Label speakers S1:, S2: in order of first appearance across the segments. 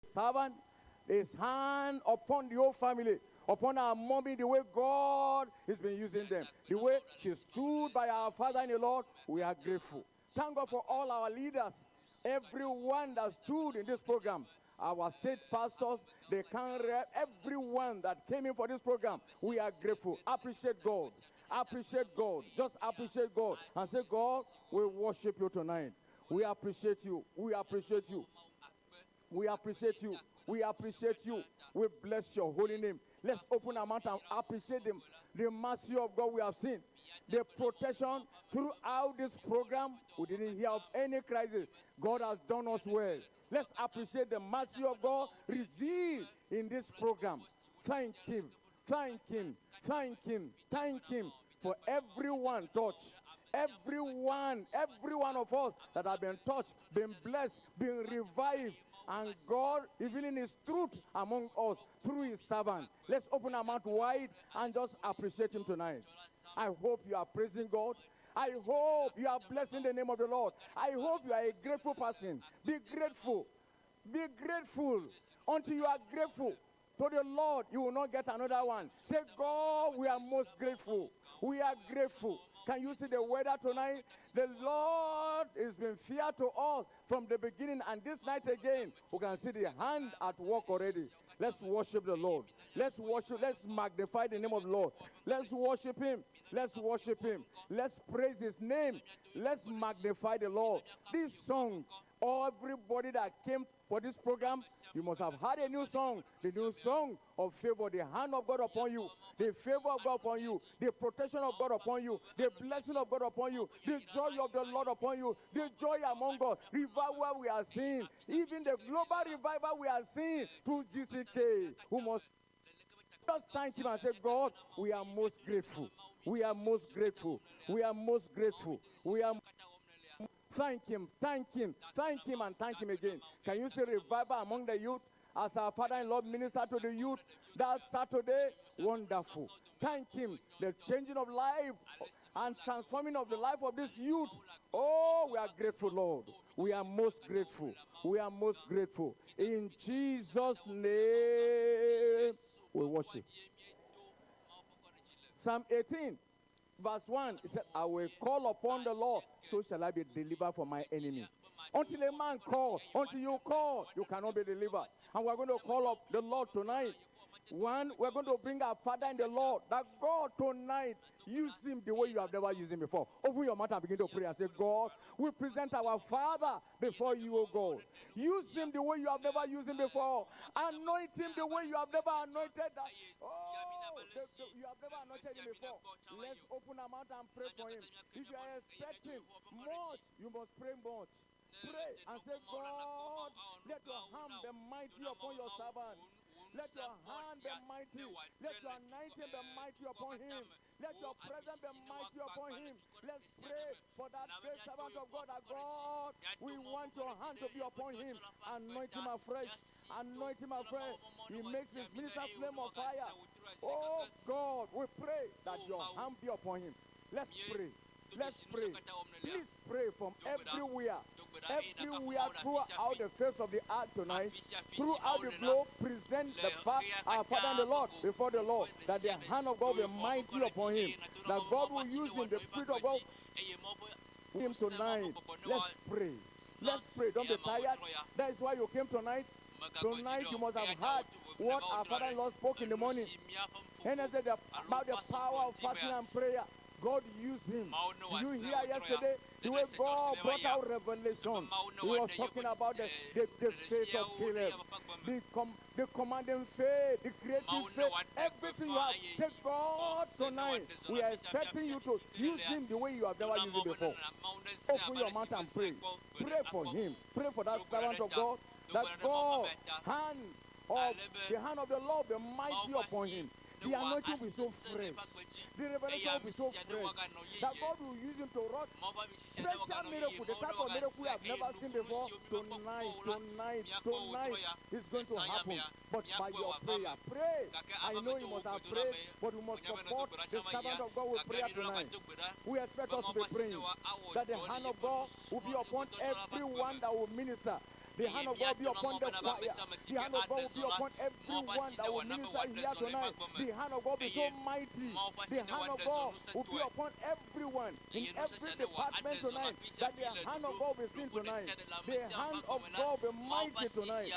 S1: servant, his hand upon the whole family, upon our mommy, the way God has been using them, the way she stood by our Father in the Lord, we are grateful. Thank God for all our leaders, everyone that stood in this program, our state pastors, the can rep, everyone that came in for this program. We are grateful. Appreciate God. Appreciate God. Just appreciate God and say, God, we worship you tonight. We appreciate you. We appreciate you. We appreciate you. We appreciate you. We bless your holy name. Let's open our mouth and appreciate them. The mercy of God we have seen. The protection throughout this program. We didn't hear of any crisis. God has done us well. Let's appreciate the mercy of God revealed in this program. Thank him. Thank him. Thank him. Thank him for everyone touched. Every one of us that have been touched, been blessed, been revived, and God revealing his truth among us through his servant. Let's open our mouth wide and just appreciate him tonight. I hope you are praising God. I hope you are blessing the name of the Lord. I hope you are a grateful person. Be grateful. Be grateful. Until you are grateful to the Lord, you will not get another one. Say, God, we are most grateful. We are grateful. Can you see the weather tonight? The Lord has been fair to us from the beginning, and this night again, we can see the hand at work already. Let's worship the Lord. Let's worship, let's magnify the name of the Lord. Let's worship him. Let's worship him. Let's praise his name. Let's magnify the Lord. This song, everybody that came for this program, you must have heard a new song. The new song of favor, the hand of God upon you, the favor of God upon you, the protection of God upon you, the blessing of God upon you, the joy of the Lord upon you, the joy among God, revival we are seeing, even the global revival we are seeing through GCK. Who must just thank him and say, God, we are most grateful. We are most grateful. We are most grateful. We are. Thank him, thank him, thank him, and thank him again. Can you see revival among the youth? As our father-in-law ministered to the youth that Saturday, wonderful. Thank him, the changing of life and transforming of the life of this youth. Oh, we are grateful, Lord. We are most grateful. We are most grateful. In Jesus' name, we worship. Psalm 18. Verse 1, it said, I will call upon the Lord, so shall I be delivered from my enemy. Until a man calls, until you call, you cannot be delivered. And we're going to call up the Lord tonight. One, we're going to bring our Father in the Lord, that God tonight, use him the way you have never used him before. Open your mouth and begin to pray and say, God, we present our Father before you, O God. Use him the way you have never used him before. Anoint him the way you have never anointed that. You have never anointed him before. Let's open our mouth and pray for him. If you are expecting much, you must pray much. Pray and say, God, let your hand be mighty upon your servant. Let your hand be mighty. Let your anointing be mighty upon him. Let your presence be mighty upon him. Let's pray for that great servant of God. That God, we want your hand to be upon him. Anoint him afresh. Anoint him afresh. He makes his minister flame of fire. Oh God, we pray that your hand be upon him. Let's pray. Let's pray. Please pray from everywhere. Everywhere throughout the face of the earth tonight, throughout the globe, present the fact, our Father and the Lord, before the Lord, that the hand of God will be mighty upon him, that God will use him, the Spirit of God, him tonight. Let's pray. Let's pray. Don't be tired. That is why you came tonight. Tonight you must have heard what our Father-in-law spoke in the morning. And about the power of fasting and prayer. God used him. Did you hear yesterday the way God brought out revelation? He was talking about the faith of Caleb, the commanding faith, the creative faith, everything you have. Say, God, tonight we are expecting you to use him the way you have never used him before. Open your mouth and pray. Pray for him. Pray for that servant of God. That God, the hand of the Lord be mighty upon him. The anointing will be so fresh. The revelation will be so fresh. That God will use him to work special miracle, the type of miracle we have never seen before. Tonight is going to happen. But by your prayer, pray. I know you must have prayed, but you must support the servant of God with prayer tonight. We expect us to be praying that the hand of God will be upon everyone that will minister. The hand of God be upon the choir. The hand of God be upon everyone that will minister here tonight. The hand of God be so mighty. The hand of God will be upon everyone in every department tonight. That the hand of God will be seen tonight. The hand of God will be mighty tonight.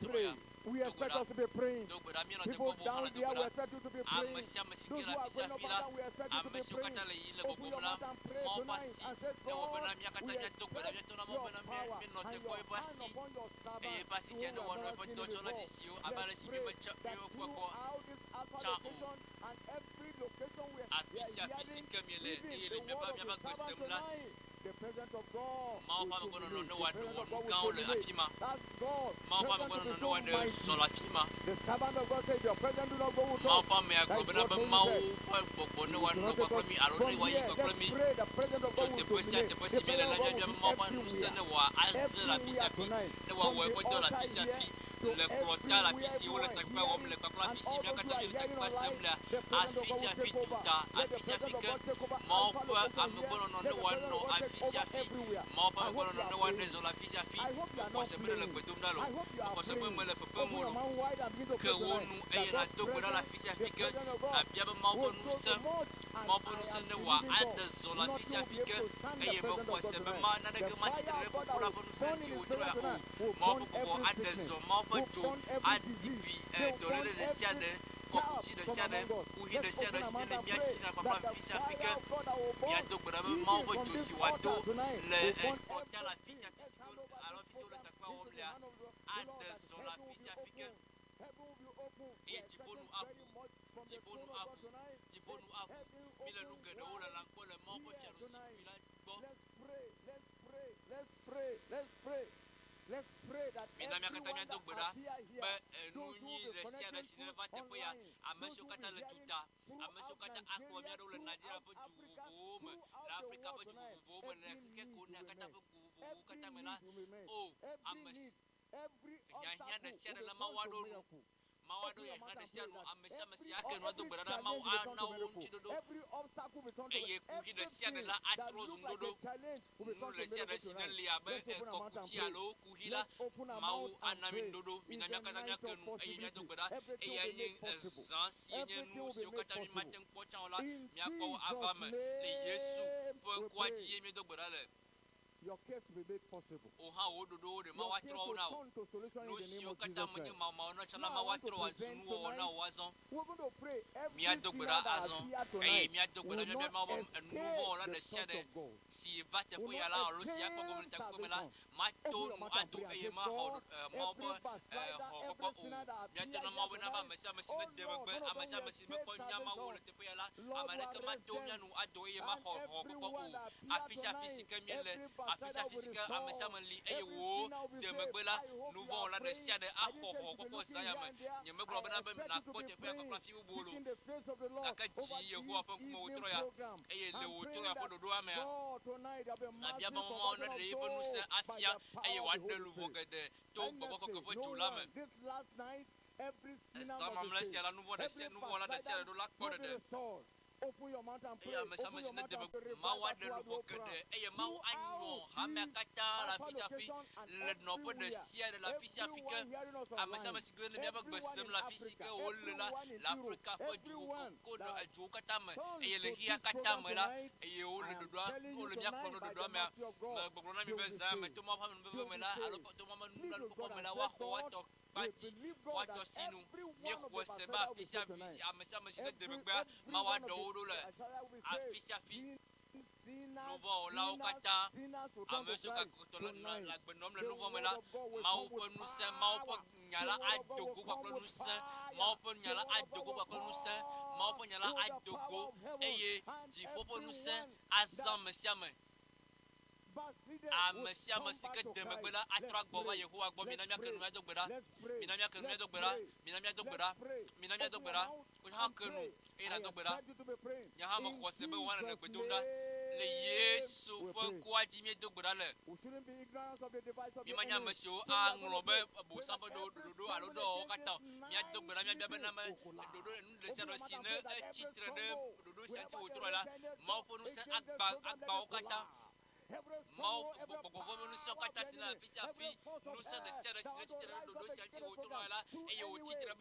S1: Pray. We expect us to be praying. People down there, we expect you to be praying. Those who are going up and down, we expect you to be praying. Open your mouth and pray tonight and say, God, we expect your power and your hand upon your servant to honor us in the Lord. Let's pray that throughout this alpha location and every location we are hearing, even the word of the servant tonight, the presence of God will illuminate. The presence of God will illuminate. That's God. Presence is so mighty. The servant of God said, your presence do not go with us. That's what he said. You should not take us. Let's pray the presence of God will illuminate. The presence of God will be everywhere tonight. From the altar here to everywhere everywhere and all those who are hearing online, the presence of God will take over. Let the presence of God take over alpha location here. Let the presence of God take over everywhere. I hope you are praying. I hope you are not playing. I hope you are praying. Open your mouth wide and begin to pray tonight. That God's presence, the presence of God will do so much, and I am believing God not to be able to stand the presence of God tonight. The fire of God that will burn in His presence tonight will burn every sickness, will burn every disease, will burn every child from among us. Let's open our mouth and pray that the fire of God that will burn even from this altar tonight will burn everything. Let's hand over this program into the hand of the Lord, that heaven will be open. Heaven will be open. We are expecting very much from the throne of God tonight. Let heaven open wide here tonight. Let's pray. Let's pray. Let's pray. Let's pray. Let's pray that everyone that appear here, those who will be connecting through online, those who will be hearing throughout Nigeria, throughout Africa, throughout the world tonight, every need will remain. Every need will remain. Every need, every obstacle will turn to miracle. Open your mouth and pray that every challenge will turn to miracle. Every obstacle will turn to miracle. Everything that looks like a challenge will turn to miracle tonight. Let's open our mouth and pray. Let's open our mouth and pray. In the night of possibility, everything will be made possible. Everything will be made possible. In Jesus' name we pray. Your case will be made possible. Your case will turn to solution in the name of Jesus Christ. Now I want to present tonight, we're going to pray every sinner that is here tonight will not escape the touch of God. Will not escape salvation. Open your mouth and pray and say, God, every backslider, every sinner that appears here tonight, oh Lord, going to escape salvation. Lord, we arrest them. And everyone that appear tonight, every backslider will be restored. Every sinner will be saved. I hope you are praying. I didn't say you should be looking here and there. I expect you to be praying, seeking the face of the Lord over this evening program. I'm praying that God tonight there will be massive conversion of souls by the power of the Holy Spirit. Endlessly, this last night, every sinner must be saved. Every backslider will be restored. Open your mouth and pray. Open your mouth and pray. Throughout this alpha location and everywhere. Everyone hearing us online. Everyone in Africa. Everyone in Europe. Everyone that turns to this program tonight. I am telling you tonight by the mercy of God, you will be saved. You will be saved. Please with God and say, God, we believe God that every one of the backslider will be saved tonight. Everyone of the we shouldn't be ignorant of the device of the enemy.
S2: Mau nous sommes capables de faire nous sommes des serres de titre de dos si autour là et au titre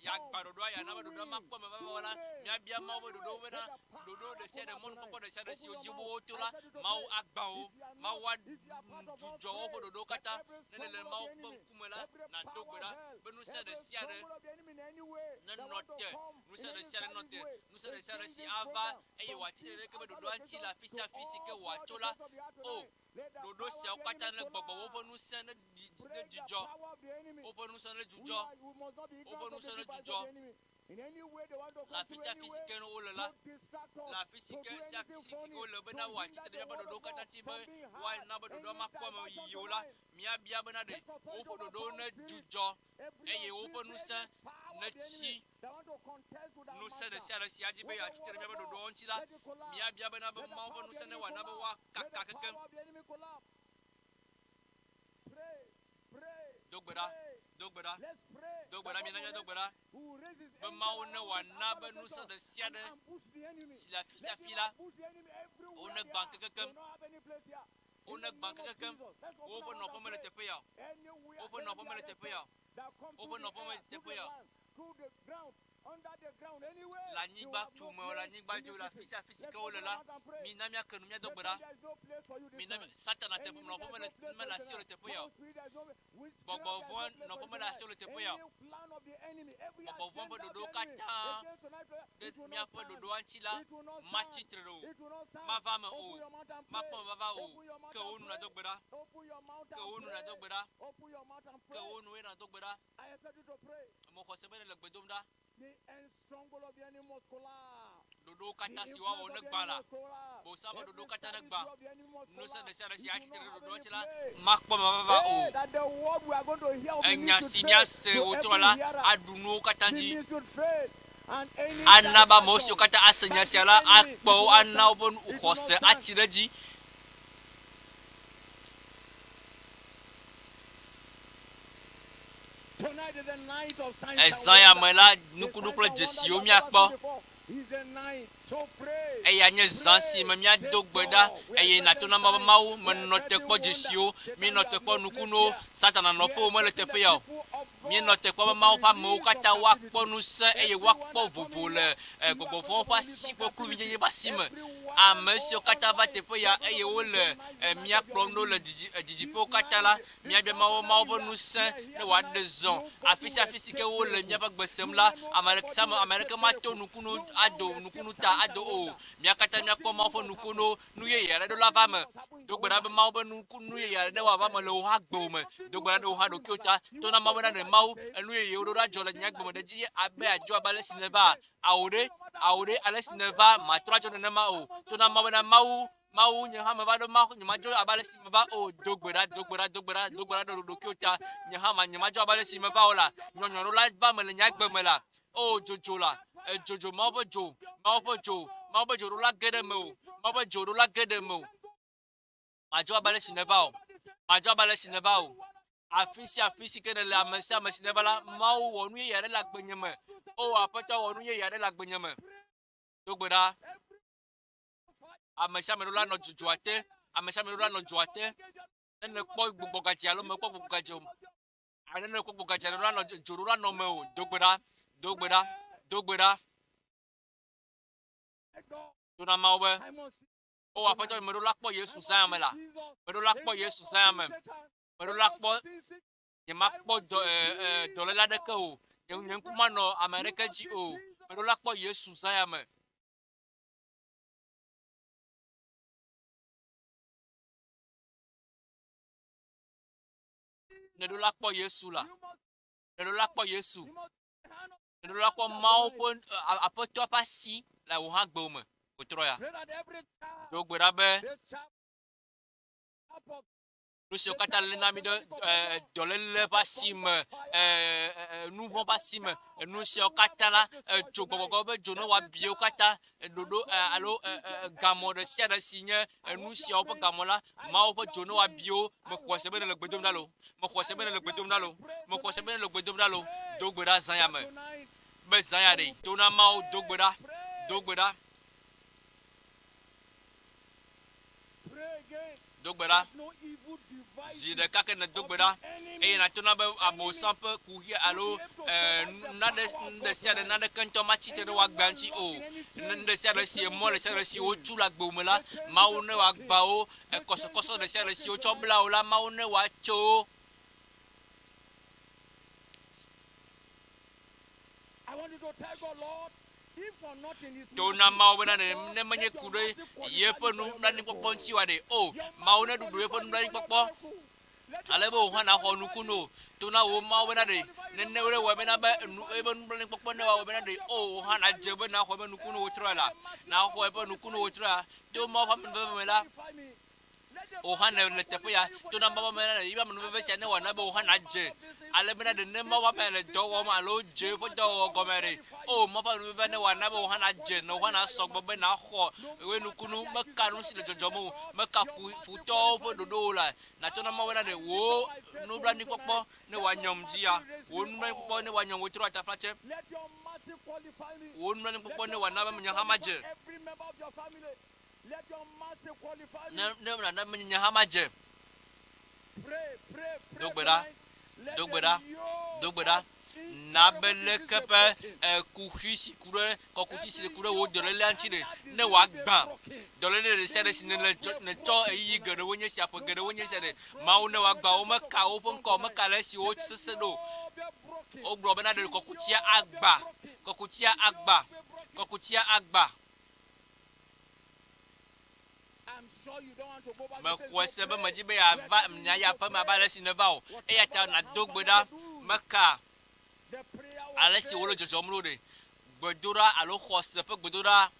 S2: ya barodoa ya na barodoa makwa mabawala mia bia mau barodoa na dodo de serre mon papa de serre si ojibo autour là mau akbao mau wa jujo barodoa kata nene mau kumela na dogbera nous sommes des serres non note nous sommes des serres note nous sommes des serres si ava et wa titre que barodoa anti la fisa physique wa chola oh dodo si okata na gbogbo wo nu sen de jujo wo nu sen de jujo wo nu sen de jujo la physique no la la physique physique o le bena wa ti de ba dodo kata ti ba wa na ba dodo makwa ma yola mia bia bena de wo dodo na jujo eye wo nu sen na chi nous sommes des serres si ajibe ya ti de ba dodo onti la mia bia bena ba ma wo nu sen wa na ba wa kaka keke Dogbera minanya dogbera ba mauna wana ba nusa da siade sila fisa fila onak bank kakam onak bank kakam open no pamela tepeya open no pamela tepeya open no pamela tepeya la nigba tumo la nigba jo la fisa fisika olela minamia kanumia dogbera minamia satana tepo no pamela sur le tepeya bobo von no pamela sur le tepeya bobo von dodo kata de mia fa dodo antila matitrero mavama o mapon vava o ke onu na dogbera ke onu na dogbera ke onu na dogbera mo ko sebele le gbedomda dodo kata siwa onek bala bo sama dodo kata nek ba no se de sera si ati dodo chila makpo mababa o enya simia se otola aduno katanji anaba mosio kata asenya siala akpo anabon ukose atireji Isaiah mela nukunuple jesio miakpo eya nye zansi me mia dogbeda eye natona mabamau menotekpo jesio mi notekpo nukuno satana nopo mo le tepe ya mi notekpo mau pa mo kata wakpo nuse eye wakpo vovole gogofon pa si po kluvinye ba sime amesio kata va tepe ya eye wole mia plondo le dijipo kata la mia be mau bo nuse ne wa dezon afisi ke wole mia ba gbesem la amerika mato nukuno ado nukunu ta ado o mia kata mia ko mau po nukuno nuye yere do la vame dogbera be mau bo nukunu ye yere de wa vame le ha gbo me dogbera do ha do kyota to na mau na ne mau nuye ye do ra jola nyagbo me de ji abe ajo abale sineba aure ale sineba ma tra jo ne ma o to na mau nya ha me ba do ma nya jo abale sineba o dogbera do kyota nya ha ma nya jo abale sineba o la nyonyo la vame le nyagbo me la o jojola jojo mau bojo la gedemo la gedemo majo abale sineba o afisi ke la mesa sineba la mau wonu yere la gbenyeme o apata wonu yere la gbenyeme dogbera amesa me la no jojoate nene ko gbogbo gaji alo me ko gbogbo gaji o nene ko gbogbo gaji alo la no joro la no me o dogbera tuna mawe o apato me la po Yesu sayame la me la po Yesu sayame me la po ye makpo do la de ke o ye kuma no America ji o me la po Yesu sayame ne do la po Yesu la ne do la po Yesu ne do la po mau po apato pasi la wo ha gbo me otroya dogbera be Nous kata le nami de le pasime nous vont pasime nous kata la jogogo be jono wa bio kata dodo alo gamo de sia de signe nous po gamo la ma po jono wa bio me kwose be le gbedom dalo dogbera zanya me be zanya de tona ma dogbera Dogbera. Zi ɖeka ke ne dogbera. Eye natona be abosam ƒe kuhia alo nane sia ɖe nane ke ŋutɔ matsitre ɖe woagba ŋuti o. Ne sia ɖe si mɔ le sia ɖe si wotsu le agbe me la, Mawu ne woagba wo. Kɔsɔkɔsɔ ɖe sia ɖe si wotsɔ bla wo la, Mawu ne woatso wo. Tona Mawu bena ne menye ku ɖe yeƒe nublanuikpɔkpɔ ŋuti wa ɖe o. Mawu ne ɖuɖu yeƒe nublanuikpɔkpɔ. Ale be wòhã na xɔ nukunu. Tona wo Mawu bena ɖe nene wòle wɔ bena be ebe nublanuikpɔkpɔ ne wɔ bena ɖe o wòhã na dze be na xɔ ebe nukunu wòtrɔe la. Na xɔ ebe nukunu wòtrɔe. To Mawu ƒe amenuveve me la. Wòhã le teƒe ya. Tona Mawu bena ɖe yiƒe amenuveve sia ne wɔna be wòhã na dze. Ale bena ɖe ne Mawu ƒe le dɔ wɔm alo dze ƒe dɔwɔwɔ gɔme ɖe. O Mawu ƒe amenuveve ne wɔna be wòhã na dze ne wòhã na sɔgbɔ be na xɔ ebe nukunu meka nu si le dzɔdzɔm o. Meka futɔwo ƒe ɖoɖowo la. Natona Mawu bena ɖe wo nublanuikpɔkpɔ ne wòanyɔm dzia. Wo nublanuikpɔkpɔ ne wòanyɔm wòtrɔ ataflatse. Wo nublanuikpɔkpɔ ne wòana be menye hã madze. Ne menye hã madze. Dogbera. Na be leke ƒe kuxi si ku ɖe kɔkuti si ku ɖe wo dɔlélia ŋuti ɖe ne wòagbã. Dɔléle ɖe sia ɖe si ne tsɔ eyiyi geɖewo nye sia ƒe geɖewo nye sia ɖe. Mawu ne wòagbã wo meka woƒe ŋkɔ meka le esi wo sese ɖo. Wogblɔ bena ɖe kɔkutia agba. Mexɔe se be medzi be yeava yi aƒe me abe ale si neva o. Eya ta nado gbe ɖa meka ale si wole dzɔdzɔm ɖo ɖe. Gbedoɖa alo xɔse ƒe gbedoɖa.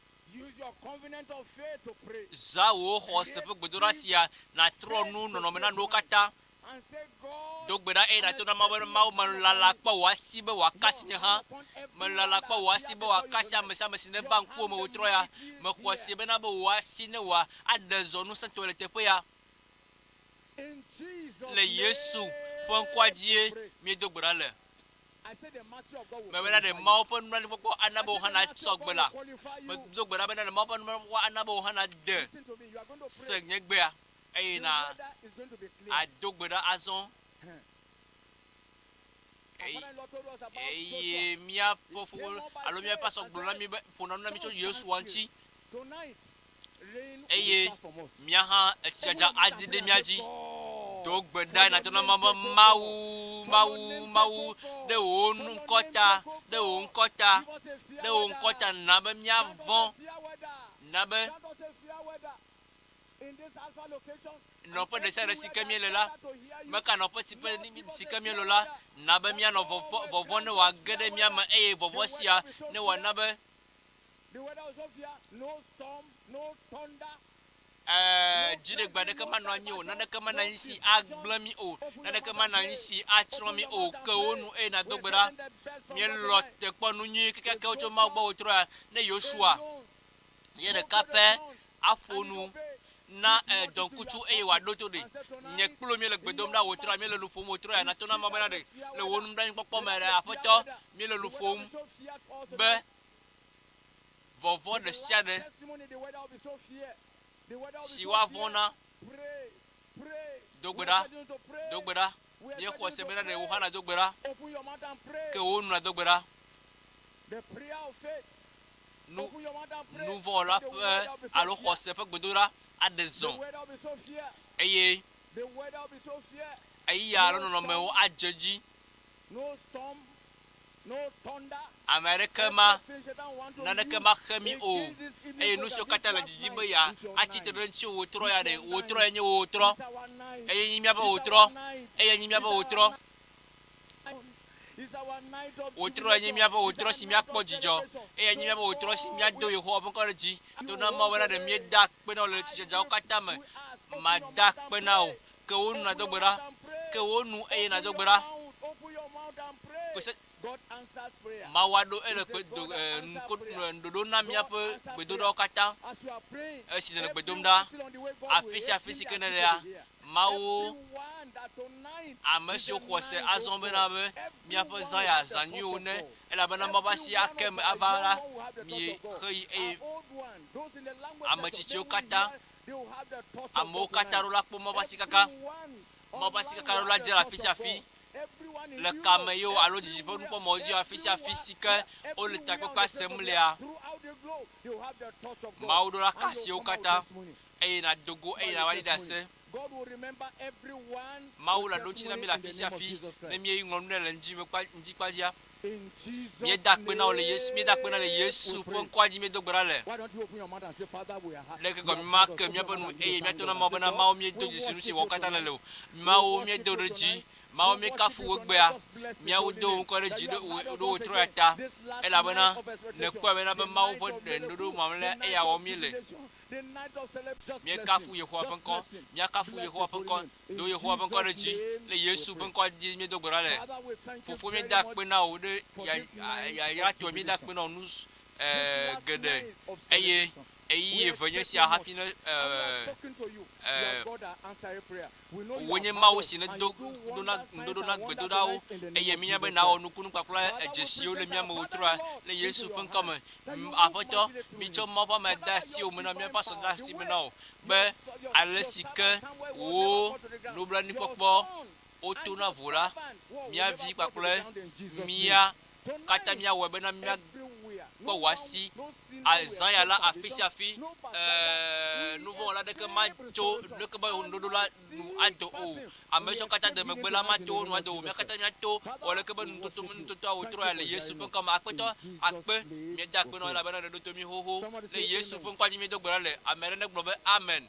S2: Zã wo xɔse ƒe gbedoɖa sia natrɔ nu nɔnɔme na nuwo katã. Do gbe ɖa eye nato na Mawu melala kpɔ wò asi be wòakasi nye hã. Melala kpɔ wò asi be wòakasi ame sia ame si ne va ŋkuwo me wòtrɔ ya. Mexɔ sie bena be wò asi ne wòaɖe zɔ ŋusẽtɔe le teƒe ya. Le Yesu ƒe ŋkua dzie miedo gbe ɖa le. Mebena ɖe Mawu ƒe nublanuikpɔkpɔ ana be wòhã na sɔ gbe la. Medo gbe ɖa bena ɖe Mawu ƒe nublanuikpɔkpɔ ana be wòhã na de se nye gbea. Eye na ado gbe ɖa azɔ. Eye míaƒe fofo alo míaƒe pastor gblɔ na mí be ƒona nu na mí tso Yesu ŋuti. Eye mía hã etsidzadza ade ɖe mía dzi. Do gbe ɖa nato na Mawu ɖe wò ŋkɔta, na be míavɔ̃, na be nɔƒe ɖe sia ɖe si ke míele la, meka nɔƒe si ke míele la, na be míanɔ vɔvɔ ne wòage ɖe mía me eye vɔvɔ sia ne wòana be dziɖegbe aɖeke manɔ anyi o, naneke manɔ anyi si agblẽ mí o, naneke manɔ anyi si atsrɔ̃ mí o, ke wo nu eye nado gbe ɖa míelɔ te kpɔ nu nyui kekewo tso Mawu gbɔ wòtrɔ ya ne Yosua ye ɖeka ƒe aƒo nu na dɔnkutsu eye wòaɖo to ɖe. Nye kplo míele gbe dom ɖa wòtrɔ míele lu ƒom wòtrɔ ya nato na Mawu bena ɖe le wò nublanuikpɔkpɔ me ɖe Aƒetɔ míele lu ƒom be vɔvɔ ɖe sia ɖe si woavɔ̃ na. Do gbe ɖa. Míexɔ se bena ɖe wò hã nado gbe ɖa. Ke wo nu nado gbe ɖa. Nuvɔla ƒe alo xɔse ƒe gbedoɖa aɖe zɔ. Eye eya alo nɔnɔmewo adze dzi. Ame aɖeke naneke maxe mí o. Eye nu siwo katã le dzidzi be ya atsitre ɖe ŋuti wòtrɔ ya ɖe wòtrɔ enye wòtrɔ. Eye nyi míaƒe wòtrɔ. Wòtrɔ enye míaƒe wòtrɔ si míakpɔ dzidzɔ. Eye enye míaƒe wòtrɔ si míado Yehowa ƒe ŋkɔ ɖe dzi. To na Mawu bena ɖe míeda akpe na wo le tsidzadzawo katã me. Mada akpe na wo. Ke wo nu nado gbe ɖa. Eye nado gbe ɖa. Mawu aɖo ele ɖoɖo na míaƒe gbedoɖawo katã. Esi le gbe dom ɖa. Afi sia afi si ke ne le ya. Mawu ame siwo xɔ se azɔ bena be míaƒe zã ya zã nyuiwo ne elabena Mawu ƒe asi ake me ava la mie xeyi eye ame tsitsiwo katã Amo katarola pour ma basi kaka. Ma basi kaka rola dire la fille à fille. Le caméo à l'autre dit bon pour mon Dieu à fille physique au le taco pas semblea. Maudo la kasi au kata. Et na dogo et na validation. Maula dochina mi la fille à fille. Ne mi ngom ne lenji me kwa ndi kwa dia. Mi dak pe na ole Yesu, mi dak pe na le Yesu pon kwa di mi dogbara le. Le ke comme ma que mi pe nu e mi to na ma bana ma o mi do di sinu si wo kata na le. Ma o mi do reji. Ma o mi ka fu EÚEGBE a. Mi a o do ko reji do tro ata. E la bana le kwa bana ba ma o po do ma le e ya o mi le. Mi ka fu Yehowa pon ko. Mi ka fu Yehowa pon ko. Do Yehowa pon ko reji. Le Yesu pon ko di mi dogbara le. Fofo mi dak pe na o de ya to mi dak pe na nous gede eye venye si hafi na wonye ma wo si na do na gbedo da wo eye mi nya be na onu kunu kwakla ejesio le mi ama otra le Yesu pon come apoto mi cho ma ba ma da si o mi na mi pa so da si mi na o be alesike wo no bla ni popo oto na vola mia vi kwakla mia kata mia webe na mia kwa wasi azan ya la afisi afi nous vont là de que macho de que ba ndo la nu ado o ameso kata de megbela macho nu ado mia kata mia to o le que ba nto to o tro le Yesu pon comme akpeto akpe mi da pe no la bana de to mi ho ho le Yesu pon kwa mi do gbara le amere ne globe amen.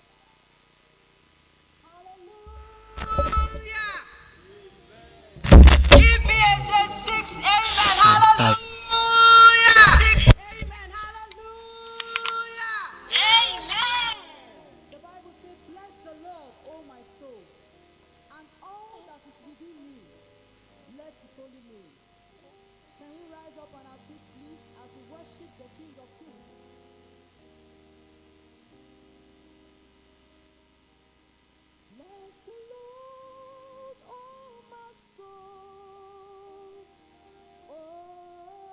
S3: Give me a day 6, amen, hallelujah. 6, amen, hallelujah. Amen. The Bible says, bless the Lord, O my soul, and all that is within me. Bless his holy name. Can we rise up on our feet, please, as we worship the King of Kings? Bless the Lord, oh my soul. Oh,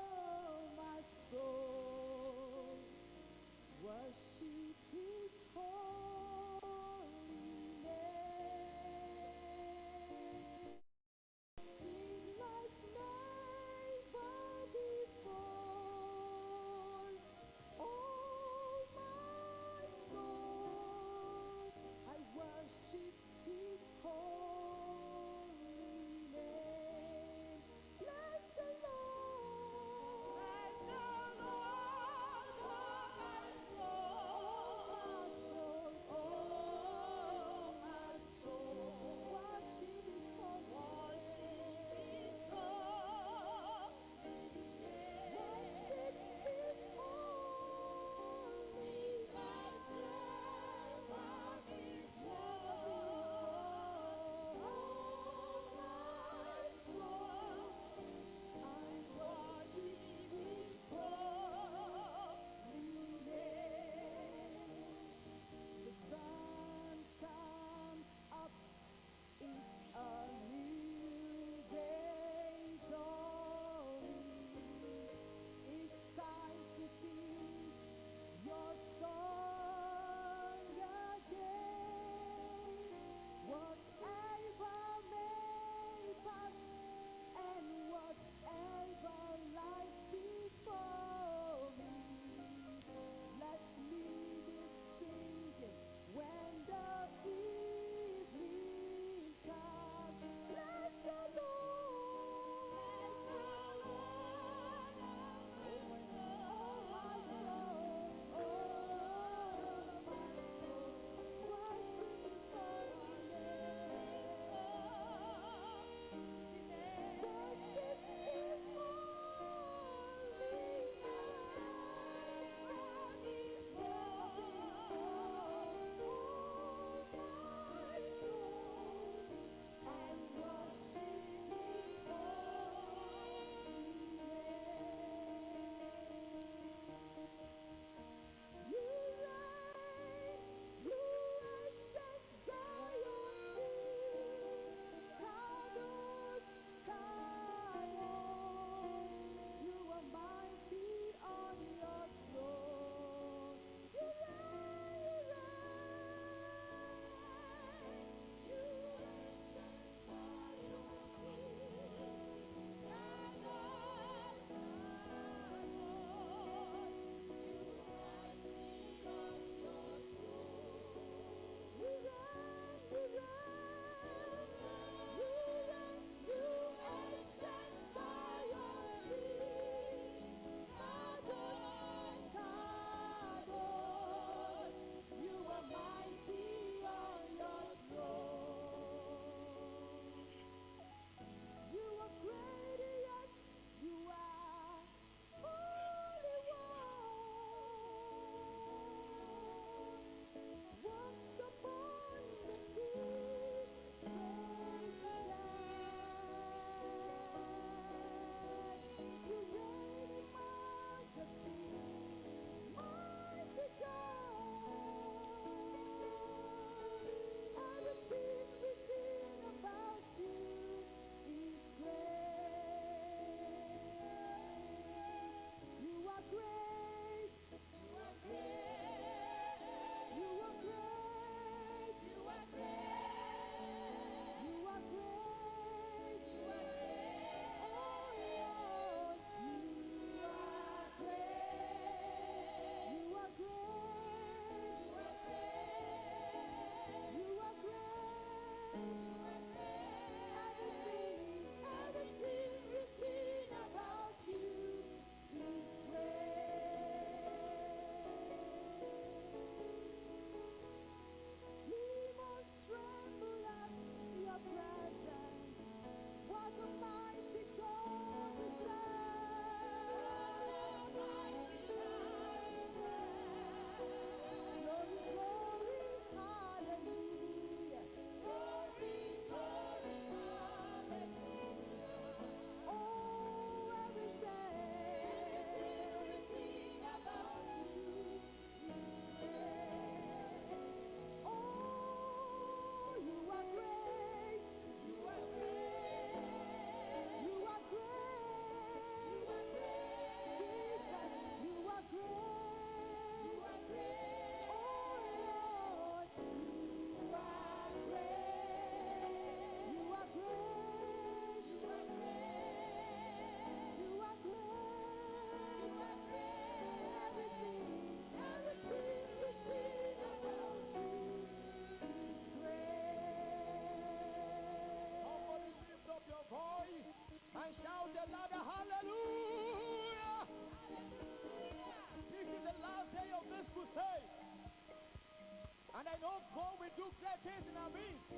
S1: God will do great things in our midst.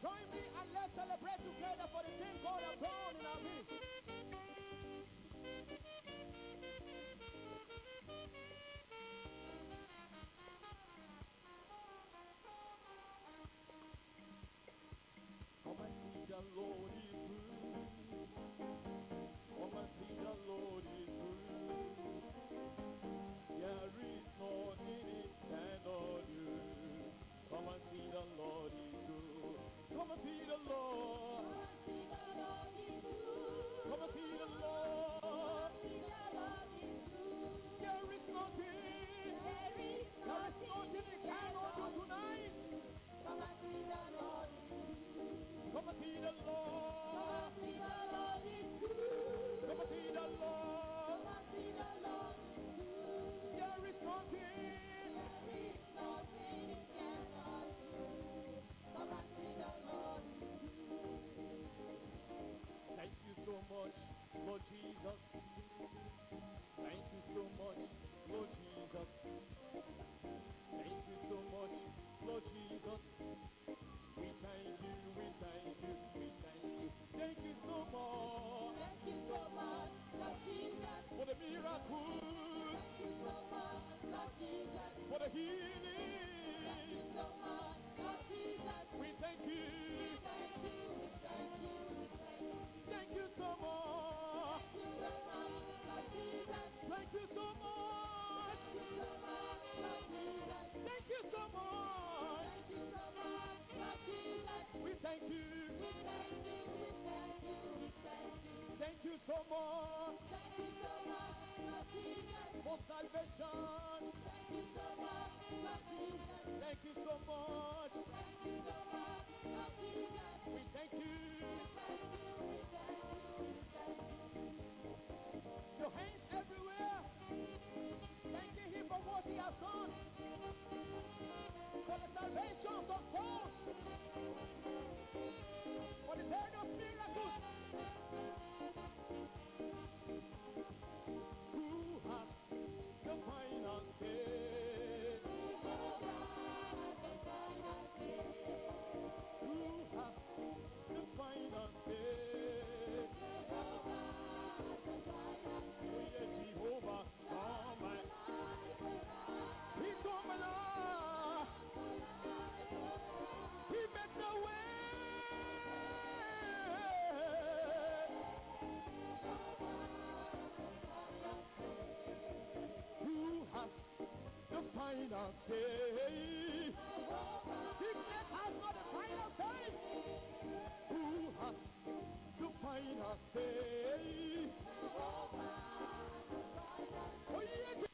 S1: Join me and let's celebrate together for the thing God has done in our midst. Come and see the Lord is good. Come and see the Lord is good. There is nothing he cannot do. Come and see the Lord is good. Come and see the Lord. Come and see the Lord. There is nothing. There is nothing he cannot do tonight. Come and see the Lord. Come and see the Lord. Come and see the Lord. There is nothing. Thank you so much, Lord Jesus. Thank you so much, Lord Jesus. Thank you so much, Lord Jesus. We thank you, we thank you, we thank you. Thank you so much. Thank you so much, Lord Jesus. For the miracles. Thank you so much, Lord Jesus. For the healing. Thank you so much, Lord Jesus. We thank you. We thank you, we thank you, we thank you. Thank you so much. Thank you so much, Lord Jesus. Thank you so much. Thank you so much, Lord Jesus. Thank you so much. Thank you so much, Lord Jesus. We thank you. We thank you, we thank you, we thank you. Thank you so much. Thank you so much, Lord Jesus. For salvation. Thank you so much, Lord Jesus. Thank you so much. Thank you so much, Lord Jesus. We thank you. We thank you, we thank you, we thank you. Your hands everywhere. Thanking him for what he has done. For the salvations of souls. For the various miracles. Who has the final say? Who has the final say? Oh yeah, Jehovah, turn my life. He turned my life. He made the way. Who has the final say? Sickness has not the final say. Who has the final say? Oh yeah,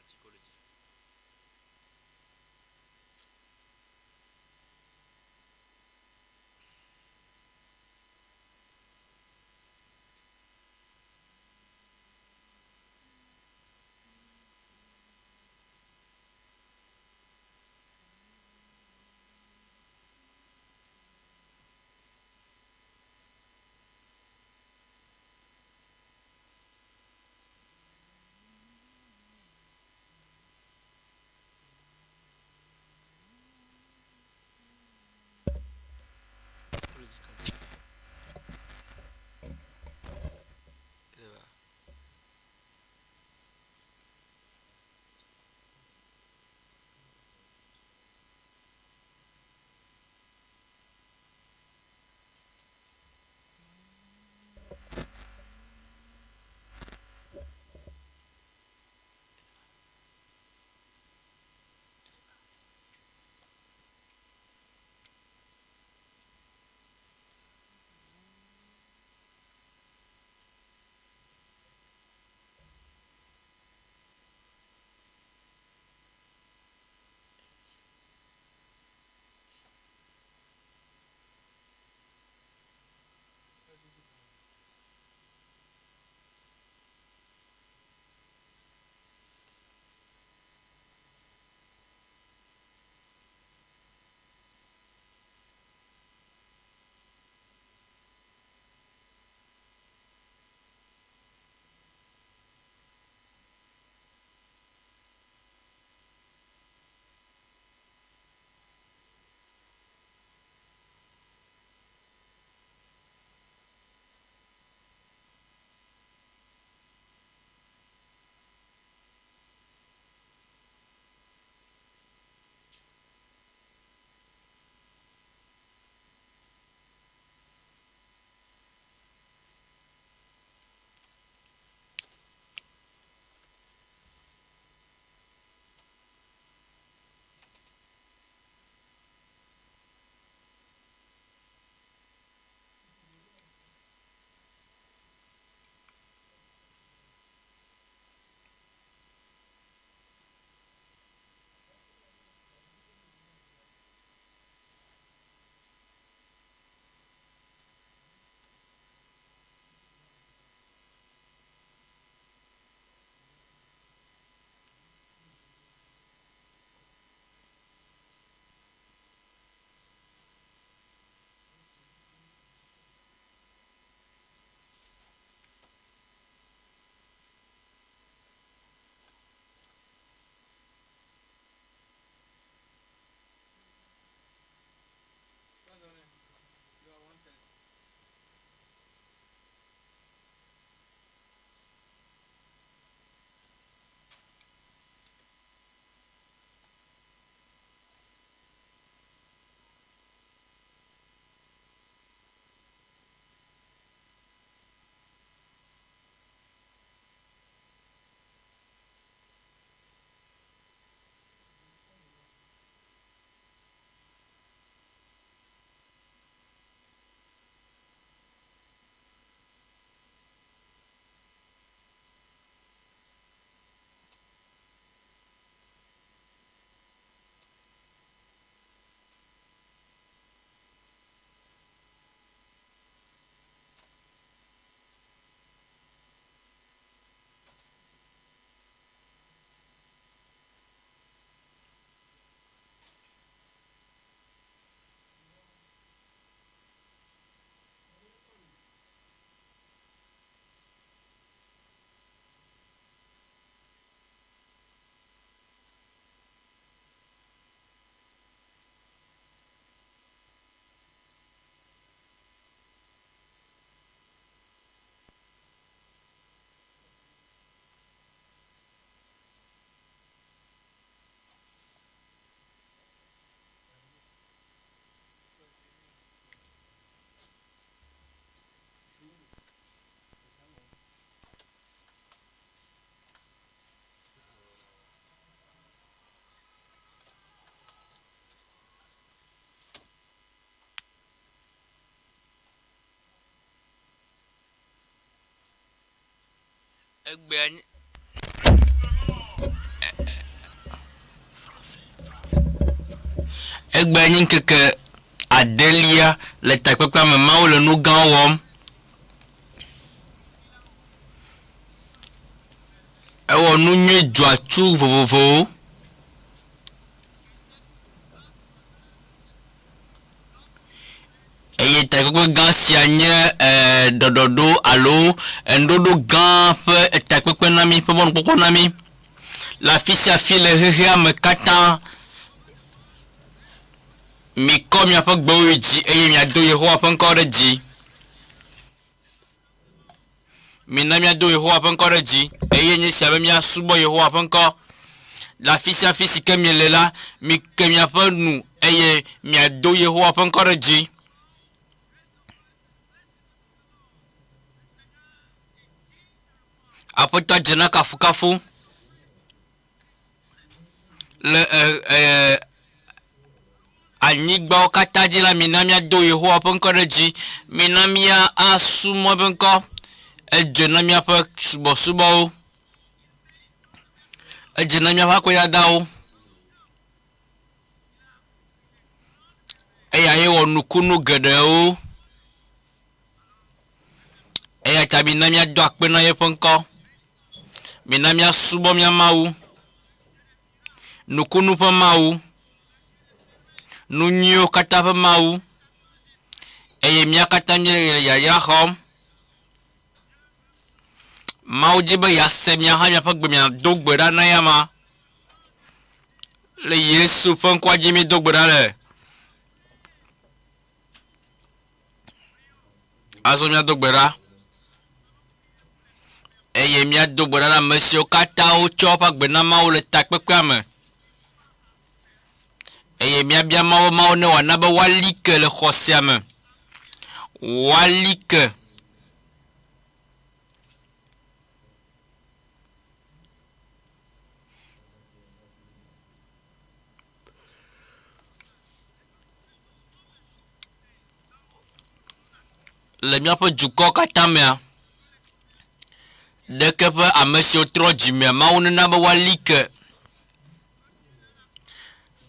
S2: psychologie. Psychologie quantique. EÚEGBE EÚEGBE њKEKE Adelia le takpekpe me Mawu le nu gã wɔm. Ewɔ nu nyui dzɔatsu vovovowo. Eye takpekpe gã sia nye dododo alo ndodo gã ƒe takpekpe na mi ƒe bɔnukpɔkpɔ na mi. Le afi sia afi le xexea me katã. Mikɔ miaƒe gbewo yi dzi eye miado Yehowa ƒe ŋkɔ ɖe dzi. Mina miado Yehowa ƒe ŋkɔ ɖe dzi eye nye sia be miasubɔ Yehowa ƒe ŋkɔ. Le afi sia afi si ke miele la, mike miaƒe nu eye miado Yehowa ƒe ŋkɔ ɖe dzi. Aƒetɔ dze na kafukafu le anyigbawo katã dzi la, mina miado Yehowa ƒe ŋkɔ ɖe dzi. Mina mia asumɔ ƒe ŋkɔ. Edze na miaƒe subɔsubɔwo. Edze na miaƒe akɔyadawo. Eya ye wɔ nukunu geɖewo. Eya ta mina miado akpe na yeƒe ŋkɔ. Mina miasubɔ mia Mawu. Nukunu ƒe Mawu. Nu nyuiwo katã ƒe Mawu. Eye mia katã miele yayra xɔm. Mawu dzi be yase mia hã miaƒe gbe miado gbe ɖa na ya ma. Le Yesu ƒe ŋkɔa dzi mi do gbe ɖa le. Azɔ miado gbe ɖa. Eye miado gbe ɖa na ame siwo katã wotsɔ woƒe agbe na Mawu le takpekpea me. Eye miabia Mawu ne wòana be woali ke le xɔ sia me. Woali ke. Le miaƒe dukɔ katã mea, ɖeke ƒe ame siwo trɔ dzimea, Mawu nena be woali ke.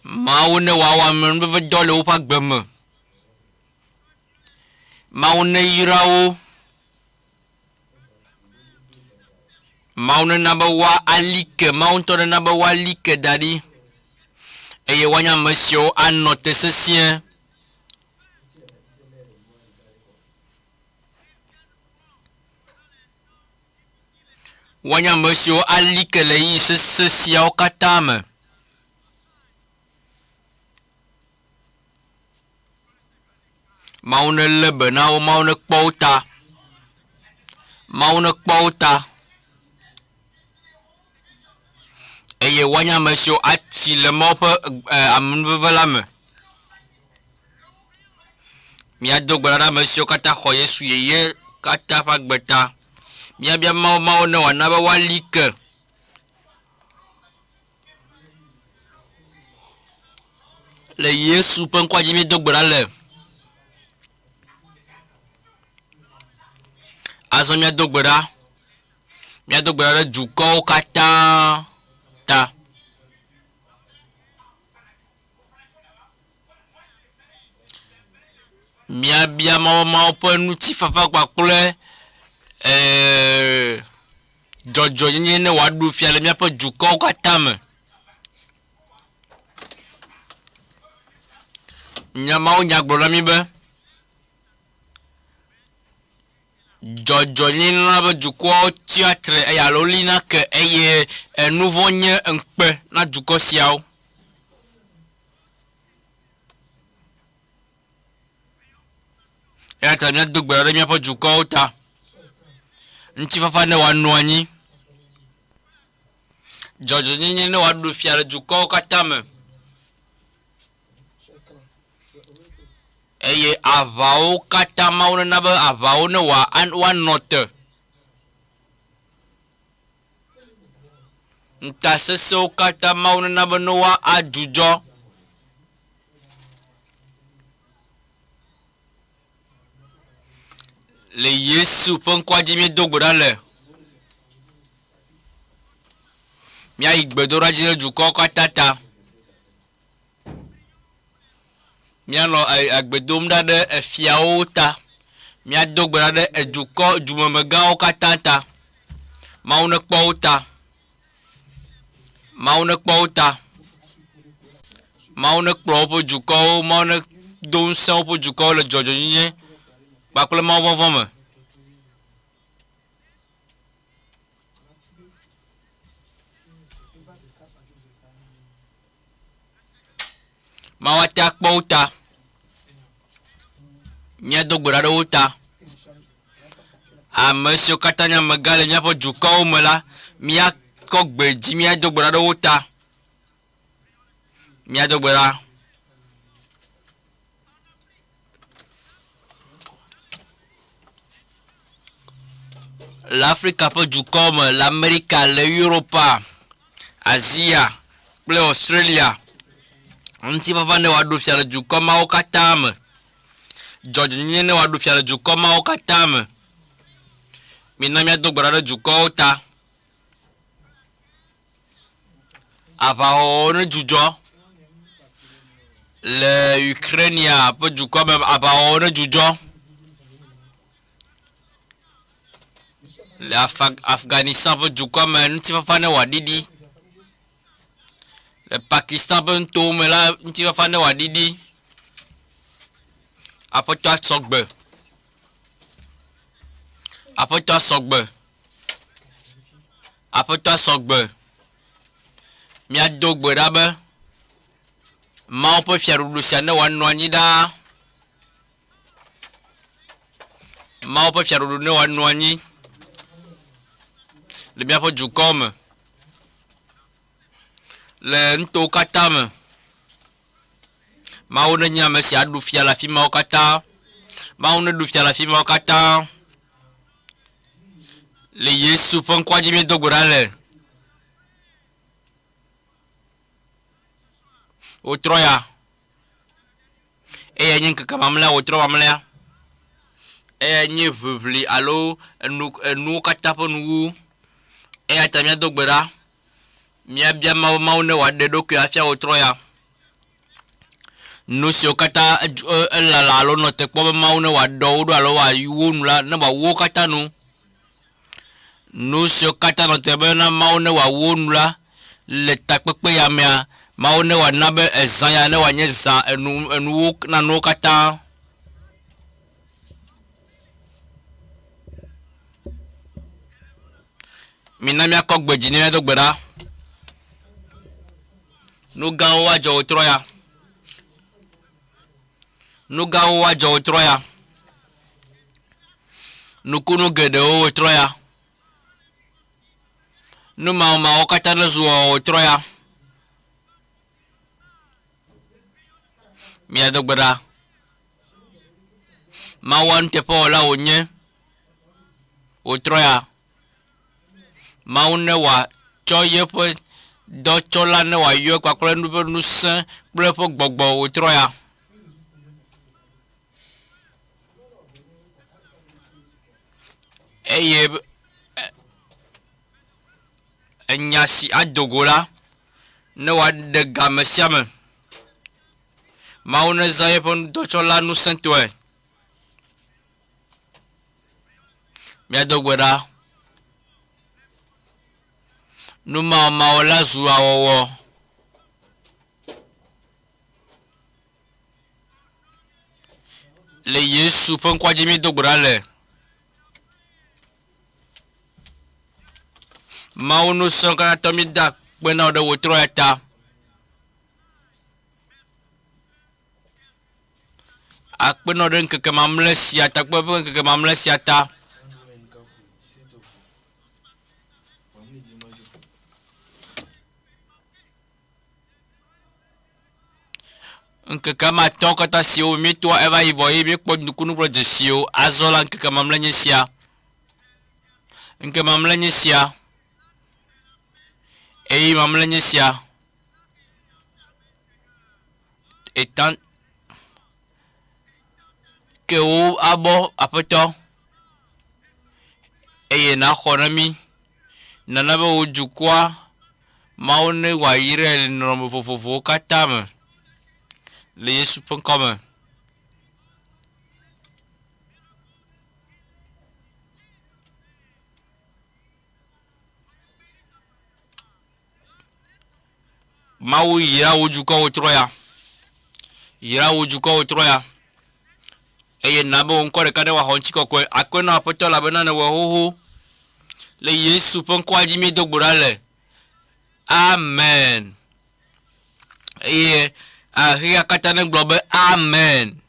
S2: Mawu ne wòawɔ amenuveve dɔ le woƒe agbe me. Mawu ne yra wo. Mawu nena be woali ke. Mawu ŋutɔ nena be woali ke da ɖi. Eye woanye ame siwo anɔ te sesĩe. Woanye ame siwo ali ke le yi sese siawo katã me. Mawu ne lé be na wo. Mawu ne kpɔ wo ta. Mawu ne kpɔ wo ta. Eye woanye ame siwo atsi le Mawu ƒe amenuveve la me. Miado gbe ɖa ame siwo katã xɔ Yesu yeye katã ƒe agbe ta. Miabia Mawu ne wòana be woali ke. Le Yesu ƒe ŋkɔa dzi mi do gbe ɖa le. Azɔ miado gbe ɖa. Miado gbe ɖa ɖe dukɔwo katã ta. Miabia Mawu ƒe ŋutifafa kpakple dzɔdzɔnyenye ne wòaɖu fia le miaƒe dukɔwo katã me. Mawu nyagblɔ na mi be dzɔdzɔnyenye na be dukɔwo tsi atre eye alo lina ke eye enuvɔ nye ŋukpe na dukɔ siawo. Eya ta miado gbe ɖa ɖe miaƒe dukɔwo ta. Ŋutifafa ne wòanɔ anyi. Dzɔdzɔnyenye ne wòaɖu fia le dukɔwo katã me. Eye aʋawo katã Mawu nena be aʋawo ne woanɔ te. Ŋutasesewo katã Mawu nena be ne woadzudzɔ. Le Yesu ƒe ŋkɔa dzi mi do gbe ɖa le. Miayi gbedoɖa dzi le dukɔwo katã ta. Miano agbedom da de efiawo ta. Mia dogbe de eduko dumemegãwo katã ta. Mawu ne kpɔ wo ta. Mawu ne kpɔ wo ta. Mawu ne kplɔ woƒe dukɔwo, Mawu ne do ŋusẽ woƒe dukɔwo le dzɔdzɔnyenye kpakple Mawu vɔvɔ me. Mawu ate akpɔ wo ta. Míado gbe ɖa ɖe wo ta. Ame siwo katã nye amegã le míaƒe dukɔwo me la, míakɔ gbe dzi míado gbe ɖa ɖe wo ta. Míado gbe ɖa. Le Afrika ƒe dukɔwo me, le Amerika, le Europa, Asia kple Australia. Ŋutifafa ne wòaɖo fia le dukɔ mawo katã me. Dzɔdzɔnyenye ne wòaɖo fia le dukɔ mawo katã me. Mina míado gbe ɖa ɖe dukɔwo ta. Aʋawɔwɔ ne dzudzɔ. Le Ukraine ƒe dukɔ me, aʋawɔwɔ ne dzudzɔ. Le Afghanistan ƒe dukɔ me, ŋutifafa ne wòaɖiɖi. Le Pakistan ƒe ŋutowo me la, ŋutifafa ne wòaɖiɖi. Aƒetɔ asɔgbe. Aƒetɔ asɔgbe. Aƒetɔ asɔgbe. Míado gbe ɖa be Mawu ƒe fiaɖuɖu sia ne wòanɔ anyi ɖaa. Mawu ƒe fiaɖuɖu ne wòanɔ anyi le míaƒe dukɔwo me. Le nutowo katã me. Mawu ne nye ame si aɖu fia le afi mawo katã. Mawu ne ɖu fia le afi mawo katã. Le Yesu ƒe ŋkɔa dzi míedo gbe ɖa le. Wotrɔ ya. Eya nye ŋkeke mamlɛa, wotrɔ mamlɛa. Eya nye ʋiʋli alo enuwo katã ƒe nuwu. Eya ta míado gbe ɖa. Míabia Mawu ne wòaɖe ɖokui afia wotrɔ ya. Nu siwo katã elala alo nɔ te kpɔ be Mawu ne wòaɖɔ wo ɖo alo wòawu nu la, ne wòawu wo katã nu. Nu siwo katã nɔ te be na Mawu ne wòawu wo nu la, le takpekpe ya mea, Mawu ne wòana be ezã ya ne wòanye zã enuwo nanewo katã. Mina míakɔ gbe dzi ne míado gbe ɖa. Nu gãwo woadzɔ wotrɔ ya. Nu gãwo woadzɔ wotrɔ ya. Nukunu geɖewo wotrɔ ya. Nu mawo katã ne zu wotrɔ ya. Míado gbe ɖa. Mawu nuteƒewɔla wònye. Wotrɔ ya. Mawu ne wòatsɔ yeƒe dɔtsɔla ne wòayɔ kpakple nu ƒe ŋusẽ kple eƒe gbɔgbɔ wotrɔ ya. Eye enya si adogo la ne wòaɖe game sia me. Mawu ne zã yeƒe dɔtsɔla ŋusẽtɔe. Míado gbe ɖa. Nu mawo la zu awɔwɔ. Le Yesu ƒe ŋkɔa dzi mído gbe ɖa le. Mawu nu sɔ̃ katã mi da kpe na wo ɖe wotrɔ ya ta. Akpe na wo ɖe ŋkeke mamlɛ sia ta kpe ƒe ŋkeke mamlɛ sia ta. Ŋkeke ma atɔ̃ katã siwo míetoa eva yi vɔ ye míekpɔ nukunu kple dzesiwo azɔ la ŋkeke mamlɛ nye sia. Ŋkeke mamlɛ nye sia. Eye mamlɛ nye sia. Étant que wo abɔ aƒetɔ eye naxɔ na mí. Nana be wo dukɔa Mawu ne wòayrae le nɔnɔme vovovowo katã me. le Yesu ƒe ŋkɔme. Mawu yira wo dukɔwo trɔ ya. Yira wo dukɔwo trɔ ya. Eye na be wo ŋkɔ ɖeka ɖe woaxɔ ŋuti kɔkɔe. Akpe na aƒetɔ elabena ne wɔ xoxo. Le Yesu ƒe ŋkɔa dzi mi do gbo ɖa le. Amen. Eye ahia katã ne gblɔ be amen.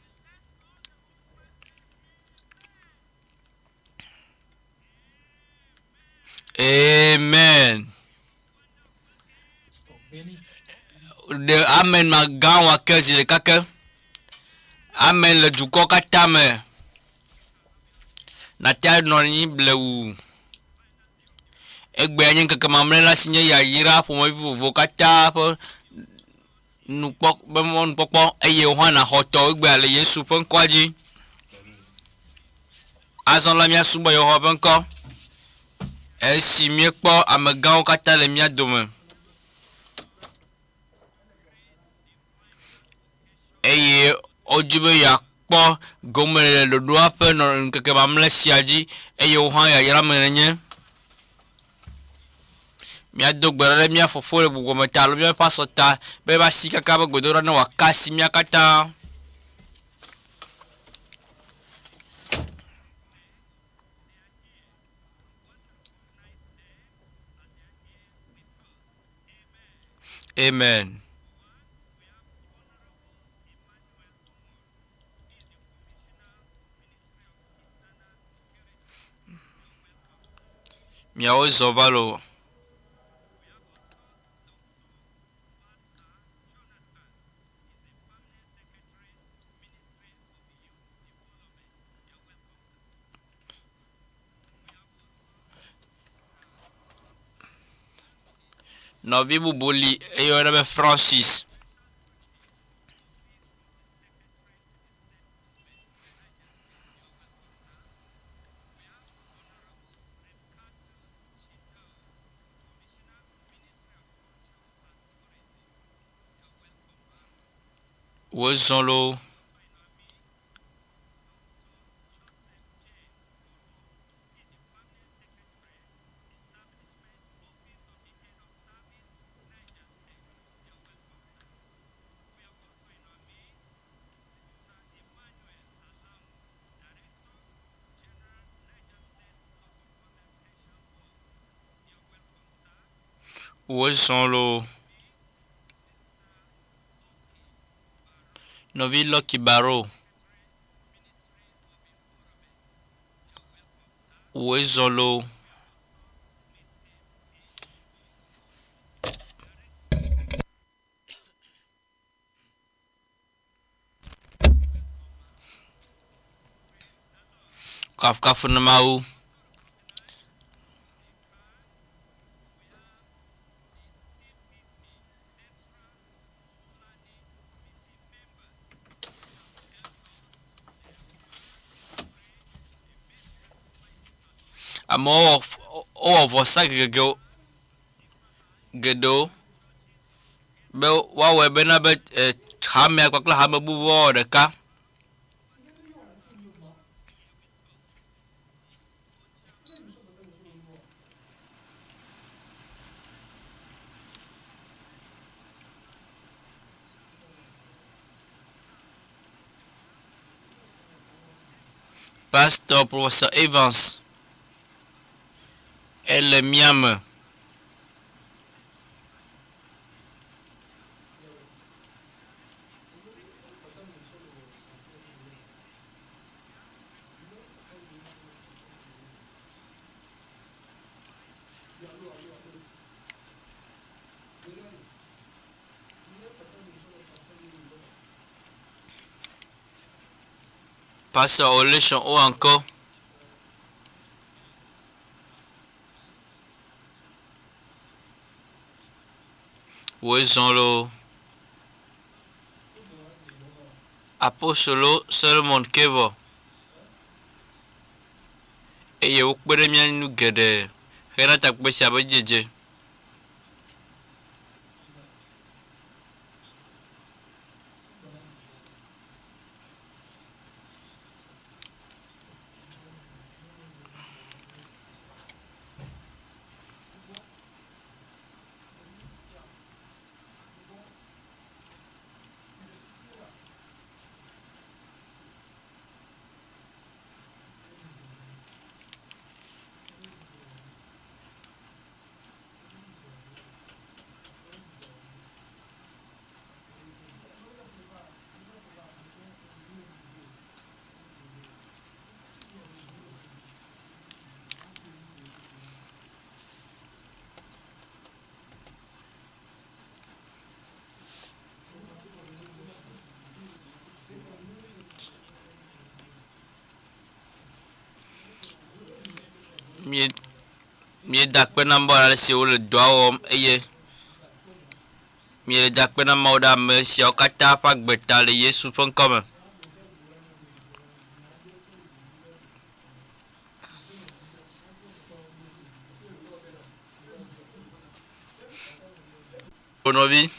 S2: Amen. De amen ma gã wa ke zi ɖeka ke. Amen le dukɔ katã me. Natia nɔ anyi blewu. Egbe nye ŋkeke mamlɛ la si nye yayira ƒomevi vovovo katã ƒe nukpɔkpɔ eye wohã na xɔtɔ egbe le Yesu ƒe ŋkɔa dzi. Azɔ la mia subɔ Yehowa ƒe ŋkɔ. Esi miekpɔ amegãwo katã le mia dome. Eye wodzi be yakpɔ gome le ɖoɖoa ƒe ŋkeke mamlɛ sia dzi eye wohã yayra me nenye. Mia do gbe ɖe mia fofo le bugɔme ta alo mia pasɔ ta be ba si kaka be gbedoɖa ne waka si mia katã. Amen. Miawo zɔ va lo. Nɔvi bubu li eye woyɔna be Francis. Wo zɔn lo. Wo zɔn lo. Nɔvi Lucky Baro. Wo zɔn lo. Kafu na Mawu. Amo o vosa gedo be wa we be na be hame akpakla hame bubu ɖeka. Pasteur Professeur Evans. Elle miame. Pasteur Olechon ou encore. Où sont le apostolo Solomon Kevo et ye ukbere mia nu gede hena takbe sia be jeje mi dakpe na mbɔ si wo le dɔa wɔm eye mi le dakpe na mawo ɖe ame siawo katã ƒe agbeta le Yesu ƒe ŋkɔ me. Nɔvi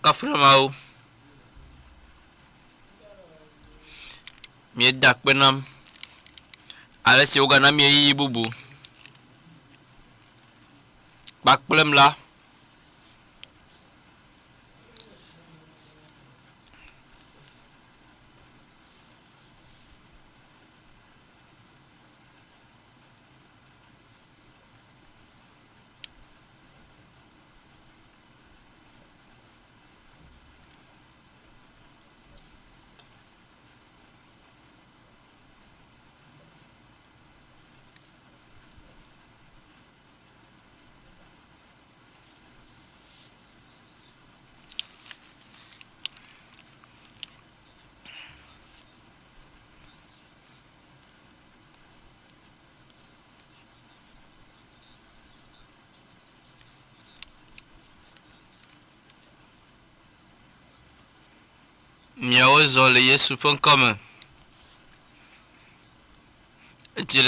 S2: kafu na mawo mi dakpe nam ale si wogana mi yi bubu kpakplem la miawo zɔ le Yesu ƒe ŋkɔ me. Edzi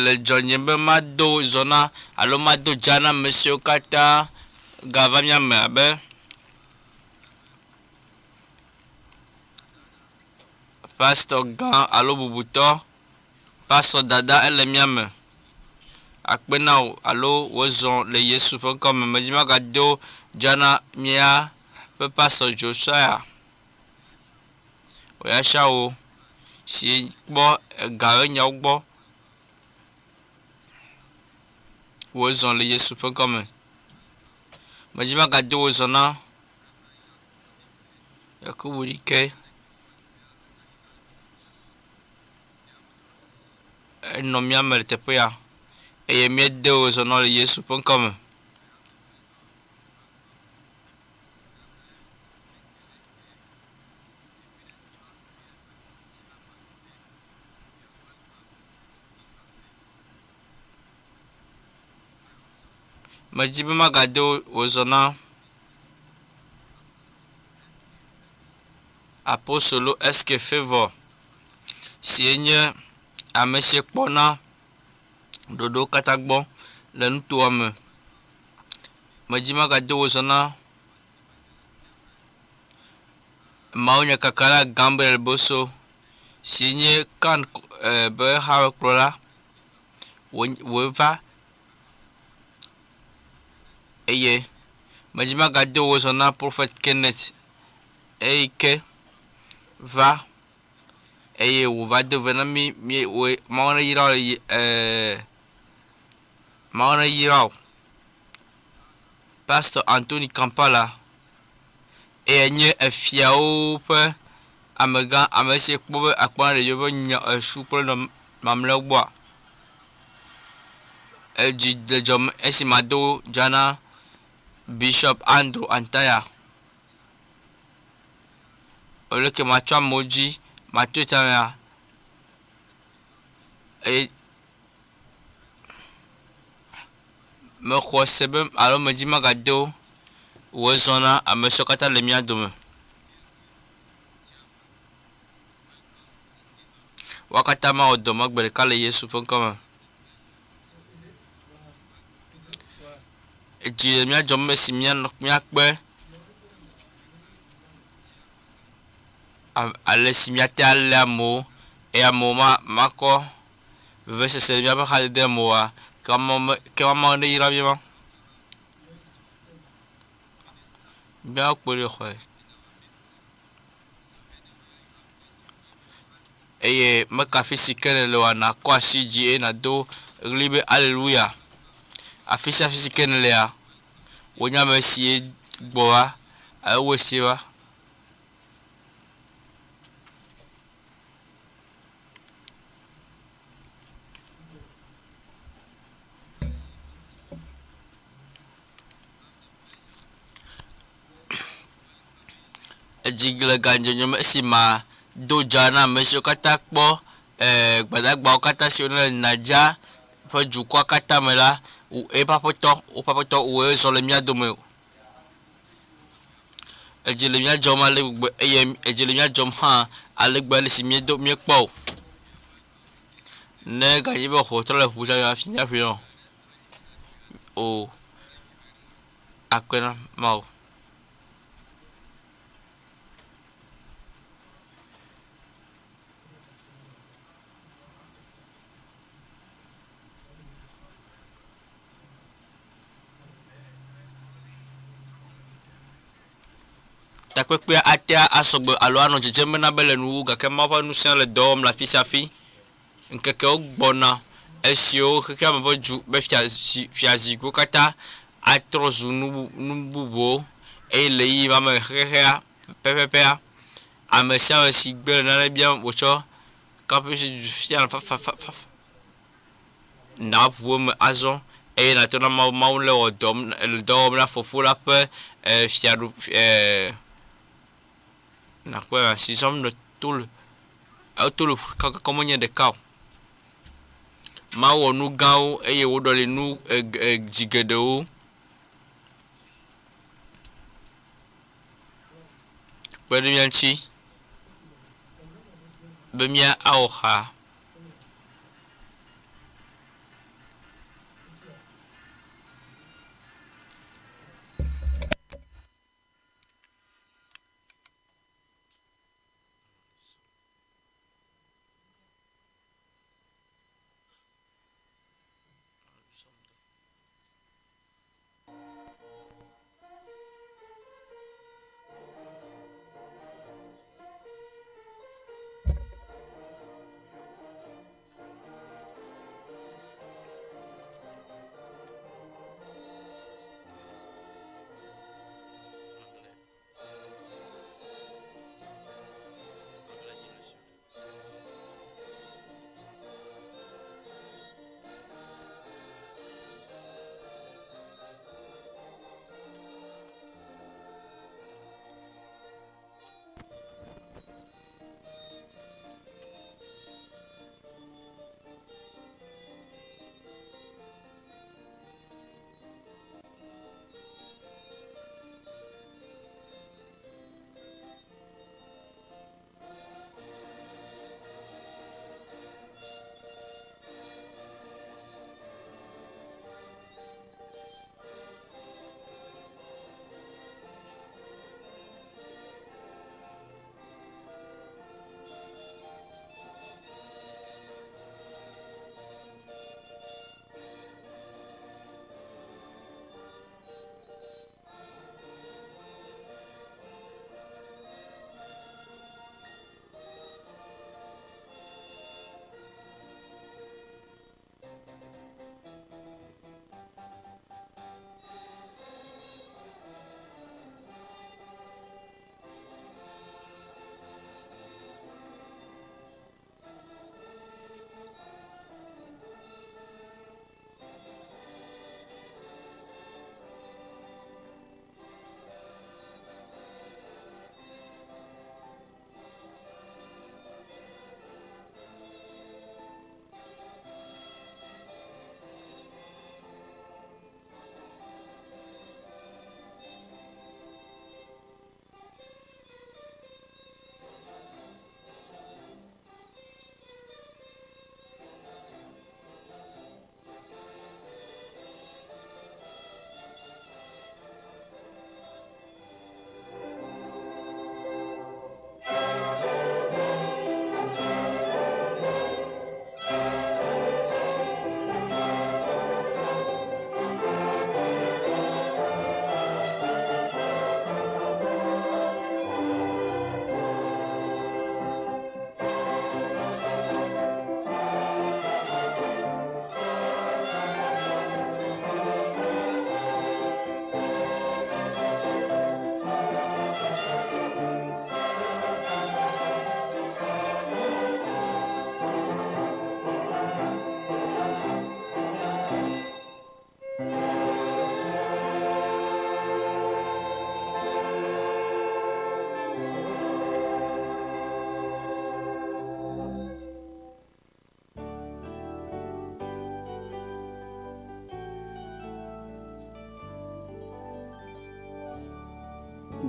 S2: le dzɔnye be mado zɔna alo mado dzana ame siwo katã gava mia me abe pastor gã alo bubutɔ pastor dada ele mia me. Akpe na wo alo wozɔ le Yesu ƒe ŋkɔ me. Medzi magado dzana mia ƒe pastor Joshua Oyashawo si gbɔ gawe nyawo gbɔ wozɔ le Yesu ƒe ŋkɔ me. Medzi magado wozɔ na Yakubu Dike enɔ mia me le teƒe ya eye miede wozɔ na le Yesu ƒe ŋkɔ me. Medzi be magado wozɔ na apostolo ske favor si nye ame si kpɔna ɖoɖo katã gbɔ le nutoa me. Medzi magado wozɔ na mawunya kaka la Gabriel Boso si nye kan be ha kplɔla wova eye medzi magado wozɔ na prophet Kenneth eyi ke va eye wòva do ve na mi Mawu ne yra pastor Anthony Kampala eye nye efiawo ƒe amegã ame si kpɔ be akpɔna ɖe yewo nya esu kple mamleawo gbɔa. Edzi le dzɔme esi mado dzana Bishop Andrew Antaya. Oleke matsɔ amewo dzi mato tamea eye mexɔ se be alo medzi magado wozɔ na ame siwo katã le mia dome. Wo katã mawɔ dɔ megbe ɖeka le Yesu ƒe ŋkɔ me. Edzi le mia dzɔm esi miakpe ale si miate alé amewo eye amewo makɔ vevesese le miaƒe xadede me oa ke Mawu ne yra mía. Míawo kpo ɖe xɔe eye meka afi si ke le oa nakɔ asi dzi eye nado ɣli be aleluya. Afi si ke lea wonye ame si gbɔ va alo wo si va Jigle ganjonyom sima dojana mesio kata kpo gbadagba kata si ona naja fa jukwa kata mela u papoto u zo le mia dome ejile mia joma le gbe ejile mia jom ha ale gbe le si mie do mie kpo ne ga yibe hotel le puja ya finya fion o akwena mau Takwe atea asogbe alo ano jejeme na bele nu ga ke ma pa nu sen le dom la fi safi nkeke ogbona esio keke ma ju be fiazi go kata atrozu nu bubo e le yi ma me hehe pepepe a me sa si gbe na le bien bocho ka pe se fian fa na bu me azon e na to na ma le odom le dom na fofo la pe fiaru na kwa si som no tout le commune de cao ma wo nu gao eye wo dole nu jigedeo pele mianchi be mia aoha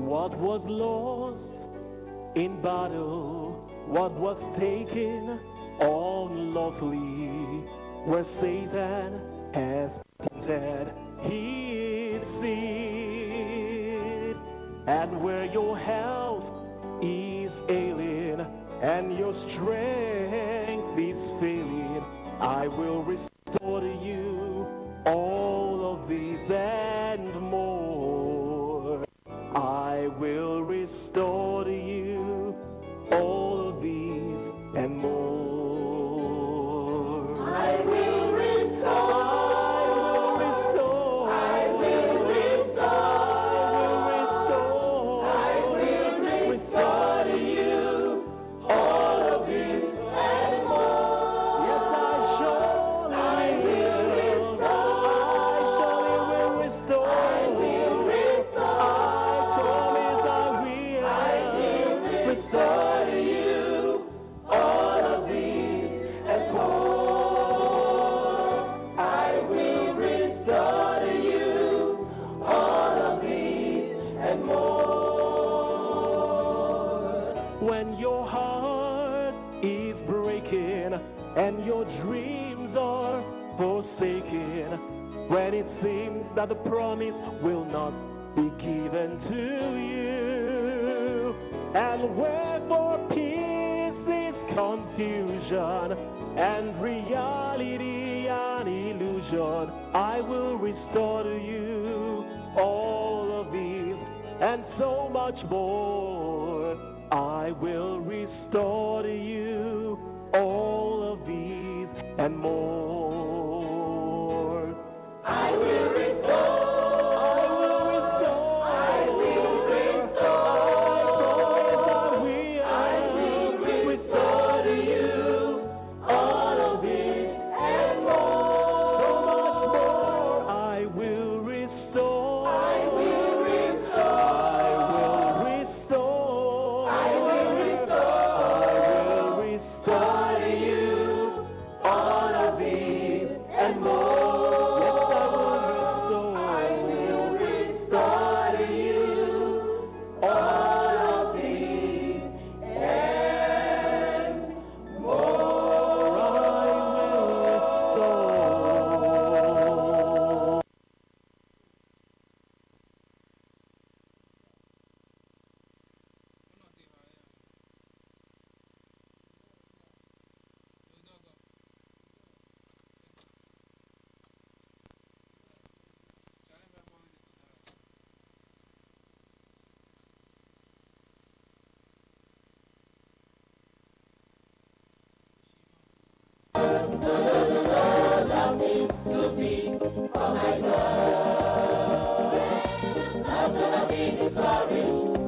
S4: What was lost in battle, what was taken unlawfully, where Satan has planted his seed, and where your health is ailing and your strength is failing, I will restore to you all of these and more. I will restore to you all of these and more.
S3: I will restore.
S4: I will restore.
S3: I will restore.
S4: I will restore
S3: to you all of this and more.
S4: Yes, I surely will. I surely will restore.
S3: I will restore.
S4: I promise I will
S3: Restore to you all of these and more. I will restore to you all of these and more.
S4: When your heart is breaking and your dreams are forsaken, when it seems that the promise will not be given to you, and wherefore peace is confusion and reality an illusion, I will restore to you all of these and so much more. I will restore to you all of these and more.
S3: I will restore.
S4: I will restore.
S3: I will restore.
S4: I will
S3: Restore to you all of this and more.
S4: so much more. I will restore.
S3: I will restore.
S4: I will restore.
S3: I will restore.
S4: I will restore
S3: to you all of these and more.
S4: Yes, I will restore.
S3: I will restore to you all of these and more.
S4: I will restore.
S3: Not gonna be discouraged,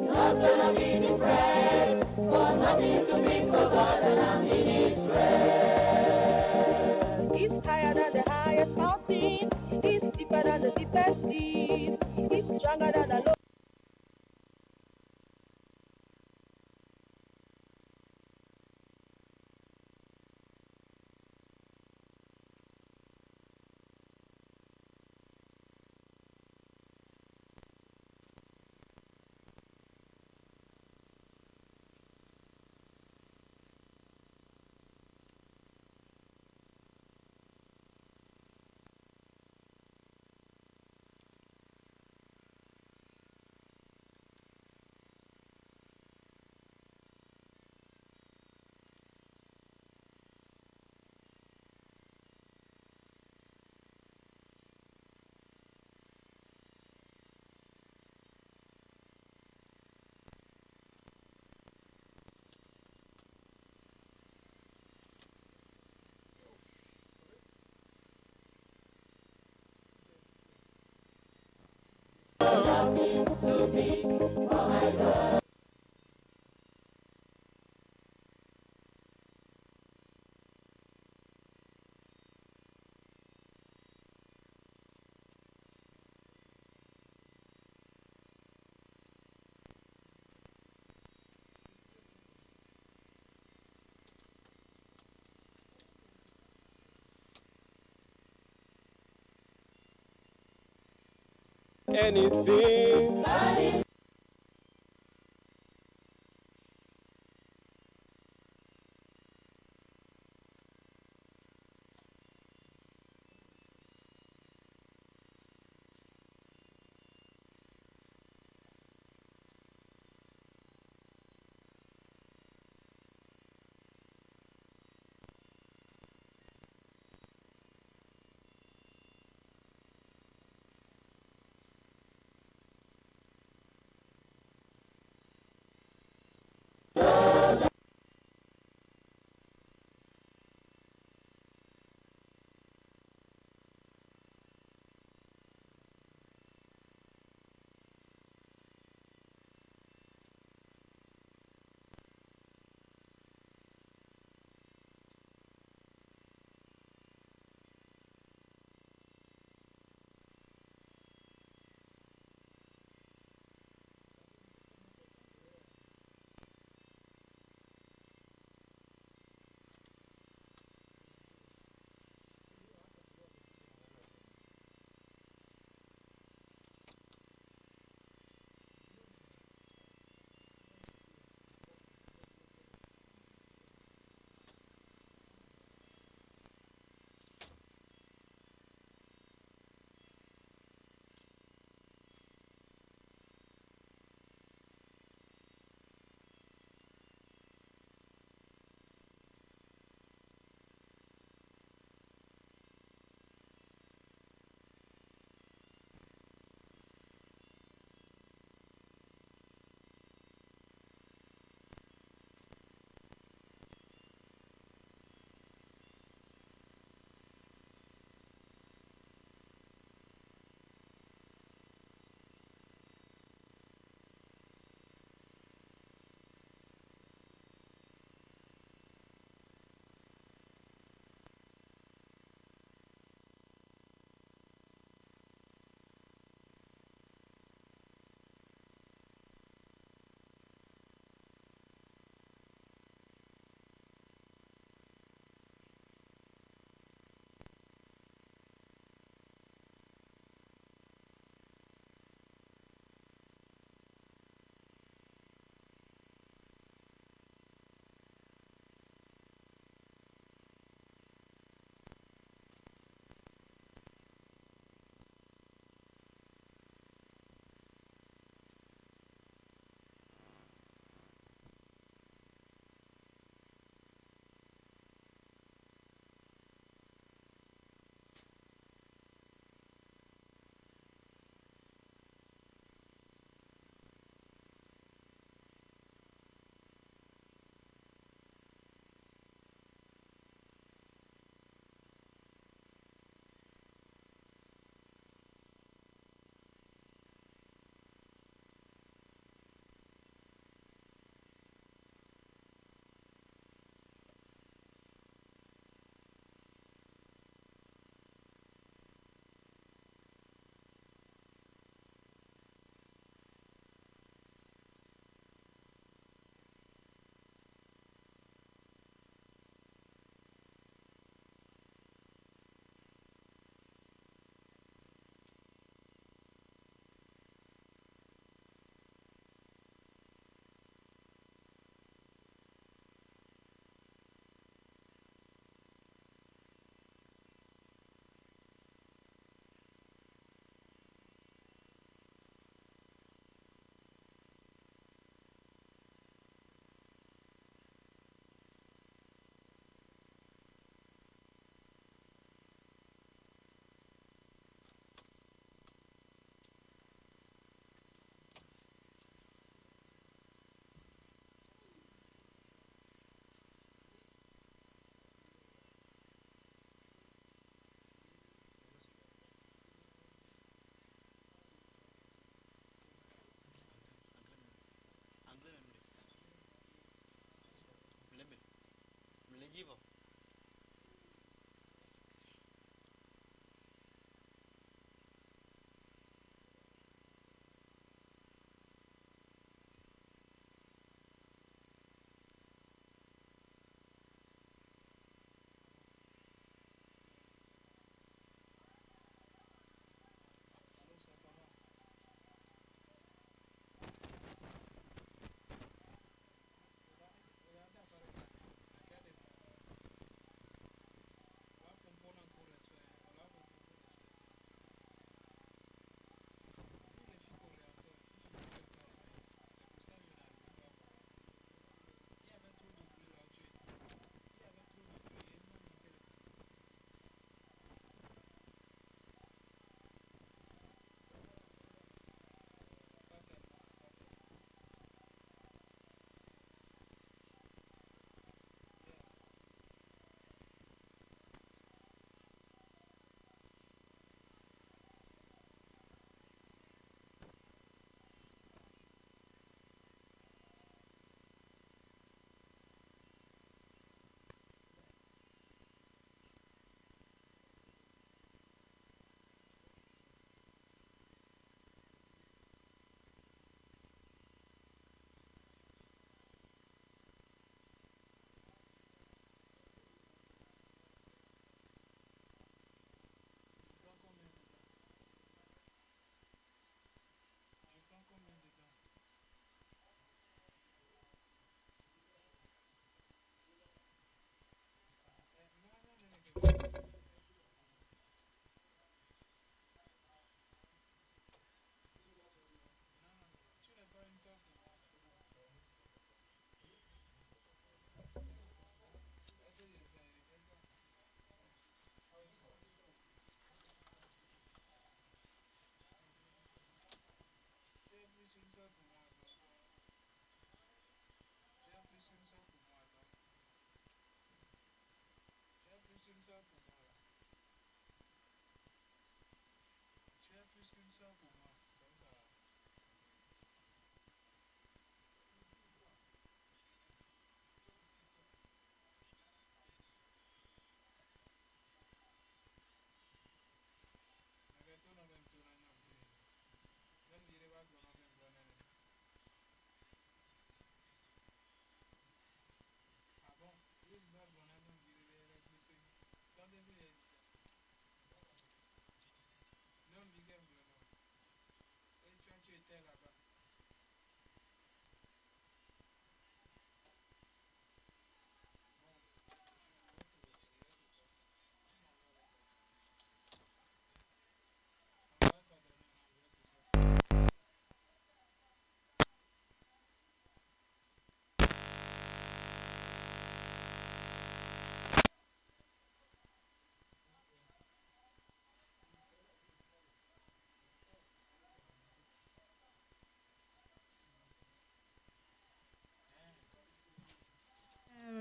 S3: not gonna be depressed, for nothing's too big for God and I'm in His rest.
S5: He's higher than the highest mountain. He's deeper than the deepest seas. He's stronger than the low.
S3: Nothing's too big for my God.
S4: Anything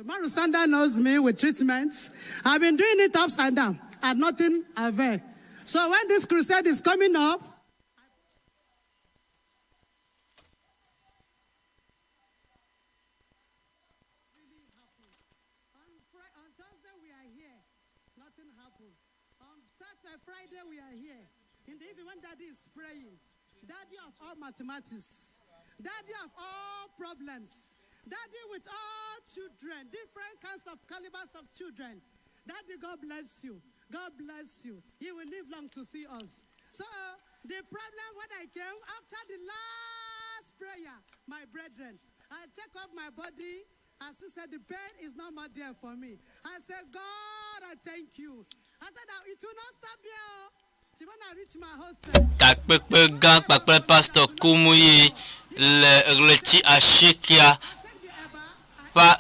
S6: Marusanda knows me with treatments. I've been doing it upside down and nothing avail. So when this crusade is coming up, on Thursday we are here, nothing happened. On Saturday, Friday we are here. In the evening when Daddy is praying, Daddy of all mathematics, Daddy of all problems, Daddy with all children, different kinds of calibers of children. Daddy, God bless you. God bless you. You will live long to see us. So the problem when I came after the last prayer, my brethren, I check up my body. As he said, the pain is not more there for me. I said, God, I thank you. I said, it will not stop here. See, when I reach my hostel.
S2: Tak kple Pasteur Kumuyi le ti ashikia fa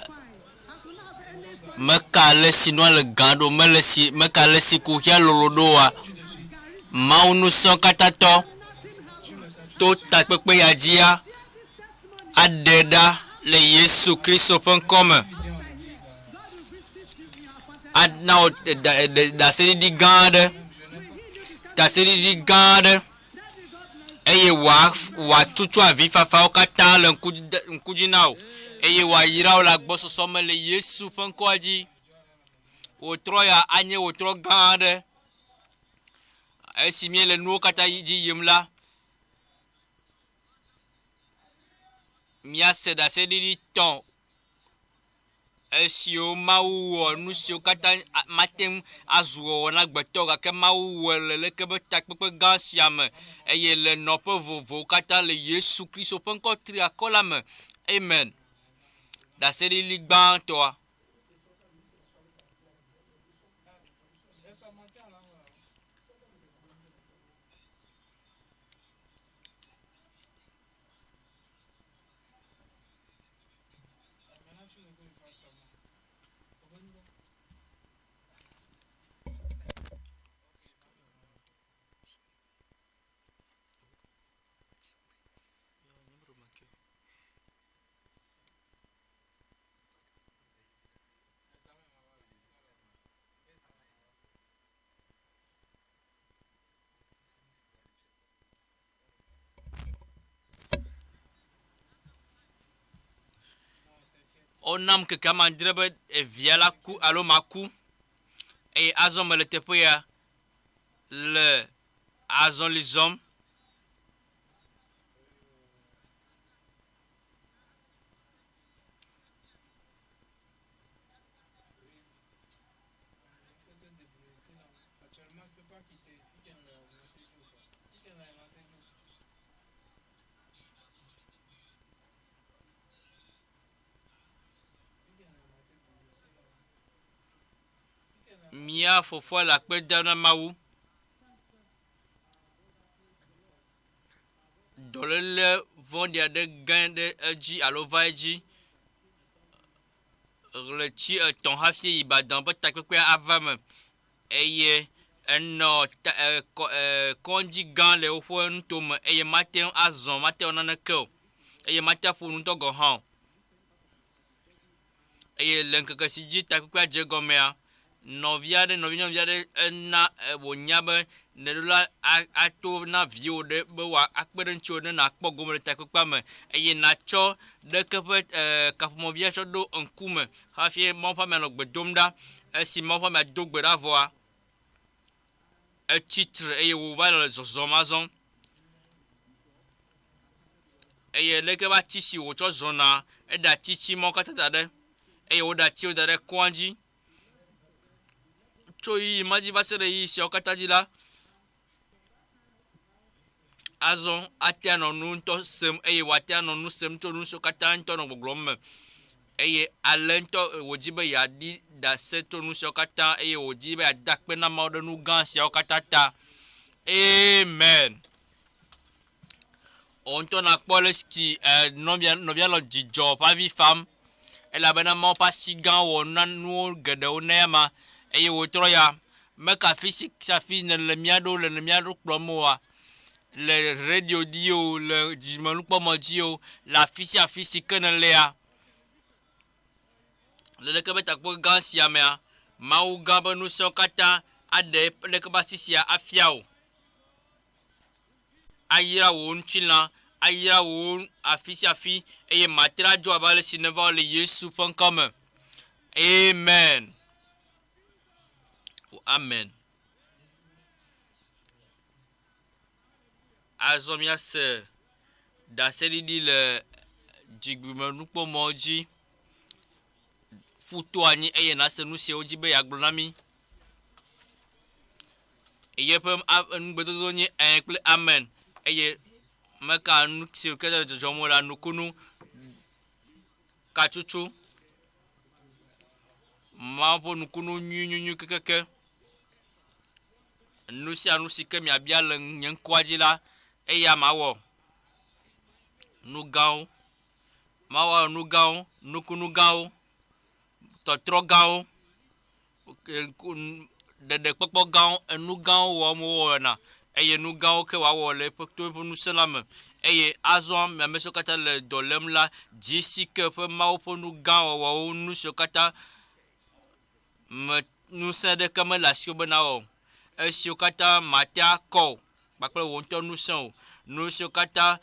S2: mekale sino le gando mekale si kuhia lolodoa maunu son katato to tak kpe ya dia adeda le Yesu Kristo ƒe adna da seri di gande eye wa tutu avi fafa o kata le nkudzi na o eye wa yira o la gbɔsɔsɔ me le Yesu ƒe ŋkɔa dzi. wòtrɔ ya anye wòtrɔ gã aɖe. Esi míele nuwo katã dzi yim la, míase ɖaseɖiɖi 3 esiwo Mawu wɔ nu siwo katã mate ŋu azu wɔwɔ na gbetɔ gake Mawu wɔ le leke be takpekpe gã sia me eye le nɔƒe vovovowo katã le Yesu Kristo ƒe ŋkɔ tri akɔ la me. Amen. Ɖaseɖiɖi gbãtɔa. Onam ŋkeke amandre be evia la ku alo maku eye azɔ me le teƒe ya le azɔli zɔm. Mia fofoa la kpe dem na Mawu. Dɔléle vɔ̃ɖi aɖe gã ɖe edzi alo va edzi. Ɣleti 3 hafi yi Ibadan ƒe takpekpea ava me eye enɔ kɔndzi gã le woƒe nutome eye mate ŋu azɔ, mate ŋu naneke o eye mate ƒo nutɔ gɔ hã o. Eye le ŋkeke si dzi takpekpea dze gɔmea, nɔvi aɖe ena wònya be neɖola ato na viwo ɖe be wòakpe ɖe ŋutsuwo ɖe nakpɔ gome le takpekpea me eye natsɔ ɖeke ƒe kaƒomɔvia tsɔ ɖo ŋkume hafi Mawu ƒe amea nɔ gbe dom ɖa. Esi Mawu ƒe amea do gbe ɖa vɔa, etsitre eye wòva le zɔzɔm azɔ eye leke ƒe ati si wòtsɔ zɔna eɖe atitsi mawo katã da ɖe eye woɖe atiwo da ɖe kɔa dzi. Tso yiyi ma dzi va se ɖe yiyi siawo katã dzi la, azɔ ate anɔ nu ŋutɔ sem eye wòate anɔ nu sem tso nu siwo katã ŋutɔ nɔ gbɔgblɔm me eye ale ŋutɔ wòdzi be yeaɖi ɖase tso nu siawo katã eye wòdzi be yeada akpe na Mawu ɖe nu gã siawo katã ta. Amen. O ŋutɔ nakpɔ le si nɔvia nɔ dzidzɔ ƒe avi fam elabena Mawu ƒe asi gã wɔ na nuwo geɖewo na ma eye wòtrɔ ya meka afi si afi le mía ɖo kplɔm oa, le radio dzi o, le dzidzimenukpɔmɔ dzi o, le afi si ke ne lea. Le leke be takpekpe gã sia mea, Mawu gã be nu siawo katã aɖe leke be asi sia afia o. Ayra wò ŋutilã, ayra wò afi sia afi eye mate ɖa dzo abe ale si neva le Yesu ƒe ŋkɔ me. Amen. Amen. Azɔ míase ɖaseɖiɖi le dzidzimenukpɔmɔ dzi ƒuto anyi eye nase nu siawo dzi be yeagblɔ na mí. Eye ƒe nugbedodo nye kple amen eye meka nu siwo ke le dzɔdzɔm la nukunu katsotso Mawu ƒe nukunu nyuinyuinyui kekeke. Nu sia nu si ke miabia le nye ŋkɔa dzi la eya mawɔ nu gãwo, mawɔ nu gãwo, nukunu gãwo, tɔtrɔ gãwo, ɖeɖekpɔkpɔ gãwo, enu gãwo wɔm wowɔna eye nu gãwo ke wòawɔ le to eƒe ŋusẽ la me eye azɔ ame siwo katã le dɔ lém la dzi si ke ƒe Mawu ƒe nu gã wɔwɔwo, nu siwo katã ŋusẽ ɖeke mele asiwo bena wɔ esiwo katã mate akɔ kpakple wò ŋutɔ ŋusẽ o, nu siwo katã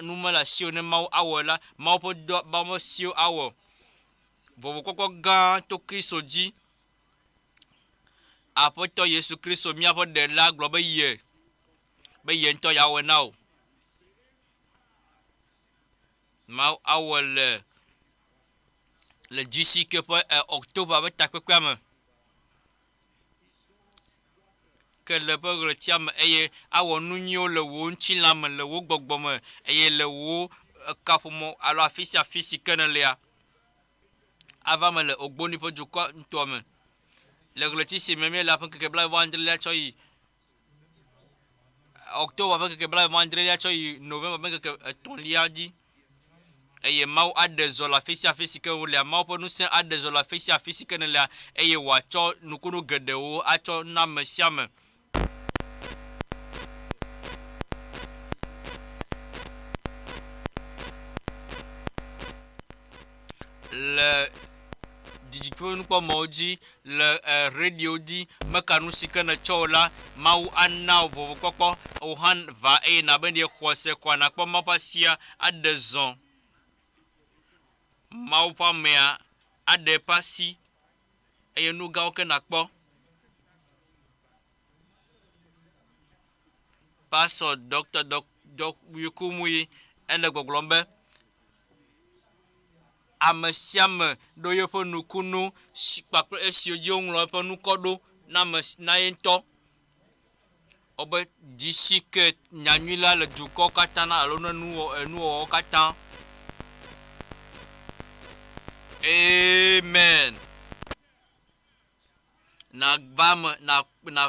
S2: nu mele asiwo ne Mawu awɔ la, Mawu ƒe dɔ siwo awɔ. Vɔvɔkpɔkpɔ gã to Kristo dzi Apoto Yesu Christo miapo de la globe ye. Be ye nto ya we now. Mau awel le d'ici que pour octobre avec ta kwame. Que le peuple tiam eye awo nunyo le wo nchilam le wo gbogbome eye le wo kapomo alors afisi kenelia. Avant me le ogboni po du quoi toi-même. Le glotisi me la pour que bla vendre la choi. Octobre avec que bla vendre la choi, novembre avec que ton liadi. Eye mau ade zola fisi que ou la mau po nous sen ade zola fisi que ne la eye wa cho nukunu gede o acho na mesiame. Le Dutoƒo nous pas maudit le radio dit mekanu sikana chola mau anna vovo koko ohan va e na bende khose kwa na kwa mapasia adezon mau pa mea ade pasi e nu ga oke na kpo Pasteur Dr W.F Kumuyi ene goglombe amesiame doyo po nukunu kpakple esioji onlo po nukodo na yento obe d'ici que nyanyula le duko katana alona nu katan. Amen. Na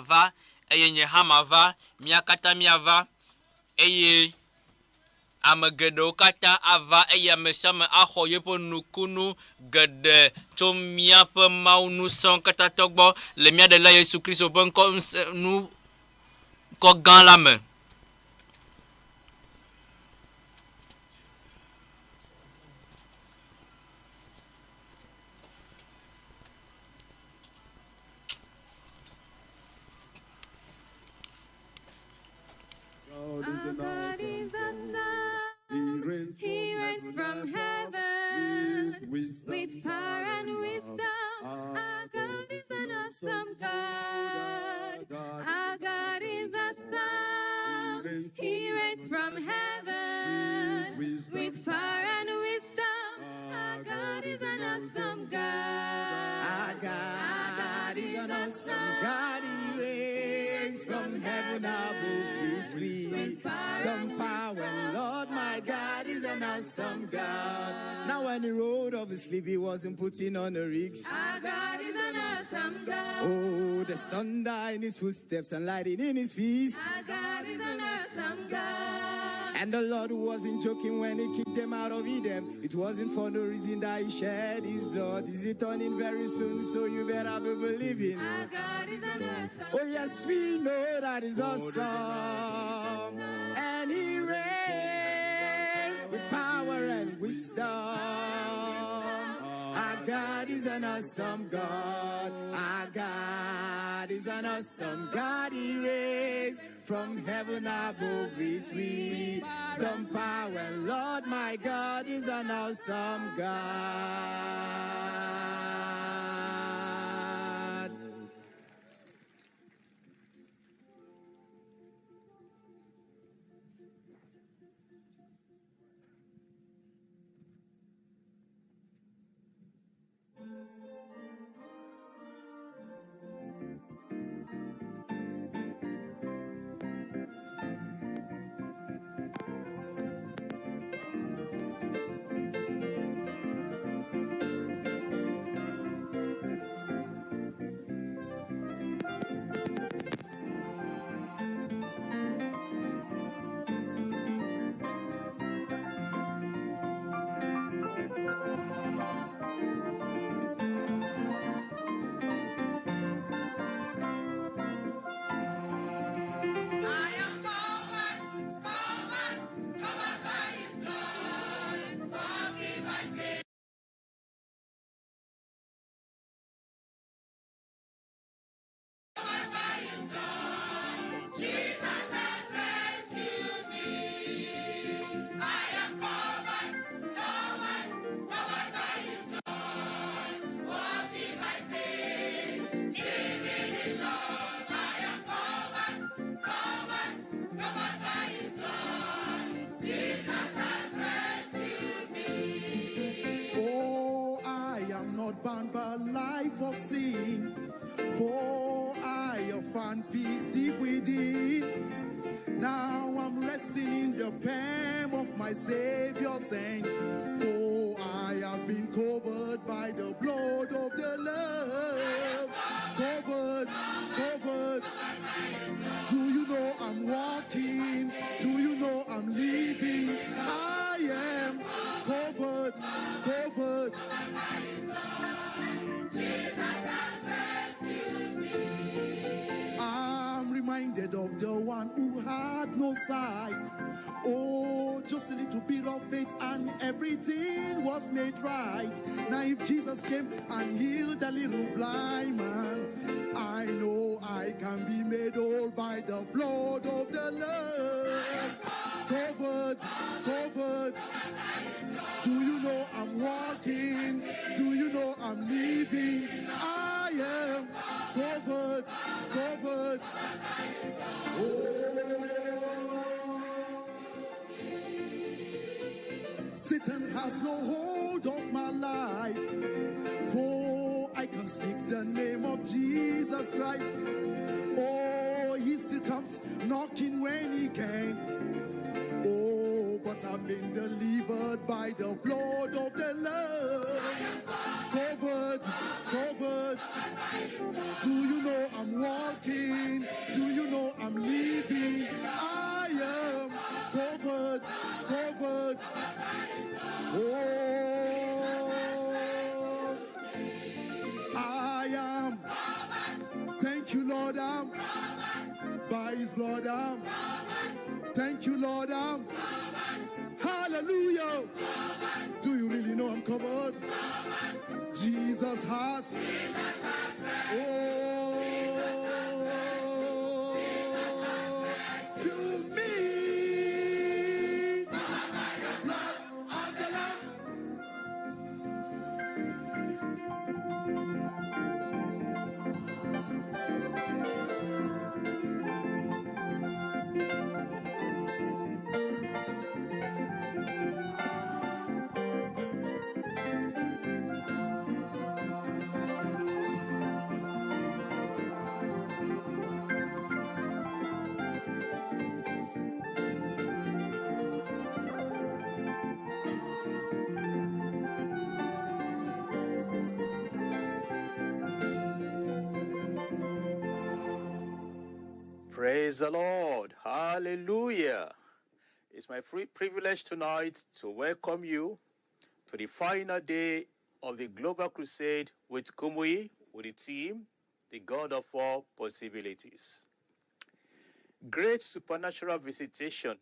S2: va eye nye hamava miakata miava eye amegedo kata ava eye mesame aho yepo nukunu gede to miape mau nu son kata togbo le mia de la Yesu Christo bon ko nu ko gan la me.
S7: He reigns from heaven with power and wisdom. Our God is an awesome God. Our God is awesome. He reigns from heaven with power and wisdom. Our God is an awesome God.
S8: Our God is an awesome God. He reigns from heaven above with some power. Lord, my God is an awesome God. Now when he rode off his sleep, he wasn't putting on the rigs.
S7: Our God is an awesome God.
S8: Oh, there's thunder in his footsteps and lightning in his feet.
S7: Our God is an awesome God.
S8: And the Lord wasn't joking when he kicked them out of Eden. It wasn't for no reason that he shed his blood. He's returning very soon, so you better be believing.
S7: Our God is an awesome.
S8: Oh yes, we know that is awesome. And he reigns with power and wisdom. Our God is an awesome God. Our God is an awesome God. He reigns from heaven above with wisdom, power. Lord, my God is an awesome God.
S7: Living in love.
S8: not bound by life of sin, for I have found peace deep within. Now I'm resting in the palm of my Savior's hand, for I have been covered by the blood of the Lamb. Covered, covered. Do you know I'm walking? Do you know I'm living? I am covered, covered. I'm reminded of the one who had no sight. Oh, just a little bit of faith and everything was made right. Now if Jesus came and healed a little blind man, I know I can be made whole by the blood of the Lamb. Covered, covered. Do you know I'm walking? Do you know I'm living? I am covered, covered. Oh. Satan has no hold of my life, for I can speak the name of Jesus Christ. Oh, he still comes knocking when he can. Oh, but I've been delivered by the blood of the Lamb. Covered, covered. Do you know I'm walking? Do you know I'm living? I am covered, covered. Oh, I am. Thank you, Lord, I'm by his blood, I'm. Thank you, Lord, I'm. Hallelujah. Do you really know I'm covered? Jesus has. Oh, to me. Blood of the Lamb.
S9: Praise the Lord. Hallelujah. It's my free privilege tonight to welcome you to the final day of the Global Crusade with Kumuyi, with the team, the God of all possibilities. Great supernatural visitation.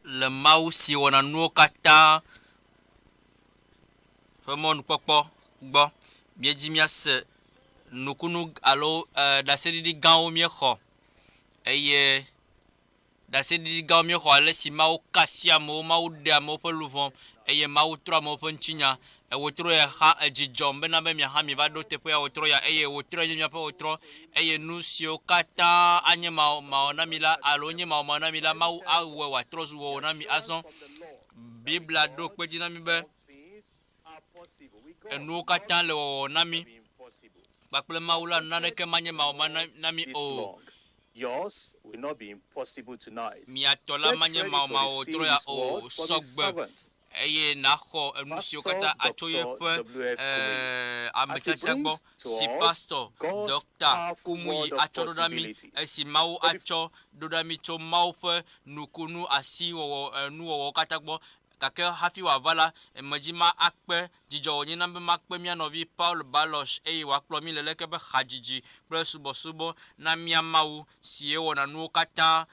S2: Le Mawu si wɔna nuwo katã ƒe mɔnukpɔkpɔ gbɔ míedzi míase nukunu alo ɖaseɖiɖi gãwo míexɔ eye ɖaseɖiɖi gãwo míexɔ ale si Mawu kasia amewo, Mawu ɖe amewo ƒe luʋɔ eye Mawu trɔ amewo ƒe ŋutinya wòtrɔ ya xa dzidzɔ bena be miaha mi va ɖo teƒe ya wòtrɔ ya eye wòtrɔ nye miaƒe wòtrɔ eye nu siwo katã anye mawɔ na mi la alo nye mawɔ na mi la Mawu awɔe wòatrɔ zu wɔwɔ na mi azɔ. Bibla ɖo kpedzi na mi be enuwo katã le wɔwɔ na mi.
S9: Yours will not be impossible tonight.
S2: Miatola manye mao troya o sogbe eye naxɔ enu siwo katã atso yeƒe ametsiatsia gbɔ si Pasteur Dr Kumuyi atsɔ ɖo ɖa mi esi Mawu atsɔ ɖo ɖa mi tso Mawu ƒe nukunu asi wɔwɔ nuwɔwɔ katã gbɔ. Gake hafi wòava la medzi ma akpe dzidzɔ wònye na be makpe mía nɔvi Paul Balos eye wòakplɔ mi le leke be hadzidzi kple subɔsubɔ na mía Mawu si wɔna nuwo katã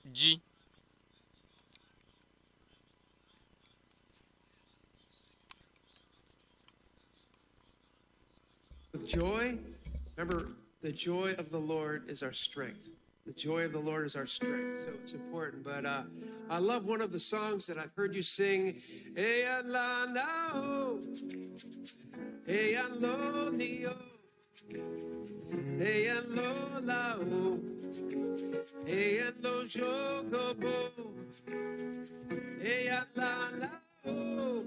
S2: dzi.
S10: With joy, remember, the joy of the Lord is our strength. The joy of the Lord is our strength. So it's important. But I love one of the songs that I've heard you sing. Eyan la na o, eyan lo ni o, eyan lo la o, eyan lo jogobo, eyan la na o,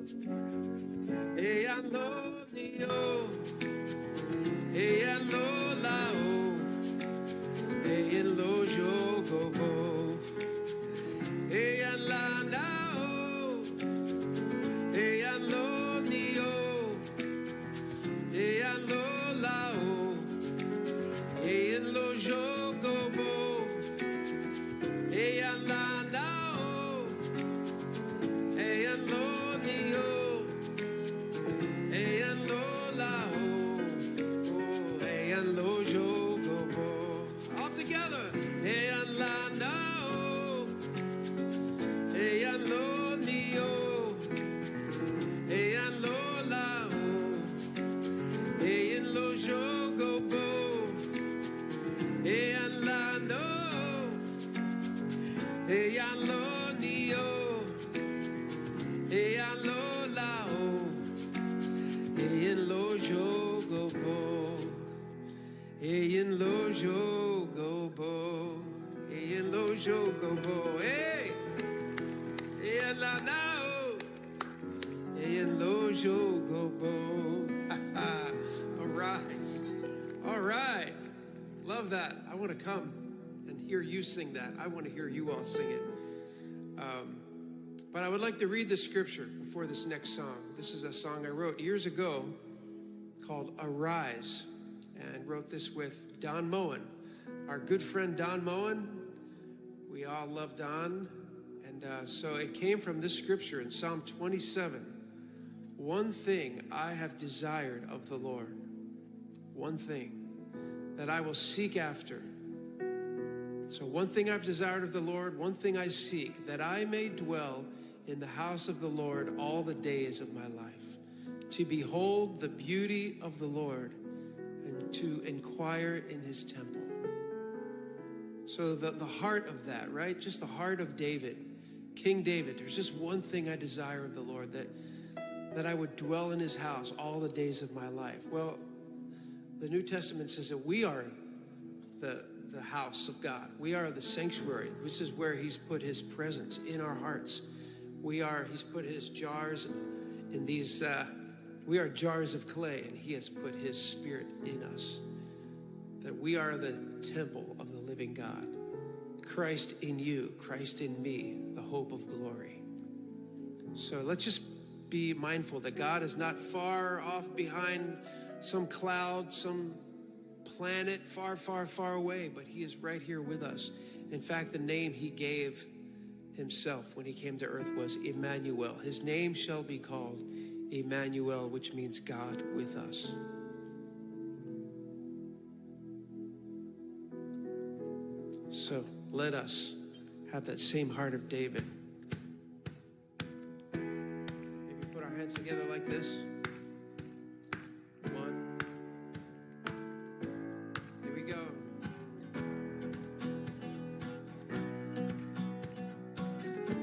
S10: All right. Love that. I want to come and hear you sing that. I want to hear you all sing it. But I would like to read the scripture before this next song. This is a song I wrote years ago called Arise, and wrote this with Don Moen, our good friend Don Moen. We all love Don. And so it came from this scripture in Psalm 27. One thing I have desired of the Lord, one thing that I will seek after. So one thing I've desired of the Lord, one thing I seek, that I may dwell in the house of the Lord all the days of my life, to behold the beauty of the Lord and to inquire in his temple. So the heart of that, right? Just the heart of David, King David. There's just one thing I desire of the Lord, that I would dwell in his house all the days of my life. Well, the New Testament says that we are the house of God. We are the sanctuary. This is where he's put his presence in our hearts. He's put his jars in these, we are jars of clay, and he has put his spirit in us. That we are the temple of the living God. Christ in you, Christ in me, the hope of glory. So let's just be mindful that God is not far off behind some cloud, some planet far, far, far away, but he is right here with us. In fact, the name he gave himself when he came to earth was Emmanuel. His name shall be called Emmanuel, which means God with us. So let us have that same heart of David. Maybe put our hands together like this. One. Here we go.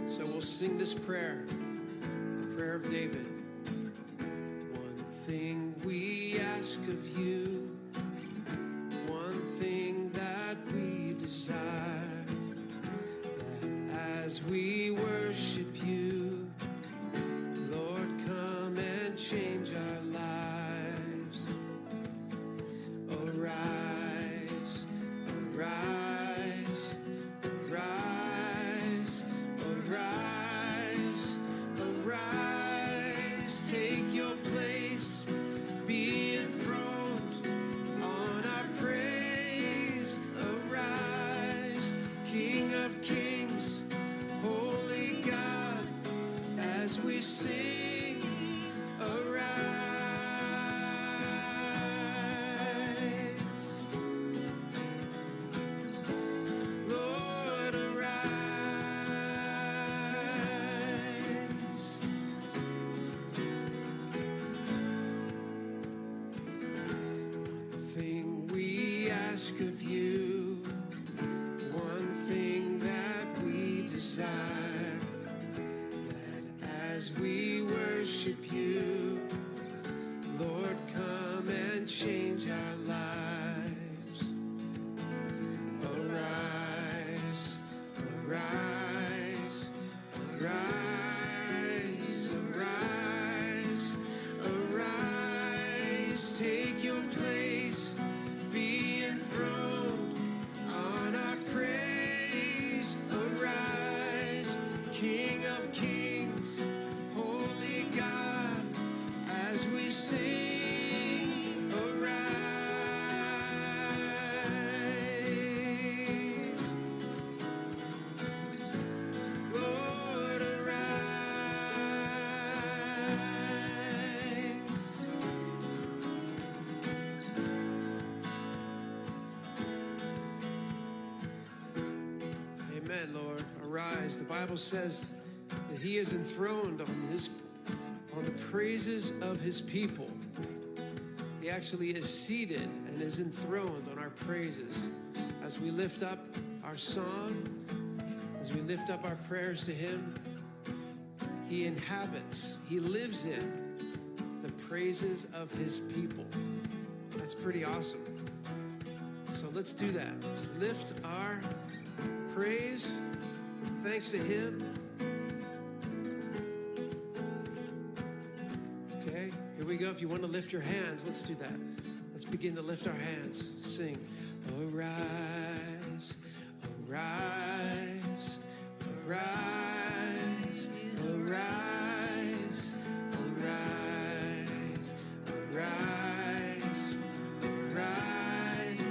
S10: So we'll sing this prayer, the prayer of David. One thing we ask of you, one thing that we desire, that as we worship you, Lord, come and change our lives. Arise, arise, arise, arise, arise. Take your place, be enthroned on our praise. Arise, King of Kings, Holy God, as we sing, arise. Lord, arise. One thing we ask of you, one thing that we desire, that as we worship you, Lord, come and change our lives. Arise, arise, arise, arise, arise. sing, arise. Lord, arise. Amen, Lord. Arise. The Bible says that he is enthroned on the praises of his people. He actually is seated and is enthroned on our praises. As we lift up our song, as we lift up our prayers to him, he inhabits, he lives in the praises of his people. That's pretty awesome. So let's do that. Let's lift our praise and thanks to him. Okay, here we go. If you want to lift your hands, let's do that. Let's begin to lift our hands. Sing. Arise, arise, arise, arise, arise, arise, arise.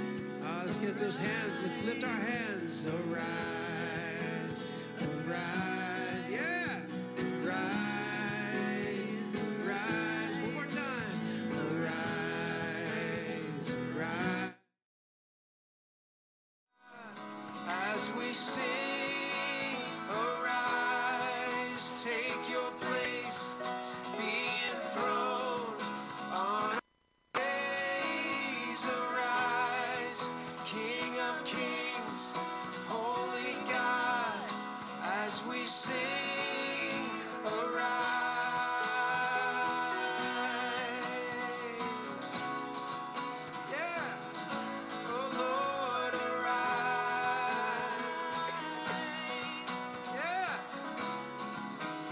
S10: Let's get those hands. Let's lift our hands. Arise, arise, yeah. Arise, arise. One more time. Arise, arise. As we sing, arise, take your place, be enthroned on praise, arise, King of Kings, Holy God, as we sing, arise. Yeah. Oh Lord, arise. Yeah.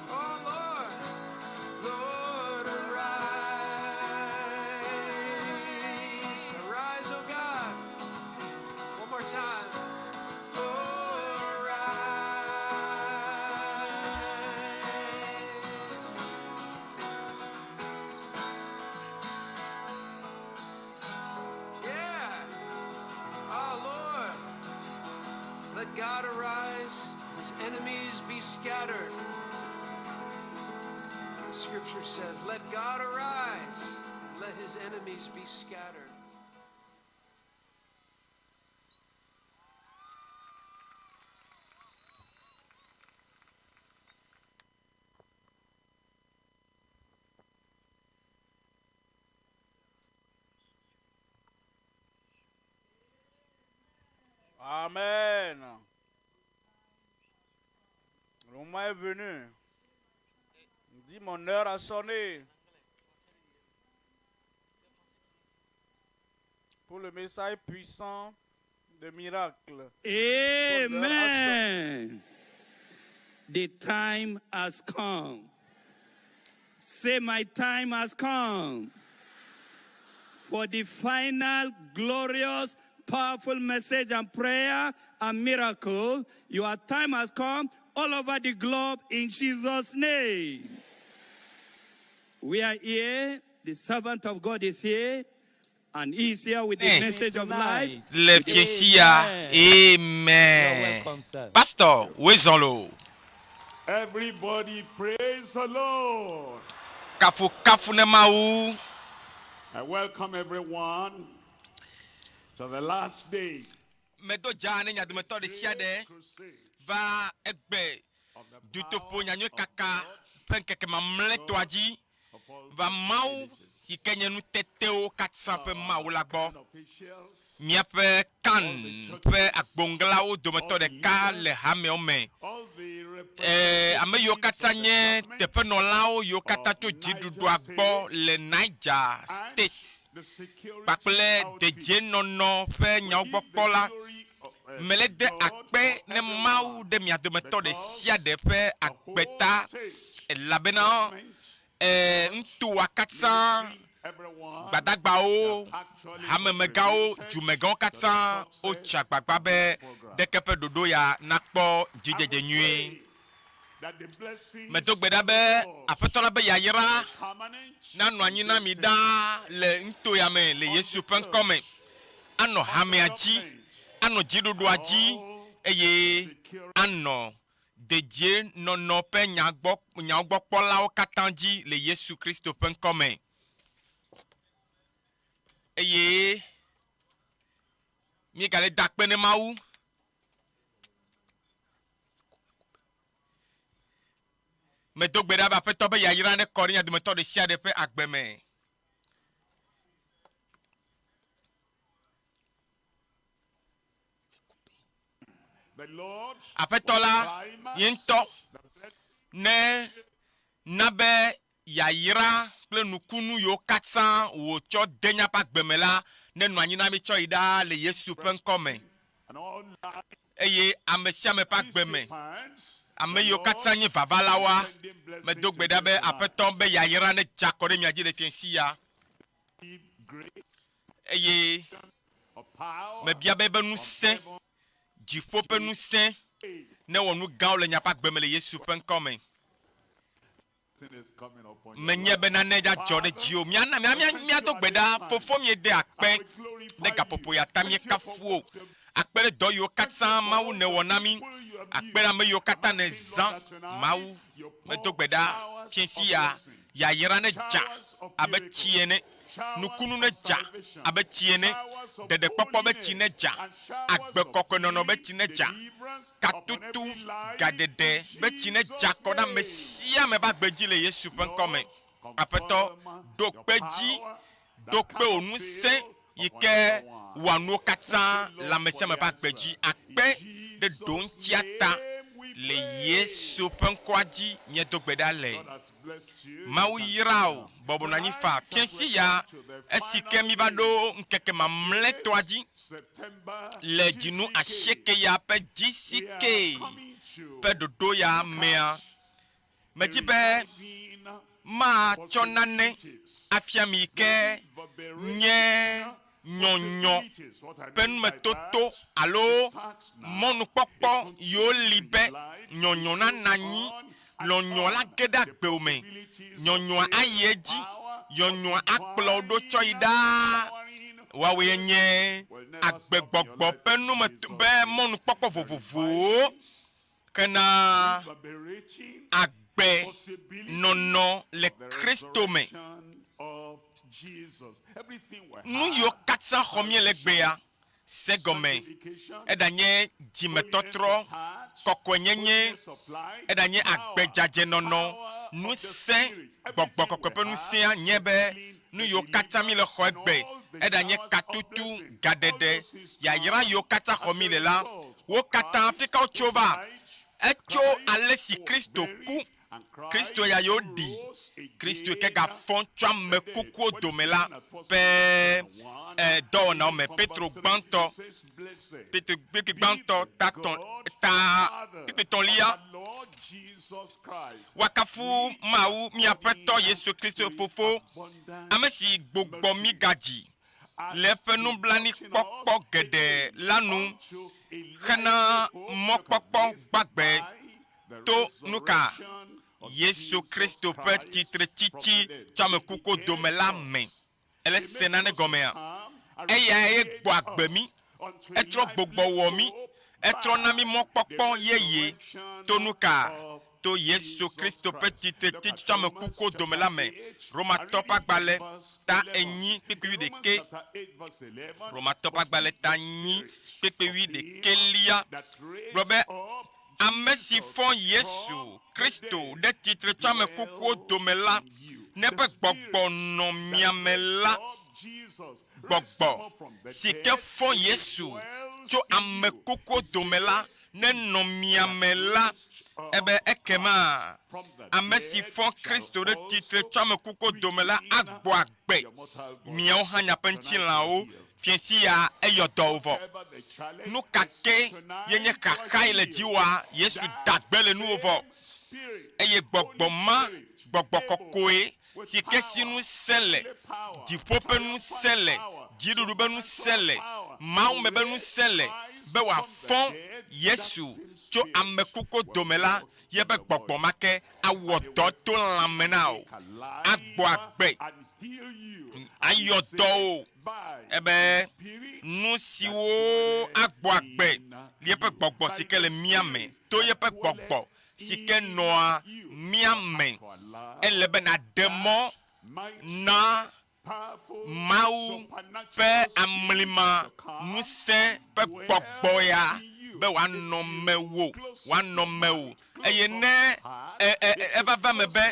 S10: Oh Lord, Lord, arise. Arise, oh God. One more time. Oh, arise. Yeah. Oh Lord, let God arise, his enemies be scattered. The scripture says, let God arise, let his enemies be scattered.
S11: Amen. Le moment est venu. Il dit mon heure a sonné. Pour le message puissant de miracle.
S12: Amen. The time has come. Say, my time has come for the final glorious powerful message and prayer and miracle. Your time has come all over the globe in Jesus' name. We are here. The servant of God is here. And he is here with the message of life.
S13: Le Messia. Amen. Pasteur, Wezonlo.
S14: Everybody praise the Lord.
S13: Kafu Mawu.
S14: I welcome everyone to the last day
S13: va EÚEGBE Dutoƒo kaka nkeke mamle toadi va Mawu si kenye nu teteo 400 pe Mawu la gbo miape kan pe agbonglao dometo deka le hameome ame yo katanye tepe nolao yo katato jidudu agbo le Niger State kple deje nono pe nyaogbokpola mele de akpe ne Mawu de mia dometo de sia de pe akpeta labena ntu akatsa gbadagbao hamemegao jumegan katsa o chagbagba be de kepe dodo ya nakpo jijeje nyue. me do gbe da be aƒetɔ la be yayra nanɔ anyi na mi ɖaa le ŋuto ya me le Yesu ƒe ŋkɔ me anɔ hamea dzi anɔ dziɖuɖua dzi eye anɔ dedie nɔnɔ ƒe nyagbɔkpɔlawo katã dzi le Yesu Kristo ƒe ŋkɔ me eye mi gale da kpe ne Mawu me do gbe ɖa be aƒetɔ be yayra ne kɔ ɖe nya dometɔ ɖe sia ɖe ƒe agbe me. Aƒetɔ la ye ŋutɔ ne na be yayra kple nukunu yiwo katã wòtsɔ de míaƒe agbe me la ne nɔ anyi na mi tsɔ yi ɖaa le Yesu ƒe ŋkɔ me eye ame sia ame ƒe agbe me ame yiwo katã nye vavalawoa medo gbe ɖa be aƒetɔ be yayra ne dza kɔ ɖe mia dzi le fiesi ya eye mebia be ŋusẽ dziƒo ƒe ŋusẽ ne wɔ nu gãwo le miaƒe agbe me le Yesu ƒe ŋkɔ me menye be nane dzadzɔ ɖe dziwo miado gbe ɖa fofo miede akpe ɖe gaƒoƒo ya ta miekafuwo akpe ɖe dɔ yiwo katã Mawu ne wɔ na mi akpe ɖe ame yiwo katã ne zã Mawu medo gbe ɖa fiesi ya yayra ne dza abe tsi ene nukunu ne dza abe tsi ene ɖeɖekpɔkpɔ be tsi ne dza agbekɔkɔenɔnɔ be tsi ne dza katutu gaɖeɖe be tsi ne dza kɔ ɖe ame sia ame be agbe dzi le Yesu ƒe ŋkɔ me aƒetɔ ɖo kpe dzi ɖo kpe wò ŋusẽ yi ke wɔa nuwo katã le ame sia ame ƒe agbe dzi akpe ɖe ɖo ŋutia ta le Yesu ƒe ŋkɔa dzi miedo gbe ɖa le Mawu yra o bɔbɔ nɔ anyi fa fiesi ya esi ke mi va ɖo ŋkeke mamlɛtɔa dzi le dzinu asieke ya ƒe dzisike ƒe ɖoɖo ya mea medi be matsɔ nane afia mi ke nye nyɔnyɔ ƒe numetoto alo mɔnukpɔkpɔ yiwo li be nyɔnyɔ nana anyi nyɔnyɔ la ge ɖe agbewo me nyɔnyɔa ayi edzi nyɔnyɔa akplɔ ɖo tsɔ yi ɖaa woawoe nye agbegbɔgbɔ ƒe numeto be mɔnukpɔkpɔ vovovowo kena agbe nɔnɔ le Kristo me nu yiwo katã xɔ mie le gbea segɔme eɖanye dzimetɔtrɔ kɔkɔenyenye eɖanye agbedzadzenɔnɔ nusẽ gbɔgbɔ kɔkɔe ƒe nusẽa nye be nu yiwo katã mi le xɔ egbe eɖanye katutu gaɖeɖe yayra yiwo katã xɔ mi le la wo katã fi ka wotso va etso ale si Kristo ku Kristo ya yo di Kristo ke gafɔn tso ame kukuwo dome la ƒe dɔwɔnawo me Petro gbãtɔ ta pipitɔlia wakafu Mawu miaƒetɔ Yesu Kristo fofo ame si gbogbo mi gadzi le eƒe nublanuikpɔkpɔ geɖe la nu hena mɔkpɔkpɔ gbagbe to nuka Yesu Kristo ƒe titre tsitsi tso ame kukuwo dome la me ele se nane gɔmea eya gbɔ agbe mi etrɔ gbogbo wɔ mi etrɔ na mi mɔkpɔkpɔ yeye to nuka to Yesu Kristo ƒe titre tsitsi tso ame kukuwo dome la me Romatɔ ƒe agbalẽ ta 8:11 Romatɔ ƒe agbalẽ ta 8:11 gblɔ be ame si fɔ Yesu Kristo ɖe titre tso ame kukuwo dome la ne ƒe gbɔgbɔ nɔ miame la gbɔgbɔ si ke fɔ Yesu tso ame kukuwo dome la ne nɔ miame la ebe ekema ame si fɔ Kristo ɖe titre tso ame kukuwo dome la agbɔ agbe miawo hã nyaƒe ŋutilãwo fiesi ya eyɔ dɔ vɔ nu kake ye nye kaka yi le dziwoa Yesu dagbe le nuwo vɔ eye gbɔgbɔ ma gbɔgbɔ kɔkɔe si ke si nu sele dipope nu sele jidudu be nu sele mawu me be nu sele be wa fon Yesu tso amekuko domela ye be gbogbo make awodo to lamena o agbo agbe ayodo ebe nu siwo agbo agbe ye be gbogbo sikele miame to ye be gbogbo sike noa miame elebe na demo na Mawu pe amlima nuse pe gbogbo ya be wa no mewo eye ne eva me be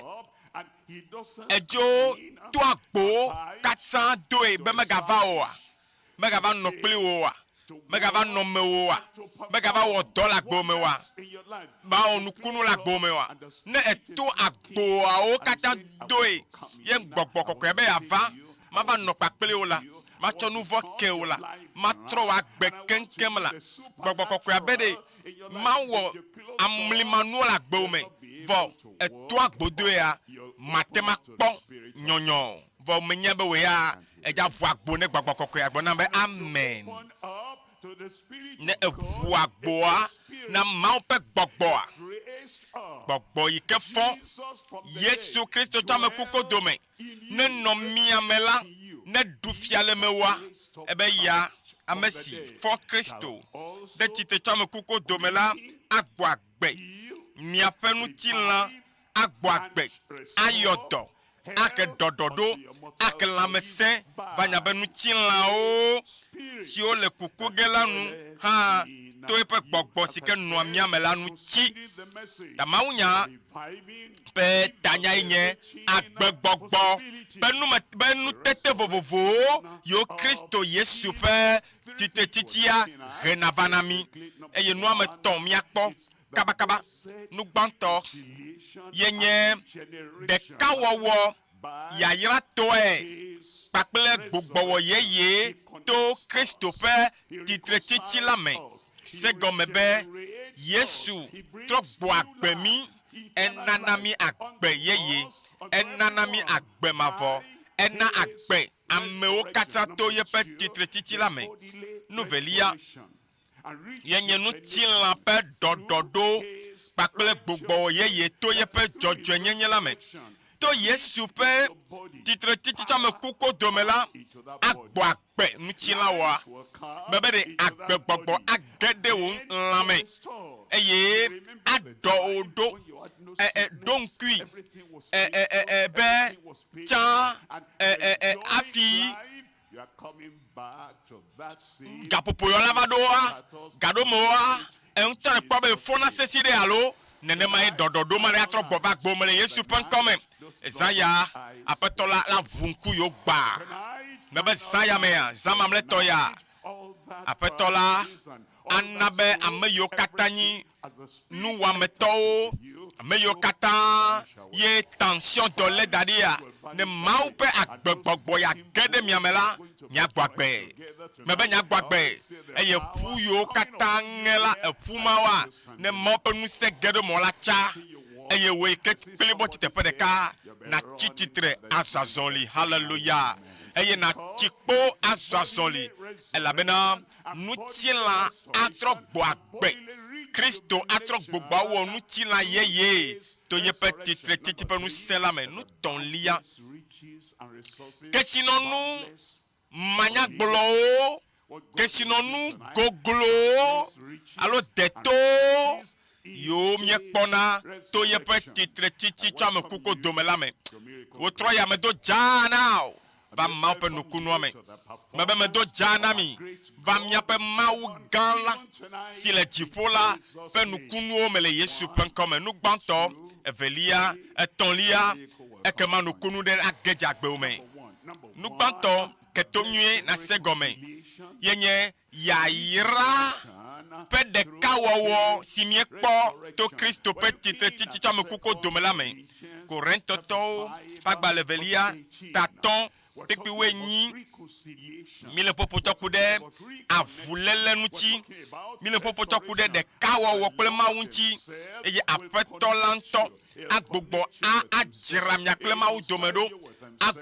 S13: ejo to agbo katsan doe be megava no pli o megava no mewo megava wo dollar gbo mewa ba onukunu la gbo mewa ne eto agbo a o kata doe ye gbogbo kokko be ava ma va no pa pele o la ma cho nouveau ke o la ma tro agbe kenkem la gbogbo kokko abede ma wo amlimanu la gbo me vo eto agbo doe a matema pon nyonyo vo menye be we ya eja vo agbo ne gbogbo kokko agbo na be amen ne evu agboa na maupe gbogbo ike fon Yesu Kristo tame kuko dome ne no miamela ne dufiale mewa ebe ya amesi fon Kristo de tite tame kuko dome la agbo agbe miafenu tilan agbo agbe ayodo ake dododo ake lamese vanyabenu tilan o si o le kuku gelanu ha to epe gbogbo sike no miamela nu chi tamaunya pe tanya inye agbe gbogbo benu tete vovovo yo Kristo Yesu pe tite titia renavanami eye no ameton miakpo kabakaba nu gbanto yenye de kawowo yayira to pakple gbogbo yeye to Kristo pe titre titi la me segome be Yesu trogbo agbemi enanami agbe yeye enanami agbe mavo ena agbe ameo kata to ye pe titre titi la me novelia yenye nu tilan pe dododo pakple gbogbo yeye to ye pe jojo nyenye la me to Yesu pe titre titi tame kuko domela agbo agbe nu tilan wa bebe de agbe gbogbo agede wo lame eye ado odo donkui be cha afi gapopo yo lavadoa gadomoa entare kwa be fona seside alo nene mai dododo mare atro bova gbomele Yesu pen come ezaya apetola la vunku yo gba mebe saya mea zamamle toya apetola anabe ameyo katanyi nuwa meto ameyo katan ye tension dole dadia ne maupe agbegbogbo ya gede miamela nyagbagbe mebe nyagbagbe eye fuyo katangela efumawa ne maupe nu se gede mola cha eye we ke klibo titepe de ka na chichitre azazoli hallelujah eye na chikpo azazoli elabena nutila atrogbo agbe Kristo atrogbo awo nutila yeye to ye petit titi pe nu selame nu ton lia que sinon nous mania gbolo que sinon nous goglo alors deto yo mie kpona to ye petit titi twa me kuko domela me wo tro ya me do jana va ma pe no kunu me mebe me do jana mi va mia pe mawu gala si le tifola pe no kunu me le Yesu pen comme nu gbanto evelia etonlia ekema no kunu de ageja gbe o me nu gbanto ke to nue na segome yenye yaira pe de kawowo si mie kpo to Kristo pe titi twa me kuko domela me Corinto to pagba levelia taton Pekpiwe nyi. Mile popoto kude avulele nuti. Mile popoto kude de kawa wokple Mawu nti. Eye apeto lanto. Agbogbo ajira miakple Mawu domedo.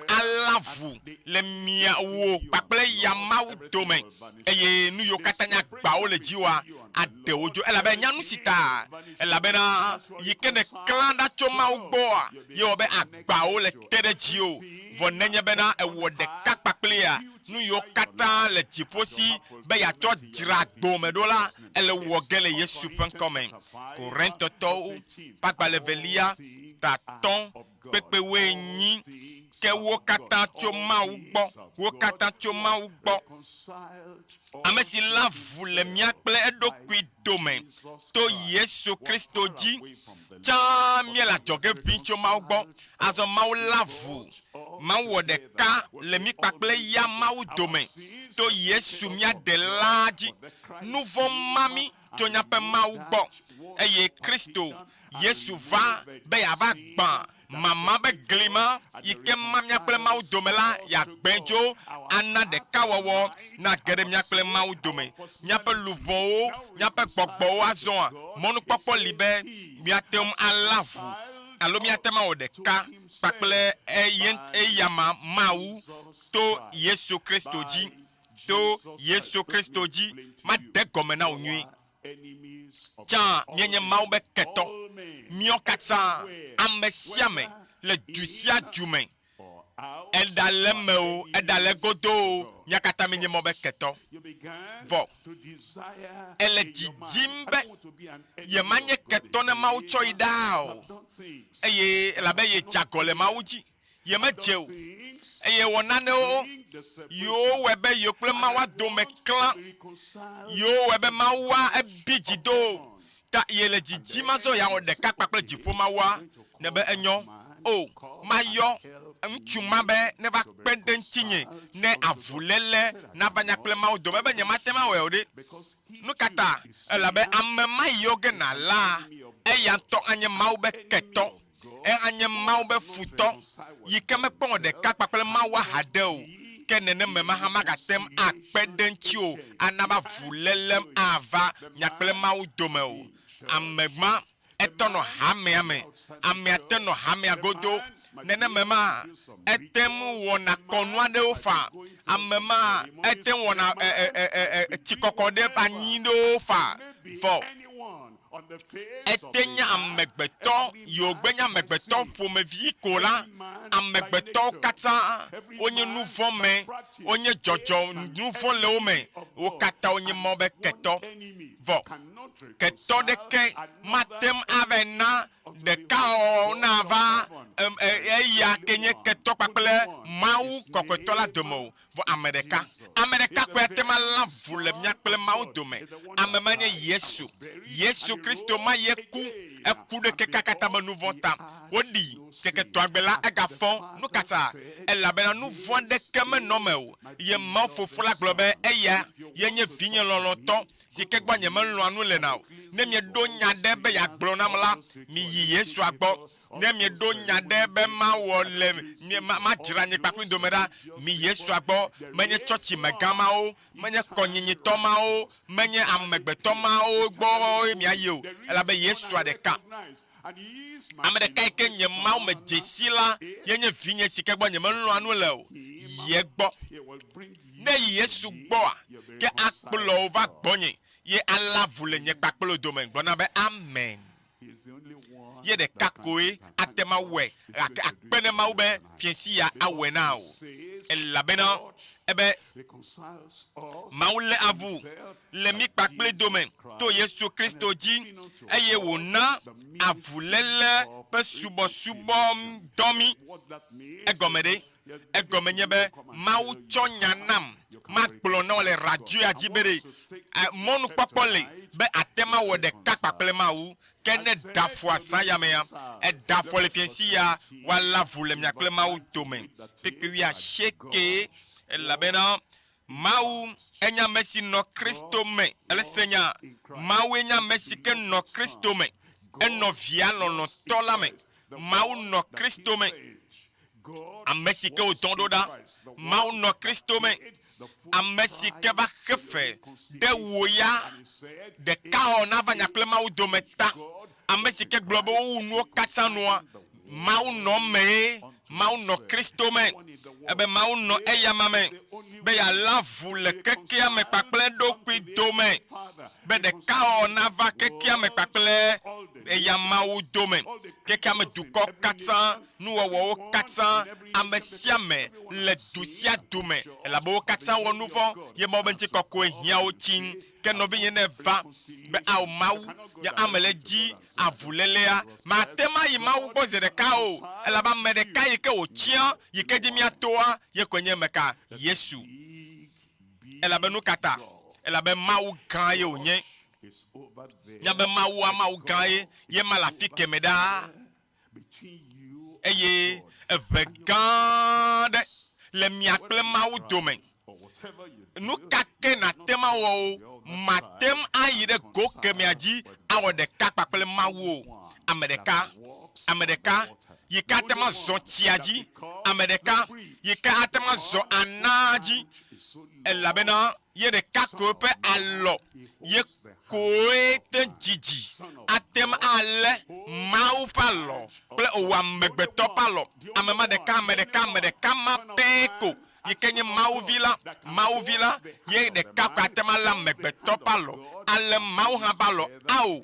S13: Alavu le miawo pakple ya Mawu dome. Eye nu yo katanya gbao le jiwa ade ojo elabe nyanu sita elabe na yikene klanda choma ugboa ye obe agbao le tere jio vonenye bena ewo de kakpakple ya nu yo kata le tiposi be ya to dragbo medola ele wogele Yesu penkome Korento to pakpa levelia ta ton pepewe nyi ke wo kata choma ugbo wo kata choma ugbo amesi lavu le miakple edokui dome to Yesu Kristo ji cha miela joge pincho Mawu gbo azo Mawu lavu Mawu de ka le mi pakple ya Mawu dome to Yesu mia de laji nouveau mami to nyape Mawu gbo eye Kristo Yesu va be ava gba mama be glima yike mamia kple Mawu dome la ya gbenjo ana de kawowo na gere mia kple Mawu dome miape luvon miape gbogbo azon monu popo libe miatem alavu alo miatema o de ka pakple eyama Mawu to Yesu Kristo ji to Yesu Kristo ji ma de gome na onyi Tiens, mienye Mawu be keto mion katsa amesiame le dusia dume edale meo edale godo nyakata mienye Mawu be keto vo ele jijimbe ye manye keto ne Mawu choi dao eye labe ye jagole Mawu ji ye mejeo eye wonane o yo webe yo kple Mawu dome clan yo webe Mawu ebijido ta yele jiji mazo ya o de kakpakple Dutoƒo Mawu ne be enyo o mayo ntuma be ne va kpende ntinye ne avulele na banya kple Mawu dome be nyematema we ode nu kata elabe ame mayo ge na la eya to anye Mawu be keto anye Mawu be futo yike me pon de kakpakple Mawu hadeo kenene mema hamagatem akpedentio anaba vulelem ava nyakple Mawu dome o amegma etono hameame ameateno hameagodo nene mema etemu wona konwa de ofa amema etem wona tikokode banyindo fa fo etenya amegbeto yogbenya amegbeto pomevi kola amegbeto kata onye nouveau me onye jojo nouveau leome o kata onye mobe keto vo keto de ke matem avena de kao nava eya kenye keto pakple Mawu kokoto la domo vo Amerika ko etema la vule miakple Mawu dome amemanye Yesu Kristo ma yeku eku de kekakata ma nouveau temps odi keke toagbela egafon nu kasa elabena nouveau de keme nomeo ye ma fofola globe eya yenye vinye loloton si kegba nyeme lo anu le na ne mie do nyade be ya gblo namla mi yi Yesu agbo ne mie do nyade be ma wole ma jira nye paklu domera mi Yesu agbo menye church megama o menye konyinyi toma o menye amegbeto ma o gbo mi aye o elabe Yesu adeka amedeka ike nye Mawu me jesila yenye vinye si kegba nyeme lo anu le o ye gbo ne Yesu gbo ke akplo va gbonye ye alavu le nye pakplo domaine gbona be amen ye de kakoe atema we akpene Mawu be fiensi ya awe now elabena ebe Mawu le avu le mi pakple domaine to Yesu Kristo ji eye wona avulele pe subo domi egomede egomenye be Mawu chonya nam makplo no le radio ajibere monu popole be atema wo de kakpakple Mawu kene dafo asayame ya e dafo le fiensi ya wala vule miakple Mawu domaine pepe a sheke elabena Mawu enya mesi no Kristo me ele senya Mawu enya mesi ke no Kristo me eno via no tola me Mawu no Kristo me ame si ke wòdɔn ɖo ɖa Mawu nɔ Kristo me ame si ke va xe fe ɖe wò ya ɖeka nava nya kple Mawu dome ta ame si ke gblɔ be wowu nuwo katã nua Mawu nɔ mee Mawu nɔ Kristo me ebe Mawu nɔ eyama me be yalé avu le kekea me kpakple ɖokui dome be ɖeka nava kekea me kpakple eya Mawu dome kekea me dukɔ katã nuwɔwɔwo katã ame sia me le du sia du me elabe wo katã wɔ nu vɔ̃ ye Mawu be ŋutikɔkɔe hiã wo tsi ke nɔvinye ne va be ao Mawu ye ame le dzi avulelea mate ma yi Mawu gbɔ zi ɖeka o elabe ame ɖeka yi ke wòtia yi ke dzi miatoa ye koe nye meka Yesu elabe nu kata elabe Mawu gã ye wònye nyabe Mawu gã ye ma le afi keme ɖaa eye eve gã ɖe le mia kple Mawu dome nu kake nate ma wɔ o matem ayi ɖe go kemea dzi awɔ ɖeka kpakple Mawu o ame ɖeka yi ke ate ma zɔ tsia dzi ame ɖeka yi ke ate ma zɔ ana dzi elabena ye ɖeka koe ƒe alɔ ye koe te dzidzi atem ale Mawu ƒe alɔ kple owó amegbetɔ ƒe alɔ ame ɖeka ma pɛ ko yi ke nye Mawu vi la ye ɖeka ko atem ale amegbetɔ ƒe alɔ ale Mawu hã ƒe alɔ ao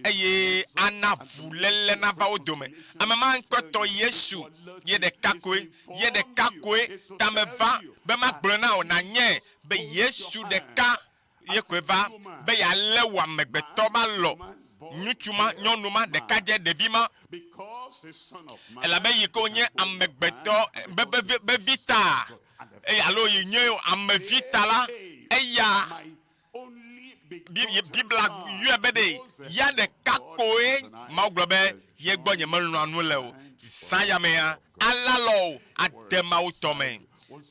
S13: eye ana vulele nava wo dome ame ma ŋkɔtɔ Yesu ye ɖeka koe tame va be magblɔ na o nanye be Yesu ɖeka ye koe va be yalé wò amegbetɔ ƒe alɔ ŋutsu ma nyɔnu ma ɖekadze ɖevi ma elabe yi ke wònye amegbetɔ be vita eye alo yi nye amevita la eya Bibla yɔe be ɖe ya ɖeka koe Mawu gblɔ be ye gbɔ nye melɔ̃a nu le o zã ya mea alalɔ o ade Mawu tɔme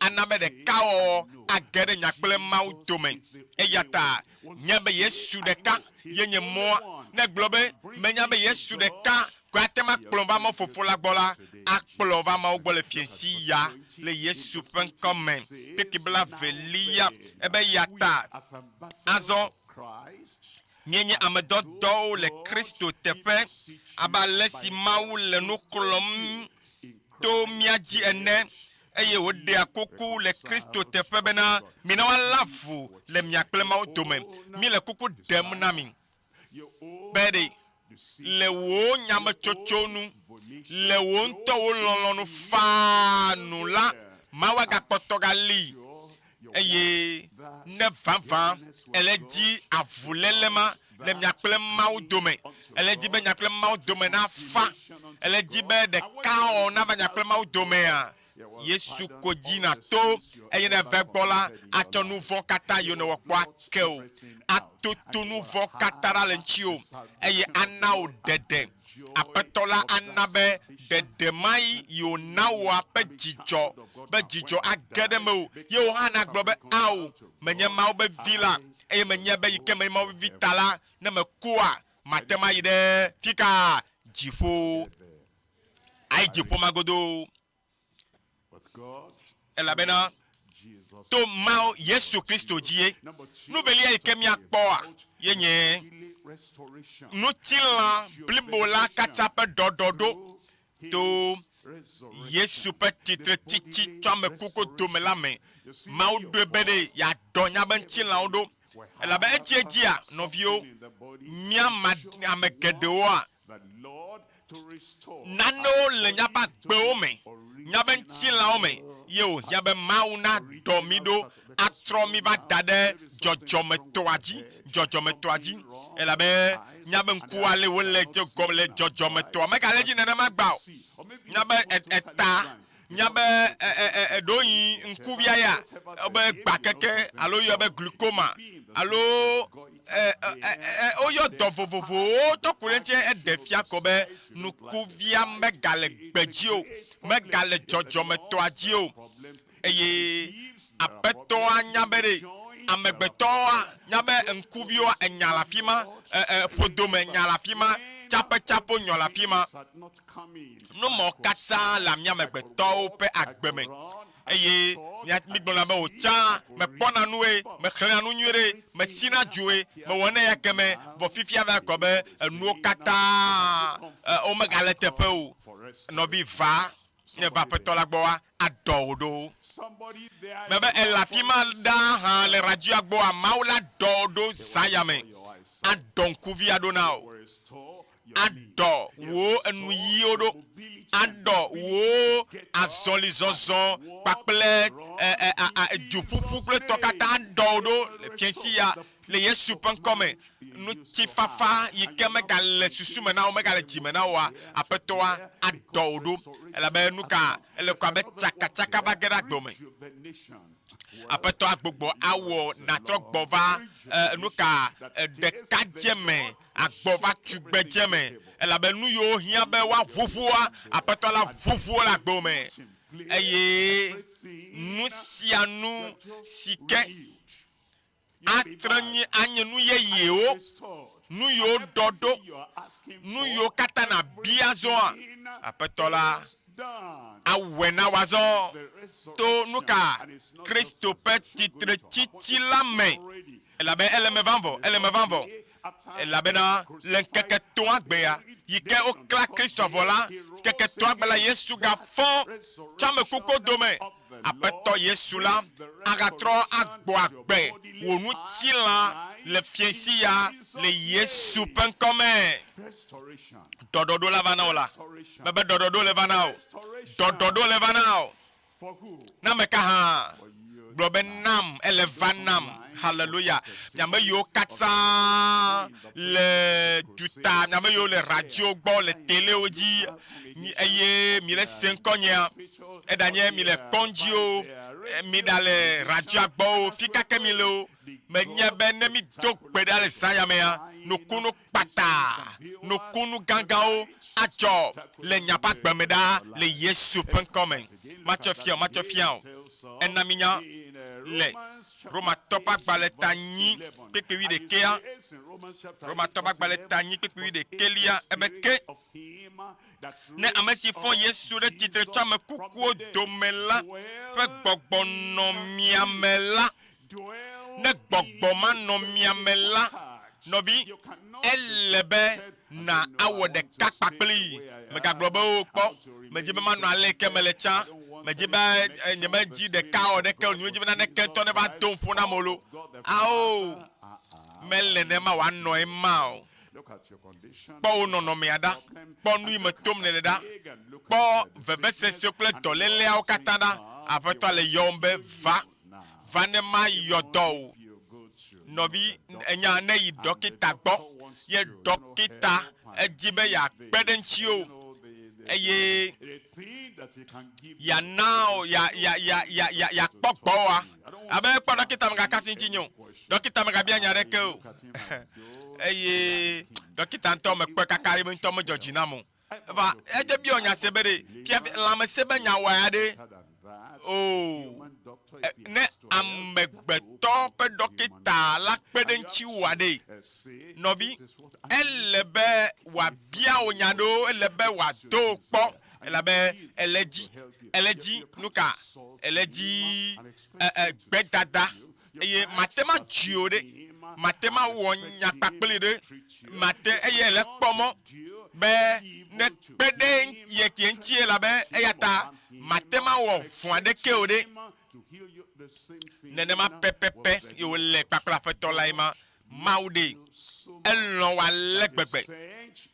S13: ana be ɖeka wɔwɔ age ɖe nya kple Mawu dome eya ta nye be Yesu ɖeka ye nye mɔa ne gblɔ be menya be Yesu ɖeka ko ate ma kplɔ va Mawu fofo la gbɔ la akplɔ va Mawu gbɔ le fiesi ya le Yesu ƒe ŋkɔ me keke bla velia ebe ya ta azɔ mienye ame dɔdɔwo le Kristo teƒe abe ale si Mawu le nu kplɔm to mia dzi ene eye wòɖea kuku le Kristo teƒe bena mina woalé avu le mia kple Mawu dome mi le kuku ɖem na mi be ɖe le wò nyametsotso nu le wò ŋutɔ wò lɔlɔ̃nu faa nu la Mawu agakpɔtɔ gali eye ne vavã ele dzi avulele ma le mia kple Mawu dome ele dzi be nya kple Mawu dome na fa ele dzi be ɖeka o na va nya kple Mawu domea Yesu ko dzi na to eye ne ve gbɔ la atsɔ nu vɔ̃ katã yiwo ne wɔkpɔ ake o atutu nu vɔ̃ katã ɖa le ŋuti o eye ana o ɖeɖe Aƒetɔ la ana be ɖeɖe ma yiwo na woa ƒe dzidzɔ be dzidzɔ age ɖe me o ye wo hã na gblɔ be ao menye Mawu be vi la eye menye be yi ke menye Mawu vi ta la ne mekua mate ma yi ɖe fika dziƒo ayi dziƒo magodo elabena to Mawu Yesu Kristo dzie nu velia yi ke miakpɔa ye nye nutilã blibo la katã ƒe ɖɔɖɔɖo to Yesu ƒe titre titi tso ame kuku dome la me Mawu ɖoe be ɖe yeaɖɔ nya be ŋutilãwo ɖo elabe etie dzia nɔviwo mía ame geɖewoa nanewo le míaƒe agbewo me míaƒe ŋutilãwo me ye wòhiã be Mawu na ɖɔ mi ɖo atrɔ mi va da ɖe dzɔdzɔmetɔa dzi elabe míaƒe ŋku ale wole gɔme le dzɔdzɔmetɔa megale dzi nenema gbã o míaƒe eta míaƒe ɖoyi ŋkuvia ya be gbakeke alo yɔ be glucoma alo woyɔ dɔ vovovowo tɔku ɖe ŋuti eɖe fia ko be nukuvia megale gbedzi o megale dzɔdzɔmetɔa dzi o eye aƒetɔa nya be ɖe amegbetɔa nya be ŋkuviwoa enya le afi ma ƒodome enya le afi ma tsapo nyɔ la fi ma nu mɔ katã la mia megbetɔwo ƒe agbe me eye migblɔ la be o tsã me kpɔna nue me xlẽna nu nyui ɖe me sina dzoe me wɔna ya keme vɔ fifia va kɔ be enuwo katã womegale teƒe o nɔvi va ne va aƒetɔ la gbɔ wa adɔ wo ɖo me be ele afi ma ɖa hã le radioa gbɔ amawo la dɔ wo ɖo zaya me adɔ ŋkuvi aɖo na o adɔ wo enu yiwo ɖo adɔ wo azɔlizɔzɔ kpakple duƒuƒu kple tɔ katã adɔ wo ɖo le fiesi ya le Yesu ƒe ŋkɔme ŋutifafa yi ke megale susu me na wo megale dzi me na woa aƒetɔa adɔ wo ɖo elabe nu ka ele kɔ abe tsakatsaka va ge ɖe agbo me aƒetɔ agbogbo awɔ natrɔ gbɔ va nu ka ɖeka dze me agbɔ va tugbe dze me elabe nu yiwo hiã be woaʋuʋua aƒetɔ la ʋuʋuwo le agbo me eye nu sia nu si ke atre anye nu yeyewo nu yiwo ɖɔɖo nu yiwo katã na bia zɔa aƒetɔ la awɔe na wazɔ to nu ka Kristo ƒe titretsitsi la me elabe ele me va vɔ elabena le ŋkeke tɔa gbea yi ke wokla Kristo avɔ la ŋkeke tɔa gbe la Yesu gafɔ tsɔ ame kuku dome aƒetɔ Yesu la agatrɔ agbɔ agbe wò ŋutilã le fiesi ya le Yesu ƒe ŋkɔme dɔdɔɖo la va na o la mebe dɔdɔɖo le va na o dɔdɔɖo le va na o na me ka hã gblɔ be nam ele va nam hallelujah miame yiwo katã le duta miame yiwo le radio gbɔ le téléwo dzi eye mi le se ŋkɔnyea eɖanye mi le kɔŋdziwo mi ɖa le radioa gbɔ o fi kake mi le o menye be ne mi do gbe ɖa le zã ya mea nukunu kpata nukunu gãgãwo adzɔ le nyaƒe agbe me ɖa le Yesu ƒe ŋkɔme matsɔ fia o ena mi nya le Romatɔ ƒe agbalẽ ta 8 kpekpe 11 Romatɔ ƒe agbalẽ ta 8 kpekpe 11 ebe ke ne ame si fɔ Yesu ɖe tsitre tsɔ ame kukuwo dome la ƒe gbɔgbɔ nɔ mia me la ne gbɔgbɔ ma nɔ mia me la nɔvi ele be na awɔ ɖeka kpakpli megagblɔ be wo kpɔ medzi be manɔ ale ke me le tsã medzi be nyemedzi ɖeka wɔ ɖeke o nyemedzi be naneke ŋutɔ ne va do ƒo na molo ao mele ne ma wòanɔ ema o kpɔ wo nɔnɔmea ɖa kpɔ nu yi me tom nene ɖa kpɔ vevesese kple dɔléleawo katã ɖa aƒetɔ le yɔm be va ne ma yɔ dɔ o nɔvi enya ne yi dɔkita gbɔ ye dɔkita edzi be yakpe ɖe ŋuti o eye yana o yakpɔ gbɔ wa abe kpɔ dɔkita megakasi ŋuti nye o dɔkita megabia nya ɖeke o eye dɔkita ŋutɔ mekpe kaka ebe ŋutɔ medzɔ dzi nam o va edze bi o nya se be ɖe fia lãmese be nya wɔya ɖe o ne amegbetɔ ƒe dɔkita la kpe ɖe ŋuti wòa ɖe nɔvi ele be wòabia wò nya ɖewo ele be wòado kpɔ elabe ele dzi nuka ele dzi gbedada eye mate ma dzi o ɖe mate ma wɔ nyakpakpli ɖe mate eye ele kpɔ mɔ be ne kpe ɖe yekie ŋuti elabe eya ta mate ma wɔ vɔ̃ aɖeke o ɖe nenema pɛpɛpɛ ye wòle kpakple aƒetɔ la ye ma Mawu ɖe elɔ̃ wòale gbegbe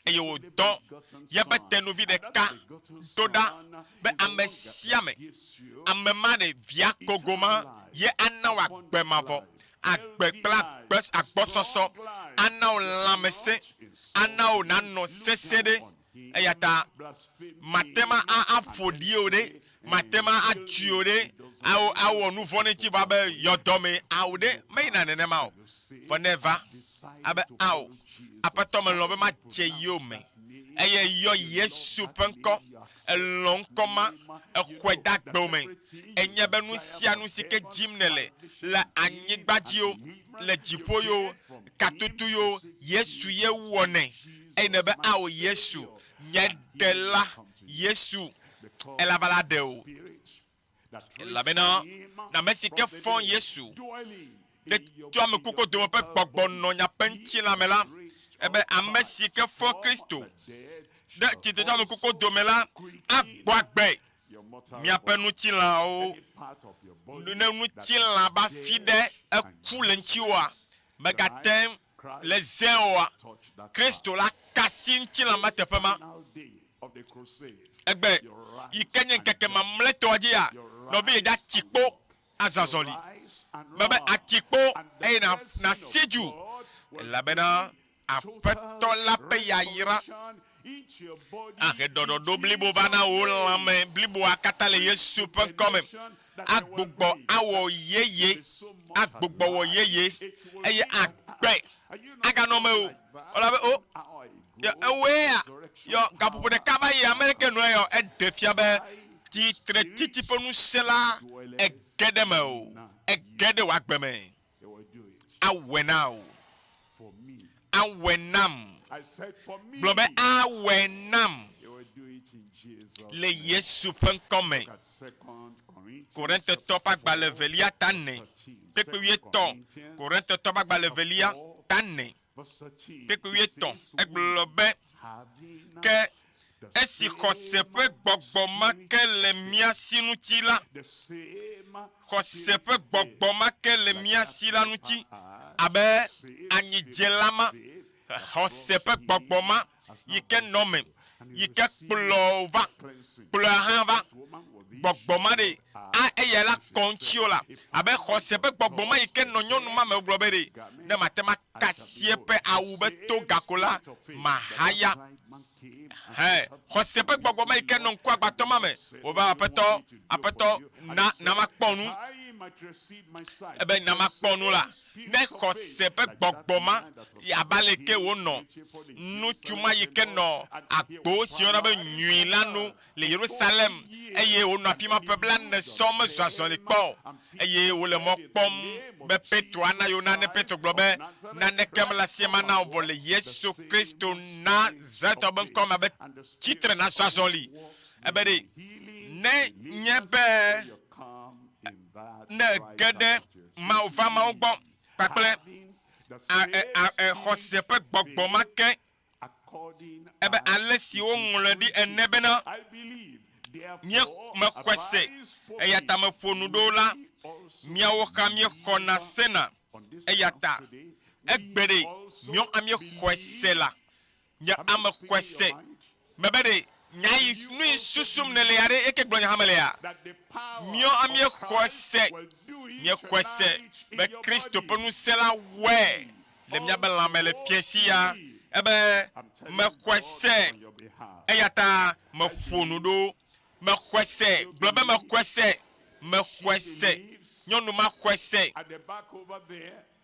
S13: eye wòdɔ yeƒe tenuvi ɖeka do ɖa be ame sia ame ame ma ɖe via kogo ma ye ana wò agbe mavɔ agbe kple agbɔsɔsɔ ana wò lãmesẽ ana wò nanɔ sesẽ ɖe eya ta mate ma aƒo ɖi o ɖe mate ma atui o ɖe awɔ nu vɔ ne tsi va be yɔdɔme awo ɖe meyina nenema o vɔ ne va abe awo aƒetɔ melɔ̃ be ma dze yiwo me eye yɔ Yesu ƒe ŋkɔ elɔ̃ ŋkɔ ma exɔe de agbewo me enye be nu sia nu si ke dzim nele le anyigba dzi o le dziƒo yo katutu yo Yesu ye wɔnɛ nebe awo Yesu nyedela Yesu elavalade la bena na mesike fon Yesu de toi me kuko de pe gbogbo no nya penchi la mela ebe amesike fon Kristo de ti de toi me kuko do mela agbagbe mi apenu ti la o ne nu ti la ba fide ekule nchi wa megatem les zéoa Kristo la kasin ti la matepema egbe ikenye keke mamleto adia no bi da tikpo azazoli baba atikpo e na siju la bena apeto la pe yaira ake dodo blibo vana o lame blibo akata le Yesu pen comme agbogbo awo yeye agbogbo wo yeye eye agbe aga no me o ola be o ya yo gapo de kaba yi America no yo e defia be ti titi ponu sela e gede me o e gede wa gbe me awenao awenam blobe awenam le Yesu pen comme Corinthe topa gba levelia tane pepe wieton Corinthe topa gba levelia tane pepe wieton eglobe ke esi khosepe gbogboma ke le mia sinuti la khosepe gbogboma ke le mia sila nuti abe anyijelama khosepe gbogboma yike nome yike plova plahava gbogboma de a eyela kontiola abe khosepe gbogboma yike nonyonu ma me globe de ne matema kasiepe awube to gakola mahaya hey khosepe gbogboma yike non kwa gbatoma me oba apeto na makponu ebe na makponu la ne khosepe gbogboma ya baleke wono nu chuma yike no agbo si ona be nyui lanu le Jerusalem eye ono afima pebla ne somme soasoni kpo eye wo le mokpom be petro ana yo na ne petro globe na ne kemla siema na obole Yesu Kristo na zato ben comme be titre na soasoli ebe de ne nyebe ne gede ma ova ma ogbo kple khosepe gbogboma ke ebe alesi o nlodi enebena nye me kwese eyata me fonu dola mia wo kamie khona sena eyata egbere mio amie kwese la nya am kwese mebede nyai nu susum ne le yare ekegbo nya hamele ya mio amie kwese nye kwese be Kristo ponu sela we le mia bela mele fiesia ebe me kwese eyata me fonu do me kwese globe me kwese nyonu ma kwese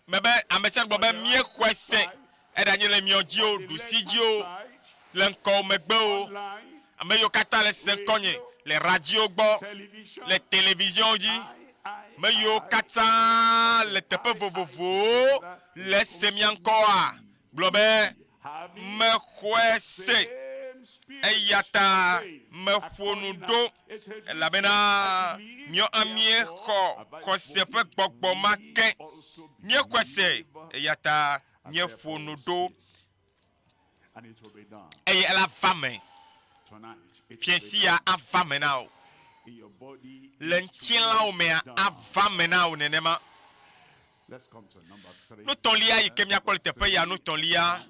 S13: mebe amesen globe mie kwese edanyele miondio dusidio lenko megbe o ameyo kata le senkonye le radio gbo le télévision di meyo kata le tepe vovovo le semiankoa globe me kwese eyata me fonu do la bena mio amie ko sepe gbogboma ke mie kwese eyata mie fonu do ey la femme fiesia afame now l'entila o me afame now nenema nous ton lia y kemia ko te pe ya nous ton lia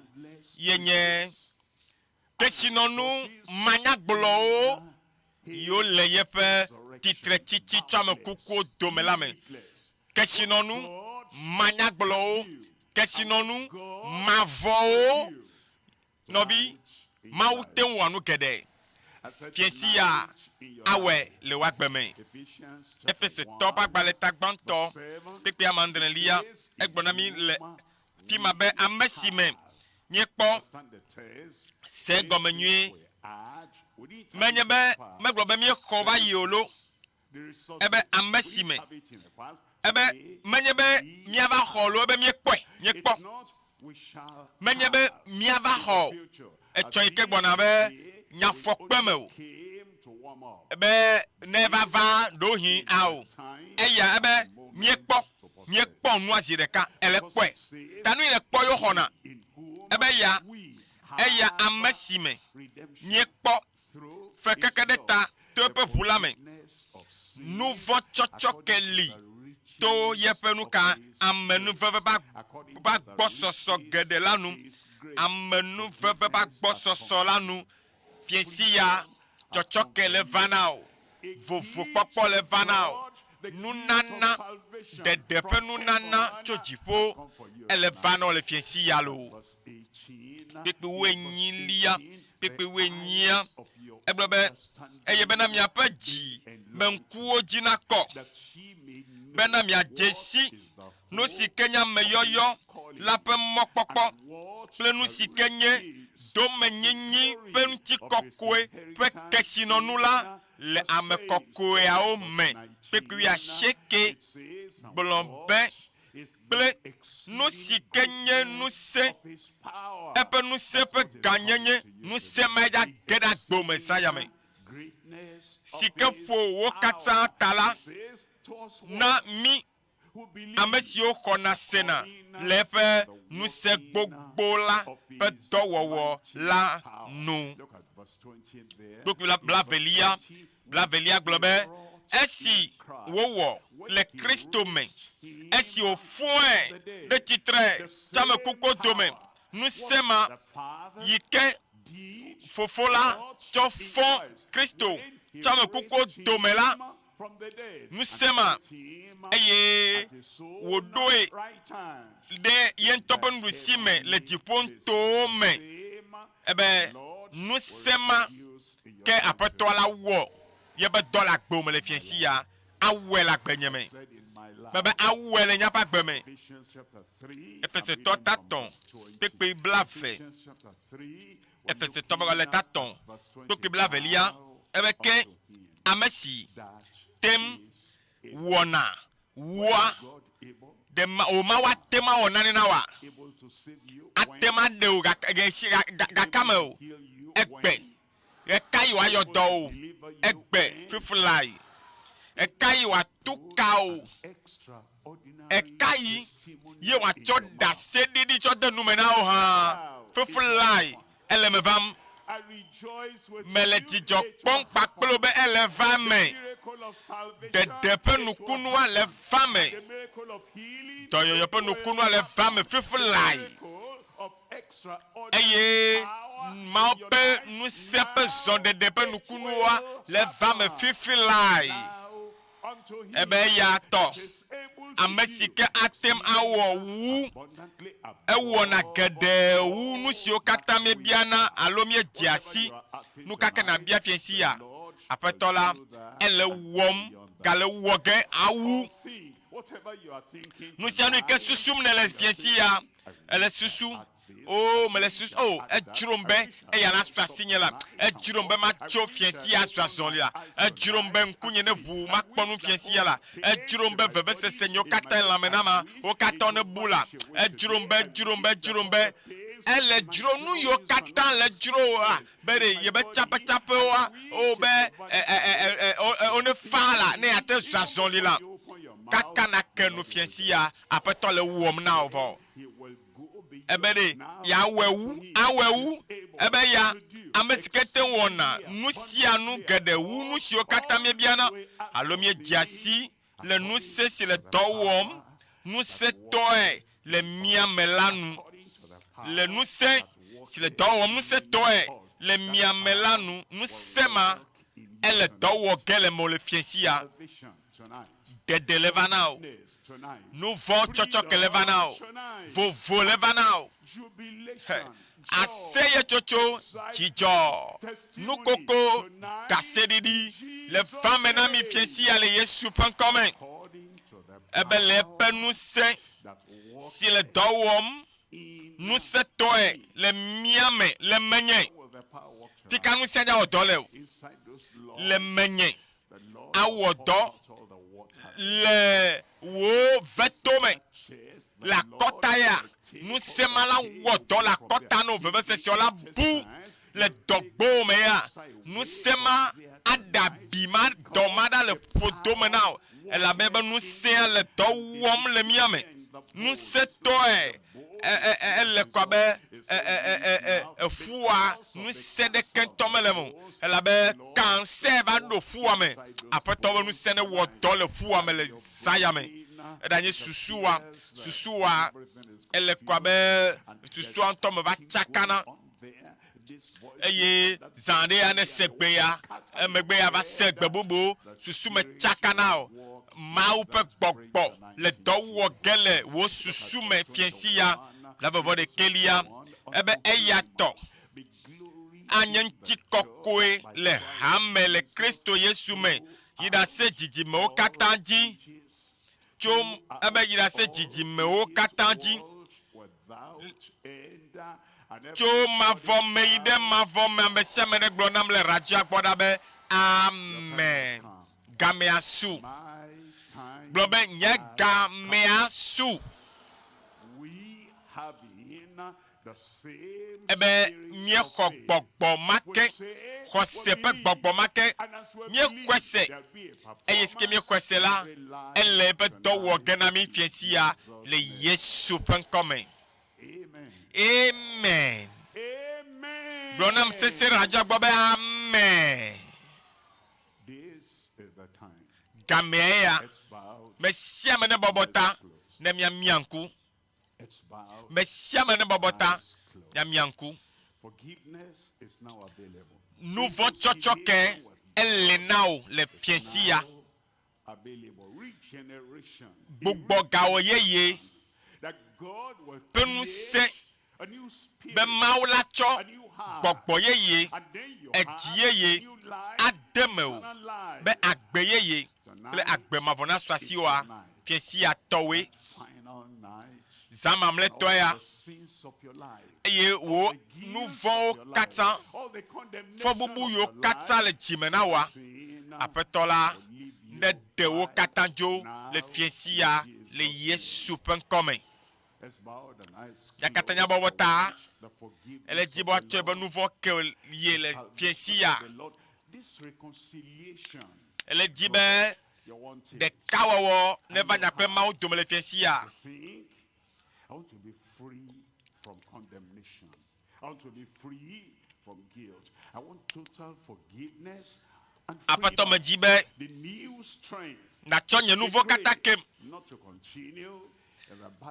S13: yenye que sinon nous maniagbolo yo le yefe titre titi chama kuku domelame que sinon nous maniagbolo que sinon nous mavo nobi maute wanu kede fiesia awe le wagbeme efese topa gbaleta gbanto pepe amandrelia egbonami le timabe amesime nyekpo se gomenue menyebe meglobe mi khova yolo ebe amesime ebe menyebe miava kholo ebe mi ekpo nyekpo menye be miava ho etso ike gbona be nyafokpe me o be never va do hin ao eya ebe miekpo nu azireka elekwe tanu ile kpo yo hona ebe ya eya amesime miekpo fekeke de ta to pe vulame nouveau tchotchokeli to yefenu ka amenu veve ba gbososo gede lanu amenu veve ba gbososo lanu piensia tchotchokele vanao vovo popo le vanao nunana de depe nunana chojipo ele vanao le piensia lo pepe wenyilia pepe wenyia eblebe eye bena mi apaji menkuo jinako bena mi ajesi no sikenya meyoyo lape mokpokpo ple no sikenye do menyenyi penti kokwe pe kesinonula le amekokwe a ome peku ya sheke blombe ple no sikenye no se epe no se pe ganyenye no se meja geda do mesaya me sike fo wo kata tala na mi amesio kona sena lefe nu se gbogbo la pe dowowo la nu donc la blavelia globe esi wowo le Christo me esi au fond de titre chame koko dome nu sema yike fofola cho fond Christo chame koko dome la nous sema eye wodoe de yen topen rusime le tipon to me ebe nous sema ke apeto la wo ye be do la gbo me le fiensi ya awe la gbenyeme bebe awe le nya pa gbe me efese to taton te pe blave efese to ba le taton to ke blave lia ebe ke amesi tem wona wa de o ma wa tema wona ni na wa atema de o ga kamel egbe e kai wa yo do egbe fifly e kai wa tukao e kai ye wa choda sedidi choda numena o ha fifly elemevam meletijo pon pakplo be elevame de depe nukunwa le fame to yo pe nukunwa le fame fifly eye ma pe nu sepe son de depe nukunwa le fame fifly ebe ya to amesike atem awo wu ewo na gede wu nu si o kata me biana alomie diasi nu kaka na bia fiensi ya apetola ele wom gale woge awu nu si anu ke susum ne le fiensi ya ele susu oh me le susu oh ejurombe e ya na swa signela ejurombe ma cho fiensi ya swa zonlia ejurombe nkunye ne bu ma kponu fiensi ya la ejurombe veve se senyo kata la menama o kata ne bula ejurombe ele juro nu yo kata le juro a bere ye be chapa wa o be on ne fala ne ate swa zonlia kaka na kenu fiensi ya apeto le wom na ovo ebede ya awewu ebe ya amesikete wona nusia nu gede wu nusio kata me biana alomie diasi le nuse si le dowom nuse toe le mia melanu le nuse si le dowom nuse toe le mia melanu nusema ele dowo gele mo le fiensia de levanao nous vont chocho que levanao vous levanao aseye chocho chijo nous koko kasedidi le femme na mi fiensi ale yesu pan commun ebe le pe nous se si le dowom nous se toe le miame le menye tika nous se ja odole le menye awodo le wo vetome la kotaya nous se sema la woto la kota no veve se sur la boue le dogbo meya nous sema adabima domada le poto menao elle a même nous c'est le dowom le miame nous c'est toi elle quoi ben fua nous c'est de kentom le mo elle a ben cancer va do fua me après toi nous c'est ne woto le fua me le sayame danye susua elle quoi ben susua entom va chakana eye zande ane segbe ya emegbe ya va segbe bobo susu me chakana ma ou pe gbogbo le do wo gele wo susu me fiensi ya la vovo de kelia ebe eyato anyen chikokoe le hame le Kristo Yesu me yida se jiji me o katanji chom ebe yida se jiji me o katanji cho ma vome ide ma vome me semene glonam le raja bodabe amen game asu globe nye game asu ebe nye gbogbo make ko sepe gbogbo make nye kwese eye ske nye kwese la ele be do wo gena mi fiesia le Yesu penkome. Amen. Amen. Blonam sese raja bobe amen.
S14: This is the time.
S13: Gameya. Mesia mene bobota ne mianku. Mesia mene bobota ya mianku.
S14: Forgiveness is now available.
S13: Nouveau chochoke elle now le fiensia.
S14: Available. Regeneration.
S13: Bugbo gawo yeye.
S14: That God will
S13: create be maula cho gbogbo yeye ejiyeye ademeu be agbeyeye le agbe mavona swasiwa fiesi atowe zamamle toya eye wo nouveau katan fo bubu yo katan le jimenawa apetola ne dewo katanjo le fiesi ya le Yesu penkome. Yakatanya bobota elle dit bo tu nouveau que lié les fiensia elle dit ben de kawawo ne va n'appelle ma do le fiensia.
S14: I want to be free from condemnation. I want to be free from guilt. I want total forgiveness and freedom. The new strength.
S13: Na chonye nouveau katakem
S14: Not to continue.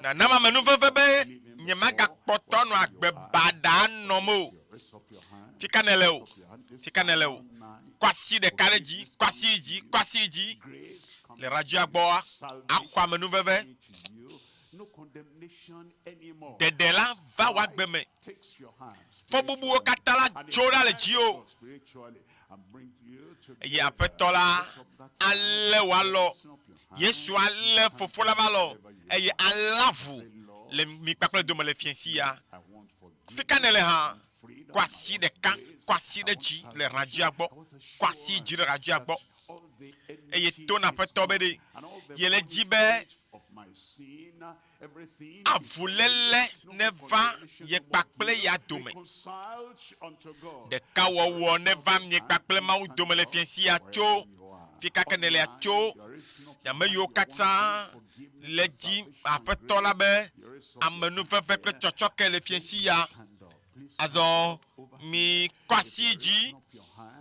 S13: na nama menu vevebe nyemaga kpotono agbe bada nomo fikaneleo kwasi de kareji kwasiji le radio agboa akwa menu veve de la va wagbeme fo bubu o katala chora le jio ye apetola alle walo Yesu alle fofola malo eye alavu le mi pakle do le fiensia fikanele ha kwasi de kan kwasi de ji le radio agbo kwasi ji le radio agbo eye to na petobede ye le jibe avulele neva ye pakle ya dome de kawo neva mi pakle ma dome le fiensia cho fikakanele cho ya me yo kata le ji apetola be amenu fefe kle chochoke le fiensia azo mi kwasi ji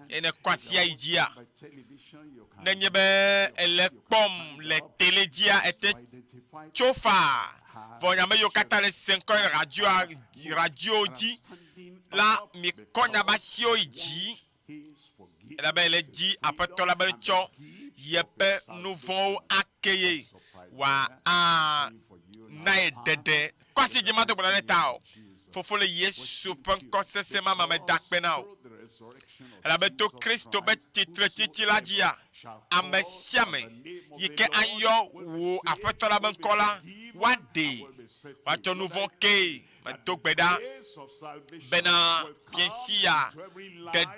S13: ene kwasi aijia nenyebe ele pom le teledia ete chofa vonya me yo kata le 5 radio ji la mi konya basio iji la be le ji apetola be cho yepe nouveau accueillir wa a na dede kwasi ji mato bla netao fofo le Yesu penko sese mama me dakpenao la beto Kristo be titre titila dia amesiame yike ayo wo apetola ben kola wade wato nouveau ke mato gbeda bena piensia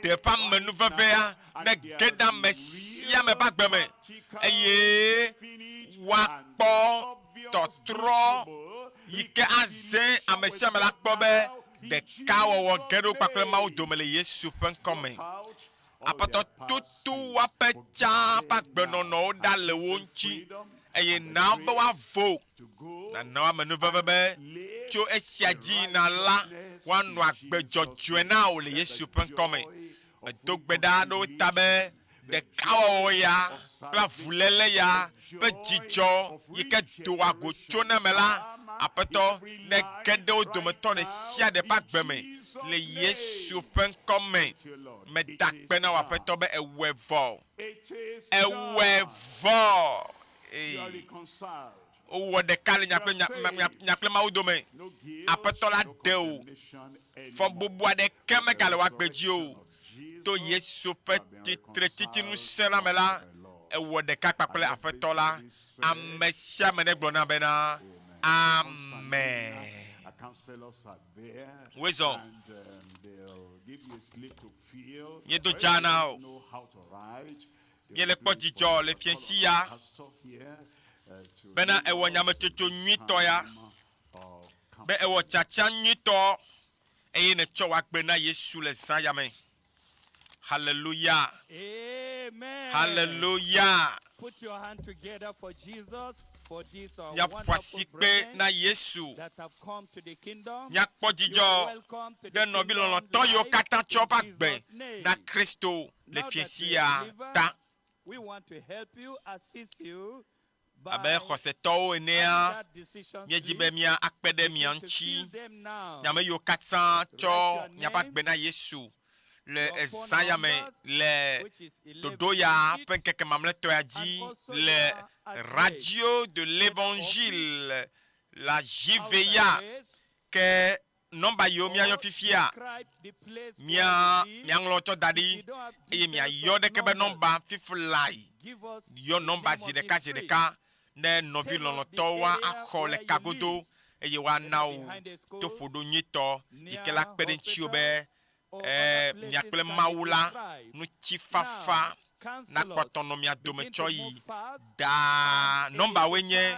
S13: de pam menu vevea ne geda mesia me bagbeme eye wakpo totro Yike azen amesia me la kpɔ be ɖeka wɔwɔ geɖewo kpakple Mawu dome le Yesu ƒe ŋkɔme. Aƒetɔ tutu woaƒe tsã ƒe agbenɔnɔwo ɖa le wo ŋuti eye na be woavo nana woame nu veve be tso esia dzi na la woanɔ agbe dzɔdzɔe na wo le Yesu ƒe ŋkɔme. Medo gbe ɖa ɖo ta be ɖekawɔwɔ ya kple avuléle ya ƒe dzidzɔ yi ke doa go tso na me la aƒetɔ ne ge ɖe wo dometɔ ɖe sia ɖe ƒe agbe me le Yesu ƒe ŋkɔme. Meda kpe na wo aƒetɔ be ewɔe vɔ. Wowɔ ɖeka le nyakple Mawu dome. Aƒetɔ la ɖe o. Fɔ bubu aɖeke megale wo agbe dzi o. To Yesu ƒe titretiti ŋusẽ la me la ewɔ ɖeka kpakple aƒetɔ la. Ame sia ame ne gblɔ na bena amen. Wezɔ. Miedo dza na o. Miele kpɔ dzidzɔ le fiesi ya. Bena ewɔ nyametsotso nyuitɔ ya. Be ewɔ tsatsa nyuitɔ eye netsɔ wagbe na Yesu le zã ya me. Hallelujah.
S12: Amen.
S13: Hallelujah.
S12: Put your hand together for Jesus, for this
S13: Nya
S12: wonderful
S13: poasikpe na Yesu.
S12: that have come to the kingdom.
S13: Nya kpɔ dzidzɔ ɖe nɔvi lɔlɔtɔ yiwo katã tsɔ ƒe agbe na Kristo le fiesi ya ta.
S12: We want to help you, assist you.
S13: Abe xɔsetɔwo enea, míedzi be mía akpe ɖe mia ŋuti. Nyame yiwo katã tsɔ miaƒe agbe na Yesu le ezã ya me le dodo ya ƒe ŋkeke mamlɛtɔ ya dzi le radio de l'évangile la JVA ke nɔmba yiwo míayɔ fifia míaŋlɔ tsɔ da ɖi eye míayɔ ɖeke be nɔmba fiflae yɔ nɔmba zi ɖeka ne nɔvi lɔlɔtɔwo axɔ le kagodo eye woana wo toƒoɖo nyuitɔ yi ke la kpe ɖe ŋuti be miakple Mawu la ŋutifafa nakpɔtɔ nɔ mia dome tsɔ yi daa. Nɔmbawoe nye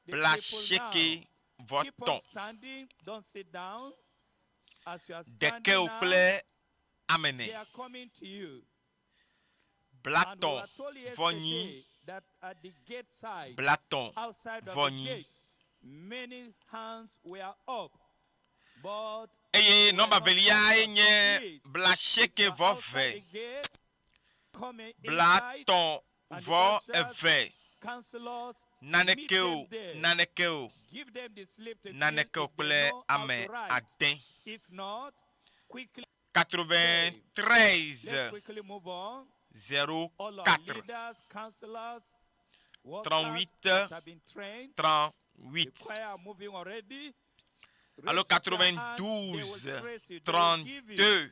S13: +7 vɔ 3 ɖekewo kple amene blatɔ vɔ 8 blatɔ vɔ 8 eye nɔmba velia nye +7 vɔ 2 blatɔ vɔ 2 nanekeo kple ame ade 93 04 38 38 alors 92 32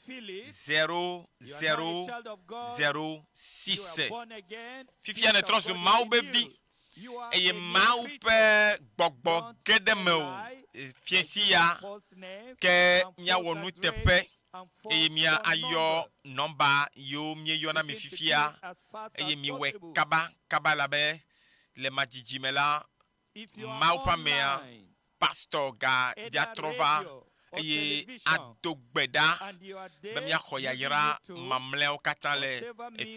S13: 0006 fifia ne trɔ zu Mawu be vi eye Mawu ƒe gbɔgbɔ ge ɖe me o fiesi ya ke míawɔ nuteƒe eye mía ayɔ nɔmba yiwo míeyɔ na mi fifia eye miwɔe kaba la be le madzidzi me la Mawu ƒe amea Pasteur trɔ va eye ado gbe ɖa be míaxɔ yayra mamlɛawo katã le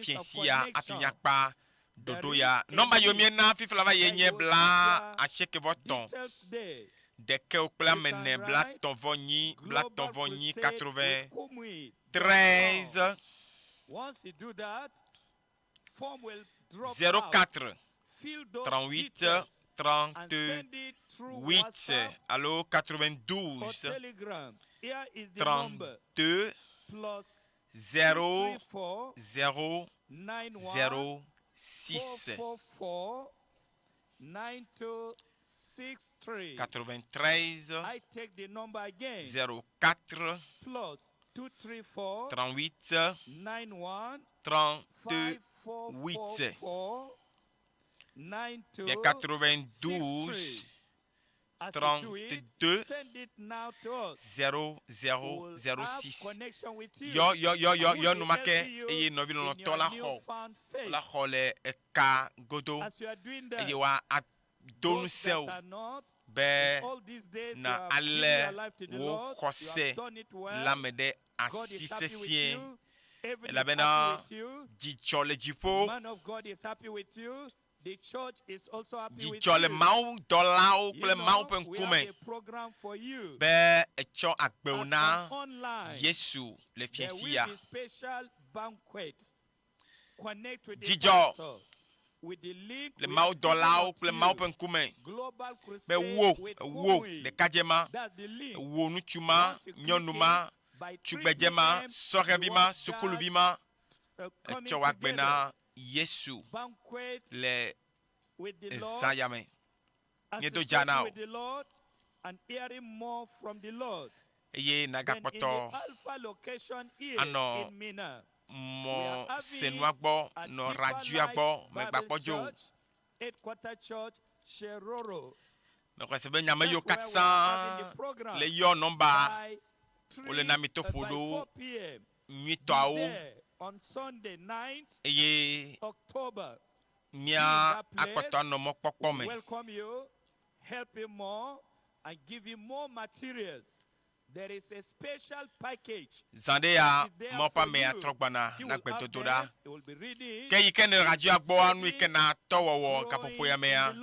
S13: fiesi ya afi míakpa dodo ya. Nɔmba yiwo míena fifla va ye nye +9 vɔ 3 ɖekewo kple amene blatɔ vɔ 8 93 04 38 32 alors 92 32 0006 93 04 38 32 92 32 0006 yo numake eye nɔvi lɔlɔtɔ la xɔ le eka godo eye wa adonu sewo be
S12: all these days you
S13: na
S12: have given
S13: ale
S12: your life to the
S13: wo
S12: Lord, you
S13: kose
S12: have done it well.
S13: la mede
S12: God is happy with
S13: asisesien
S12: you. Heaven
S13: la
S12: is
S13: bena
S12: happy with you.
S13: jichole jipo
S12: Man of God is happy with you. The church is also happy with
S13: jichole
S12: you.
S13: mau dolao
S12: You
S13: kple
S12: know,
S13: mau
S12: we have
S13: penkume
S12: a program for you.
S13: be echo
S12: As
S13: agbeuna
S12: from online,
S13: Yesu le
S12: there will
S13: fiensia
S12: be special banquet. Connect with the
S13: Jijo.
S12: pastor. With the link
S13: le
S12: we
S13: mau
S12: have given
S13: dolao
S12: unto
S13: kple
S12: you.
S13: mau penkume
S12: Global
S13: be
S12: Crusade
S13: wo
S12: with
S13: wo
S12: Kumuyi.
S13: le kajema
S12: That's the link.
S13: wo nuchuma
S12: Once you click
S13: nyonuma
S12: it, by 3
S13: chugbejema
S12: p.m.,
S13: sorevima
S12: you want
S13: sukuluvima
S12: that, coming
S13: echo agbena Yesu
S12: banquet
S13: le
S12: with the Lord,
S13: zayame Nieto
S12: associating
S13: janao
S12: with the Lord, and hearing more from the Lord.
S13: eye
S12: Then in the
S13: nagakpoto
S12: Alpha location here
S13: ano
S12: in Mina,
S13: mo senua gbo no radio gbo me gbakpojo
S12: Headquarter Church, Sheroro.
S13: me ko sebe nyame yo
S12: That's where we are having
S13: 400
S12: the program.
S13: le yo nomba
S12: By
S13: ole na mito
S12: by
S13: podo
S12: 4 p.m.
S13: nyito
S12: Be
S13: awo
S12: there on Sunday 9th
S13: eye
S12: October.
S13: mia akpoto no mo popo me
S12: Welcome you, help him more, and give him more materials. There is a special package.
S13: zande ya mo pa me atrogbana na gbetoto da ke yike ne radio agbo anu ike na towowo kapopo ya me ya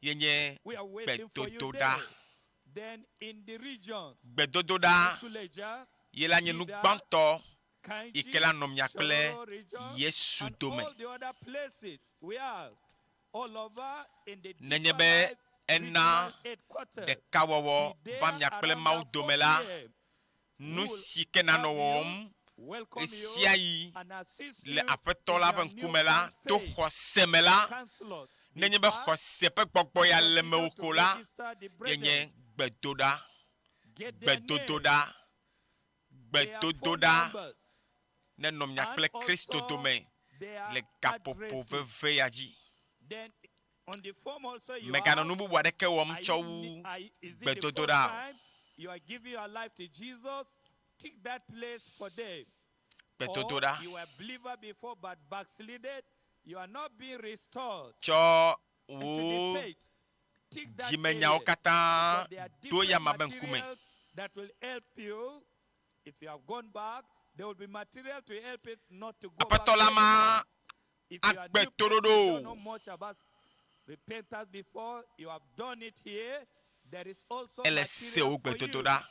S13: yenye gbetoto da
S12: Then in the regions,
S13: gbetoto da
S12: Suleja,
S13: yela nyenu gbanto
S12: Kainji,
S13: ikela nom yakple
S12: Shororo region,
S13: Yesu
S12: and
S13: dome
S12: all the other places we are all over in the
S13: nenyebe ena
S12: headquarters.
S13: de kawowo vam yakple mau dome la nu sike na no wom esiai le apetola ben kumela to khosemela nenyebe khosepe gbogbo ya le meokola yenye gbetoda ne nom yakple Kristo dome le kapopo veve yaji
S12: Then on the form also you
S13: megano
S12: have,
S13: nubu wadeke wom
S12: is
S13: chowu
S12: it the first
S13: gbetoda
S12: time you are giving your life to Jesus? Take that place for them.
S13: gbetoda
S12: Or you were a believer before but backslided. You are not being restored
S13: cho
S12: into the
S13: wo
S12: faith. Take that
S13: jimenya
S12: area.
S13: okata
S12: But there are
S13: do ya
S12: different
S13: maben kume
S12: materials that will help you. If you have gone back, there will be material to help it not to go
S13: apatola
S12: back.
S13: ma
S12: If you are new, you
S13: agbetorodo
S12: don't know much about repentance before, you have done it here. There is also
S13: LSC
S12: material
S13: o
S12: for you.
S13: gbetoda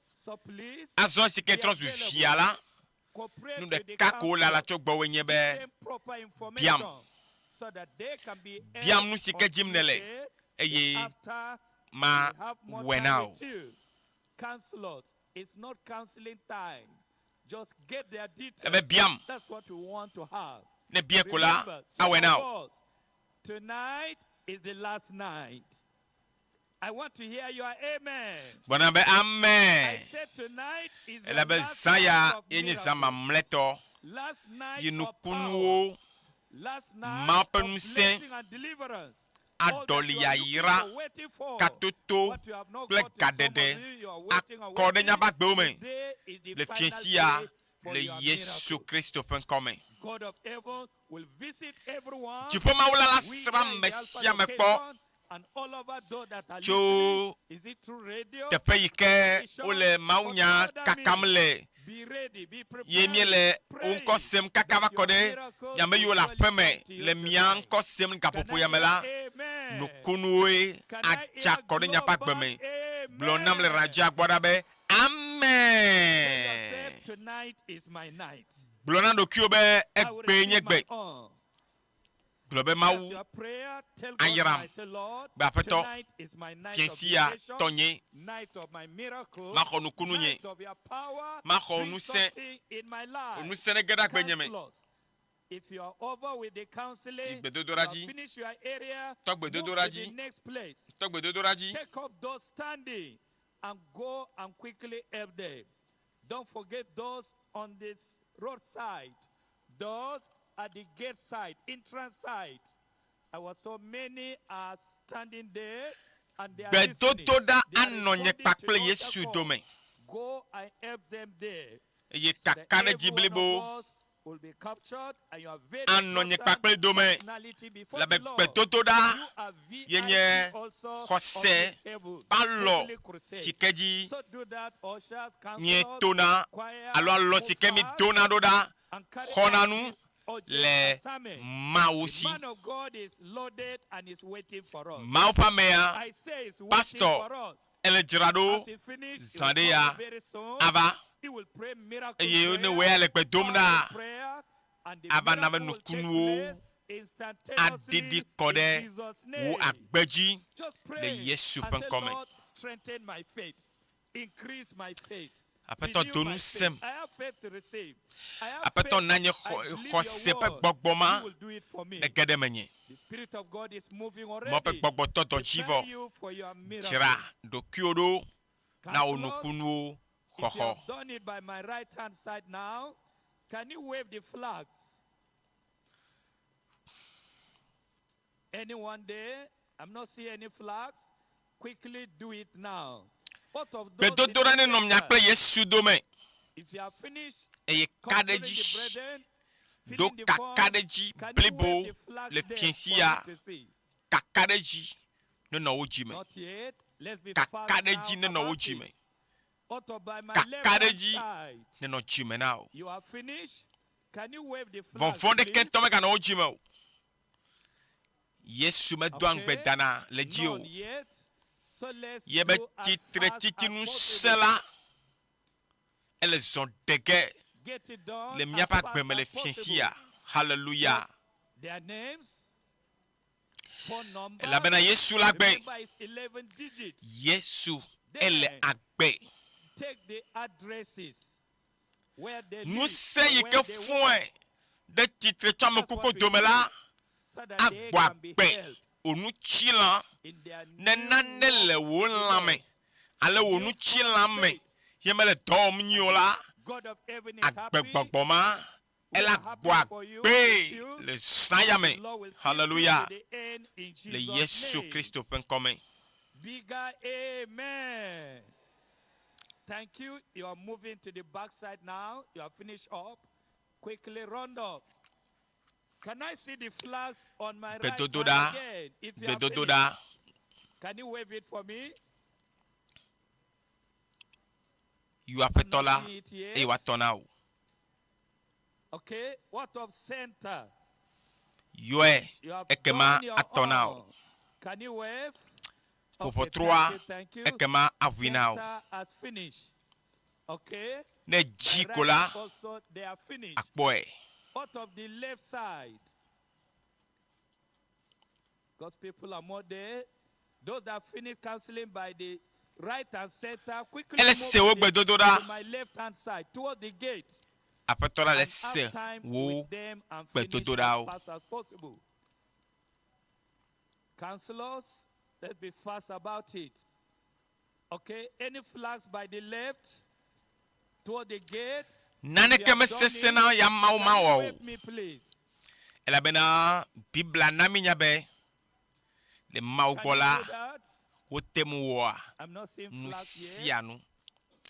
S12: So please,
S13: azon sike trans du fiala
S12: cooperate
S13: nu
S12: with
S13: de
S12: the
S13: kako la la
S12: council.
S13: chogbo wenye be
S12: Give them proper information
S13: biam
S12: so that they can be
S13: biam
S12: helped
S13: nu sike
S12: on
S13: jimnele
S12: Tuesday.
S13: eye
S12: After
S13: ma
S12: we have more time
S13: wenao
S12: with you. Counselors, it's not counseling time. Just get their details.
S13: ebe biam
S12: That's what we want to have.
S13: ne bie kola
S12: Remember, some of
S13: awenao
S12: us, tonight is the last night. I want to hear your amen.
S13: bona be
S12: I
S13: amen
S12: said tonight is the
S13: ela be
S12: last
S13: zaya
S12: night of
S13: yenye
S12: miracle.
S13: zama mleto
S12: Last night
S13: yinu
S12: of power.
S13: kunwo
S12: Last night
S13: ma
S12: of
S13: penuse
S12: blessing and deliverance.
S13: adoli ya ira katoto ple gadede akode nya ba gbe ome le fiensia le Yesu Kristo pen come
S12: God of heaven will visit everyone.
S13: Dutoƒo Mawu la
S12: We
S13: sra
S12: here in the
S13: mesia
S12: Alpha
S13: me kpo
S12: location and all over those that are
S13: tso
S12: listening. Is it through radio?
S13: teƒe yi ke wole Mawu nya kakam le
S12: Be ready, be prepared.
S13: ye mie le wo ŋkɔ sem kaka va kɔ ɖe nyame yiwo le aƒe me le mia ŋkɔ sem gaƒoƒo ya me la nukunuwoe atsa kɔ ɖe miaƒe agbe me gblɔ nam le radio agbɔ ɖa be amen
S12: Tonight is my night.
S13: gblɔ na ɖokuiwo be
S12: I will
S13: egbe nye
S12: receive my
S13: gbe
S12: own.
S13: gblɔ be
S12: That's
S13: Mawu
S12: your prayer. Tell God,
S13: ayram
S12: I say, Lord,
S13: be aƒetɔ
S12: tonight is my night of
S13: fiensia
S12: visitation,
S13: tɔnye
S12: night of my miracle,
S13: maxɔ nukunu nye
S12: night of your power,
S13: maxɔ
S12: doing
S13: nusẽ
S12: something in my life.
S13: nusẽ ɖe ge ɖe agbe nye me
S12: Counselors, if you are over with the counseling,
S13: Igbedodoɖa
S12: you
S13: dzi.
S12: have finished your area,
S13: Tɔgbedodoɖa
S12: move to
S13: dzi.
S12: the next place.
S13: tɔgbedodoɖa dzi
S12: Check up those standing and go and quickly help them. Don't forget those on this roadside, those at the gate side, entrance side. I was so many are standing there and they are listening.
S13: gbedodoɖa
S12: They are
S13: anɔ nye
S12: responding to
S13: kpakple
S12: the
S13: Yesu
S12: altar call.
S13: dome
S12: Go and help them there.
S13: eye
S12: So that
S13: kaka ɖe
S12: every
S13: dzi
S12: one
S13: blibo
S12: of us will be captured and you are very
S13: anonye kpakple dome la be gbetoto da yenye xɔse alɔ sikeji nye tona alo alɔ sike mi dona do da xɔnanu le Mawu si. Mawu pamea pastor ele dzraɖo zãɖe ya ava eye ne wòya le gbe dom na ava na be nukunuwo adidi kɔ ɖe wo agbe dzi le Yesu ƒe ŋkɔme. Aƒetɔ donu sem. Aƒetɔ nanye xɔse ƒe gbɔgbɔ ma ne ge ɖe menye. Mɔ ƒe gbɔgbɔ tɔ dɔ dzi vɔ. Dzra ɖokuiwo ɖo na wo nukunuwo xɔxɔ.
S12: Anyone there? I'm not seeing any flags. Quickly do it now.
S13: Gbedodoɖa ne nɔ mia kple Yesu dome.
S12: If you are finished,
S13: eye ka ɖe dzi do kaka ɖe dzi blibo le fiesi ya kaka ɖe dzi ne nɔ wo dzime. Kaka ɖe dzi ne nɔ wo dzime. Kaka ɖe dzi ne nɔ dzime na o. Vɔvɔ ɖeke tɔ meganɔ wo dzime o. Yesu medo aŋgbe dana le dzi o. Yebe titre titinu sela ele zɔn dege le miaƒe agbe me le fiesi ya. Hallelujah. Elabena Yesu la gbe. Yesu ele agbe. Nu se yi ke fún de titre tɔ me kuko dome la agbɔ agbe. Onu tsi ne nane le wo lãme ale wo nu tsi lãme ye mele dɔwɔm nyuie la agbegbɔgbɔ ma ele agbɔ agbe le zãyame. Hallelujah. Le Yesu Kristo ƒe ŋkɔme.
S12: Bigger amen. Thank you. You are moving to the back side now. You are finished up. Quickly round up. Can I see the flags on my right hand again? If you are finished, can you wave it for me?
S13: You are petola e watonao.
S12: Okay, what of center?
S13: Ekema atonao.
S12: Can you wave?
S13: Popo 3 ekema avinao.
S12: Center has finished. Okay.
S13: Ne jikola
S12: also they are finished.
S13: akboe.
S12: What of the left side? Because people are more there. Those that finish counseling by the right and center, quickly move to my left hand side toward the gate.
S13: Apetola lese wo gbedododa
S12: As fast as possible. Counselors, let's be fast about it. Okay, any flags by the left toward the gate?
S13: Nane keme sesena ya mau. Elabena Bibla nami nyabe le mau bola wotemu wa nusianu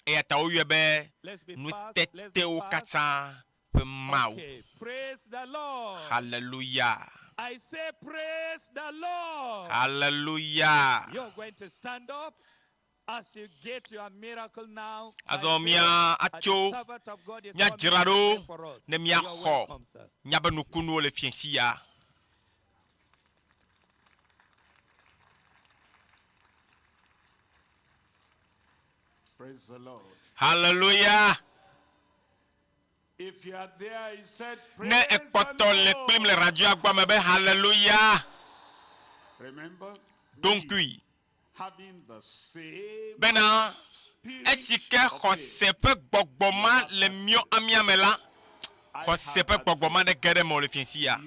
S13: e ata oyebe nu tete o kata pe mau.
S12: Praise the Lord.
S13: Hallelujah.
S12: I say praise the Lord.
S13: Hallelujah.
S12: You're going to stand up. As you get your miracle now,
S13: azomia acho nya dzraɖo ne mia xɔ miabe nukunuwo le fiesi ya.
S14: Praise the Lord.
S13: Hallelujah.
S14: If you are there, he said,
S13: ne ekpɔtɔ le kplim le radio agbame be hallelujah.
S14: Remember,
S13: donc bena esike xɔse ƒe gbɔgbɔma le mio amiame la xɔse ƒe gbɔgbɔma ne ge ɖe me le fiesi ya.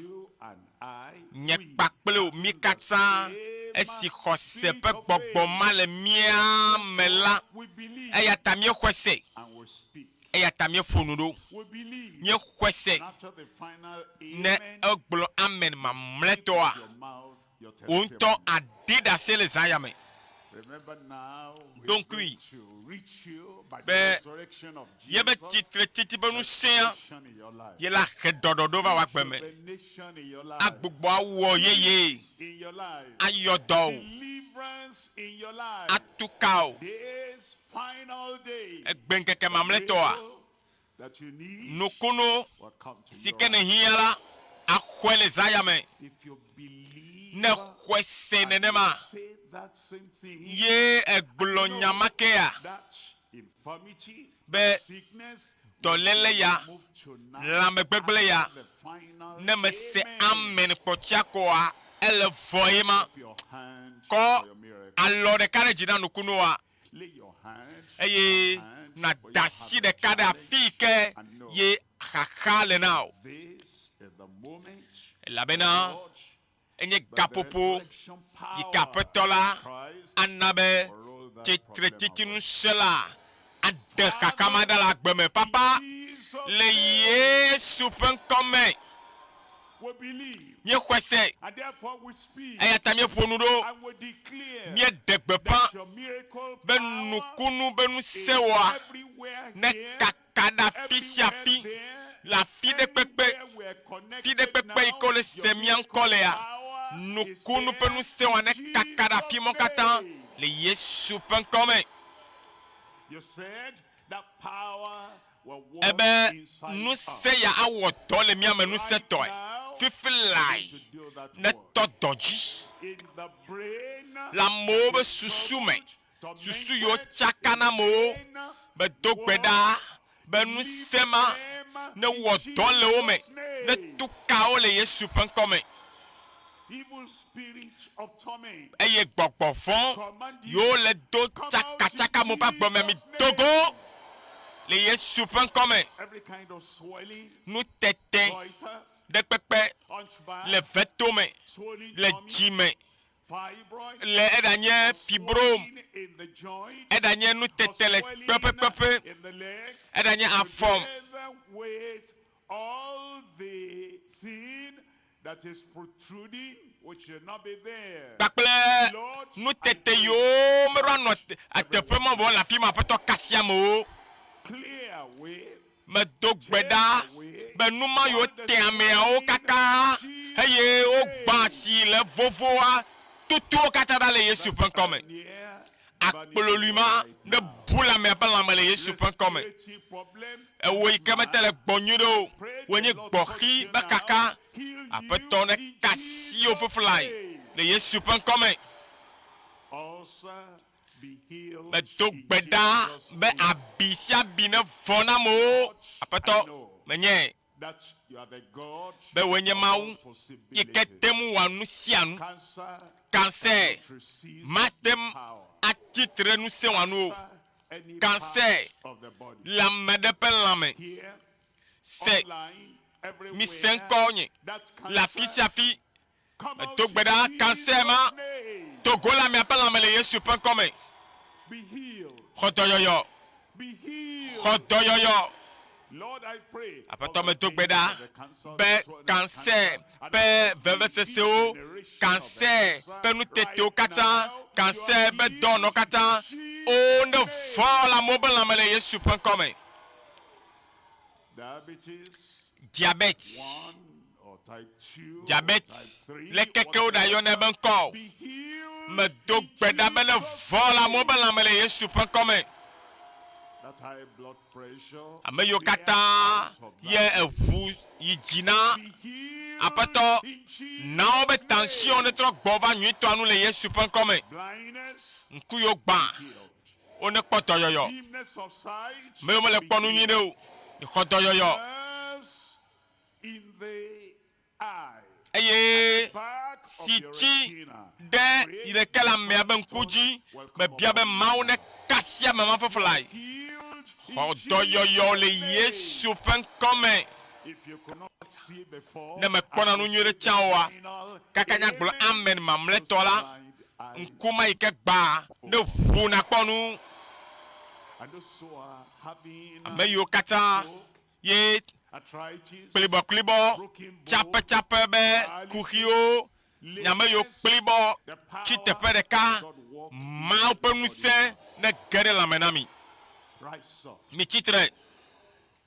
S13: Nye kpakple wo mi katã esi xɔse ƒe gbɔgbɔma le mia me la eya ta mi xɔe se eya ta mi ƒo nu ɖo mi xɔe se ne egblɔ amen mamlɛtɔa wo ŋutɔ adi ɖe asi le zã ya me. Donc oui, ben, il y a un titre titi ben nous c'est il y a la redodo va wa gbeme agbogbo awo yeye ayodo atukao egben keke mamleto a nukuno sikene hiala akwele zayame ne kwese nenema ye egblonya be dolele ya lamegbegle ya ne me se amen pochiakoa ele voyema ko alo de kare jina nukuno a eye na dasi de kare afike ye hakale now la bena enye gapopo yikapetola anabe titinu sela ade kakamada la gbeme papa le Yesu pen comme nye kwese ayatamie ponudo nye degbepa benukunu benusewa ne kakada fisiafi la fide pepe ikole semian kolea nukunu penusewa ne kakada fi mokata le Yesu pen comme ebe nous se ya awoto le mi ame nous se toy fifilai ne todoji la mobe susume susu yo chakana mo be dogbeda be nous sema ne woto le ome ne tukao le Yesu pen comme eye gbogbo fon yo le do chaka mo pa gbome mi Togo le Yesu pen comme nous tete de pepe le vetome le jime le edanye fibrome edanye nous tete le pepe edanye afom
S14: that is protruding, which should not be there.
S13: Lord, nous tete yo merano atefema vo la fima peto kasiamo
S14: clear way
S13: me dogbeda be numa yo te ame o kaka eye o gba si le vovoa tutu o katara le Yesu pen comme akpololuma ne bula me pa la le Yesu pen comme e wo ikemete le gbonyudo wenye gboki be kaka apetone kasi o fufulai le Yesu pen comme be dogbeda be abisia bine vonamo apeto menye be wenye mawu iketemu wanu sianu cancer matem atitre nu se wanu cancer la medepe lame c'est mi senkonye la fisiafi dogbeda cancer ma Togo la me appelle la le Yesu pen comme khodoyoyo
S14: Lord, I pray.
S13: Apato me dogbeda be cancer be VVCCO cancer be nu tete o kata cancer be don o kata o ne fa la mobile la le Yesu pen comme diabète le keke o da yo ne ben ko me dogbeda be ne fa la mobile la le Yesu pen comme
S14: that high blood pressure
S13: ameyo kata ye evu yidina apato na obe tension ne tro gbova nyi to anu le Yesu pen comme nkuyo gba one poto yoyo me mo le ponu nyi ne o ikoto yoyo
S14: in the eye
S13: eye siti de ile kala me ben kuji me bia be maune kasia me man foflai khodoyoyo le Yesu pen comme ne me kpona nu nyere chawa kakanya glo amen mamle tola nkuma ike gba ne fu na kponu ameyo kata ye klibo chape be kuhio nyame yo klibo chi teƒe ɖeka Mawu ƒe ŋusẽ ne ge ɖe lãme na mi.
S14: Rise up.
S13: Mi tsitre.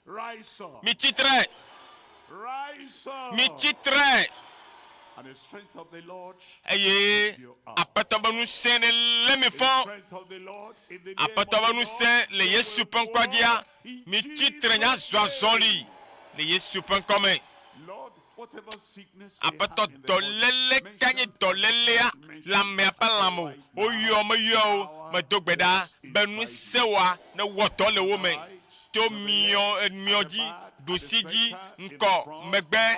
S14: Rise up.
S13: Mi tsitre.
S14: Rise up.
S13: Mi tsitre.
S14: And the strength of the Lord.
S13: Eye aƒetɔ ƒe ŋusẽ ne lé mi fɔ. Aƒetɔ ƒe ŋusẽ le Yesu ƒe ŋkɔ dzia. Mi tsitre nya zɔ azɔli le Yesu ƒe ŋkɔ me. Aƒetɔ dɔléle kanye dɔlélea le amea ƒe lãme o. Woyɔ meyɔ o medo gbe ɖa be ŋusẽ wa ne wɔ dɔ le wo me. To miɔ dzi, ɖusi dzi, ŋkɔ, megbe,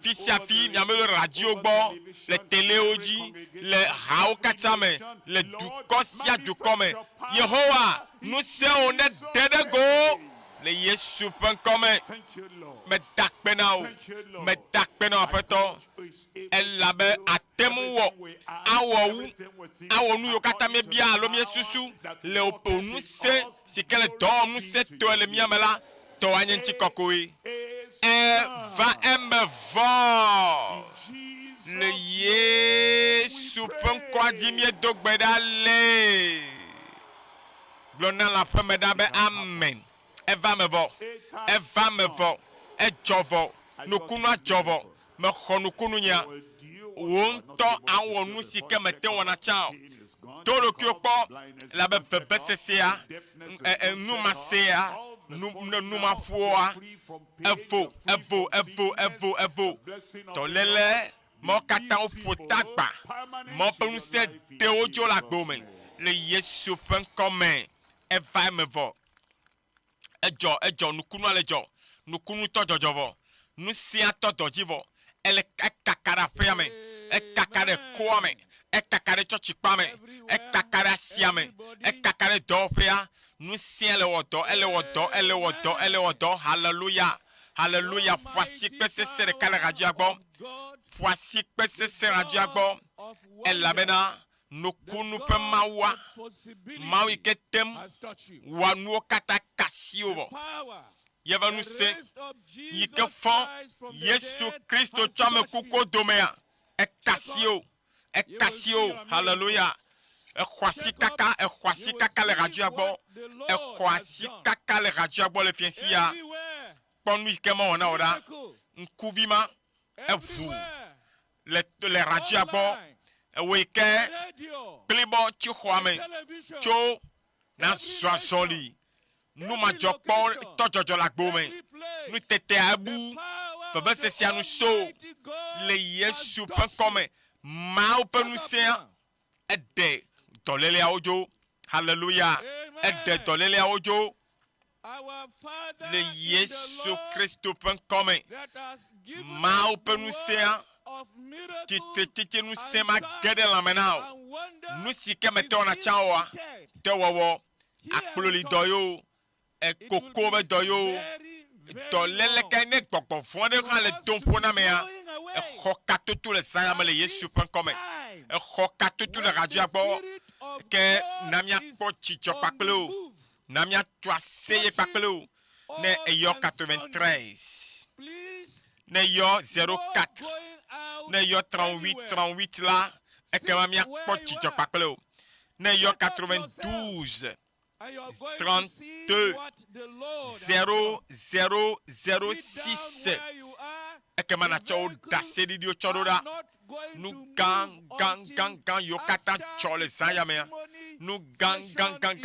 S13: fi sia fi, miame le radio gbɔ, le téléwo dzi, le hawo katã me, le dukɔ sia dukɔ me. Yehowa, ŋusẽwo ne de ɖe go le Yesu ƒe ŋkɔ me. Meda kpe na wo, meda kpe na wo aƒetɔ. Elabe ate ŋu wɔ, awɔ wu, awɔ nu yiwo katã miebia alo miesusu le woƒe ŋusẽ si ke le dɔwɔm ŋusẽ tɔe le mía me la, tɔwoa nye ŋutikɔkɔe. Eva eme vɔ le Yesu ƒe ŋkɔa dzi miedo gbe ɖa le. Gblɔ na le aƒe me ɖa be amen. Eva me vɔ, eva me vɔ, edzɔ vɔ, nukunua dzɔ vɔ, mexɔ nukunu nya. Wo ŋutɔ awɔ nu si ke mete wɔna tsã o. To ɖokuiwo kpɔ labe vevesesea, numasea, numaƒoa, evo. Tɔléle mɔ katã woƒo tagba, mɔ ƒe ŋusẽ de wo dzo le agbo me le Yesu ƒe ŋkɔ me. Eva eme vɔ. Edzɔ nukunua le dzɔ, nukunu tɔ dzɔdzɔ vɔ, nusia tɔ dɔdzi vɔ. Ele ekaka ɖe aƒea me, ekaka ɖe koa me, ekaka ɖe tsɔtsikpa me, ekaka ɖe asia me, ekaka ɖe dɔwɔƒea. Nusia le wɔ dɔ, ele wɔ dɔ. Hallelujah, hallelujah. Ƒo asi kpe sese ɖeka le radioa gbɔ, ƒo asi kpe sese radioa gbɔ. Elabena nukunu ƒe Mawua, Mawu yi ke tem wɔ nuwo katã kasiwo vɔ. Yeva ŋusẽ yi ke fɔ Yesu Kristo tsɔ ame kukuwo domea, ekasio, hallelujah. Exɔ asi kaka le radioa gbɔ, exɔ asi kaka le radioa gbɔ le fiɛsia. Kpɔ nu yi ke mewɔna o ɖa, ŋkuvi ma eʋu le radioa gbɔ. Ewo yi ke kplibɔ tsi xɔa me tso na zɔ azɔli. Numadzɔkpɔ tɔdzɔdzɔ le agbo me. Nutetea ebu. Vevesesia nu so le Yesu ƒe ŋkɔ me. Mawu ƒe ŋusẽa eɖe dɔléleawo dzo. Hallelujah. Eɖe dɔléleawo dzo le Yesu Kristo ƒe ŋkɔ me. Mawu ƒe ŋusẽa titretiti ŋusẽ ma ge ɖe lãme na o. Nu si ke mete wɔna tsã oa, te wɔwɔ akploli dɔ yo, ekoko be dɔ yo, dɔléle ke ne gbɔgbɔ vɔ̃ ɖe hã le dom ƒo na mea, exɔ katutu le zãya me le Yesu ƒe ŋkɔ me. Exɔ katutu le radioa gbɔ ke na míakpɔ dzidzɔ kpakple o, na míatu aseye kpakple o. Ne eyɔ 93, ne eyɔ 04, ne eyɔ 38 la, ekema míakpɔ dzidzɔ kpakple o. Ne eyɔ 92, 32, 0006, ekema natsɔ wo dase ɖiɖiwo tsɔ ɖo ɖa. Nu gã yiwo katã tsɔ le zã ya mea. Nu gã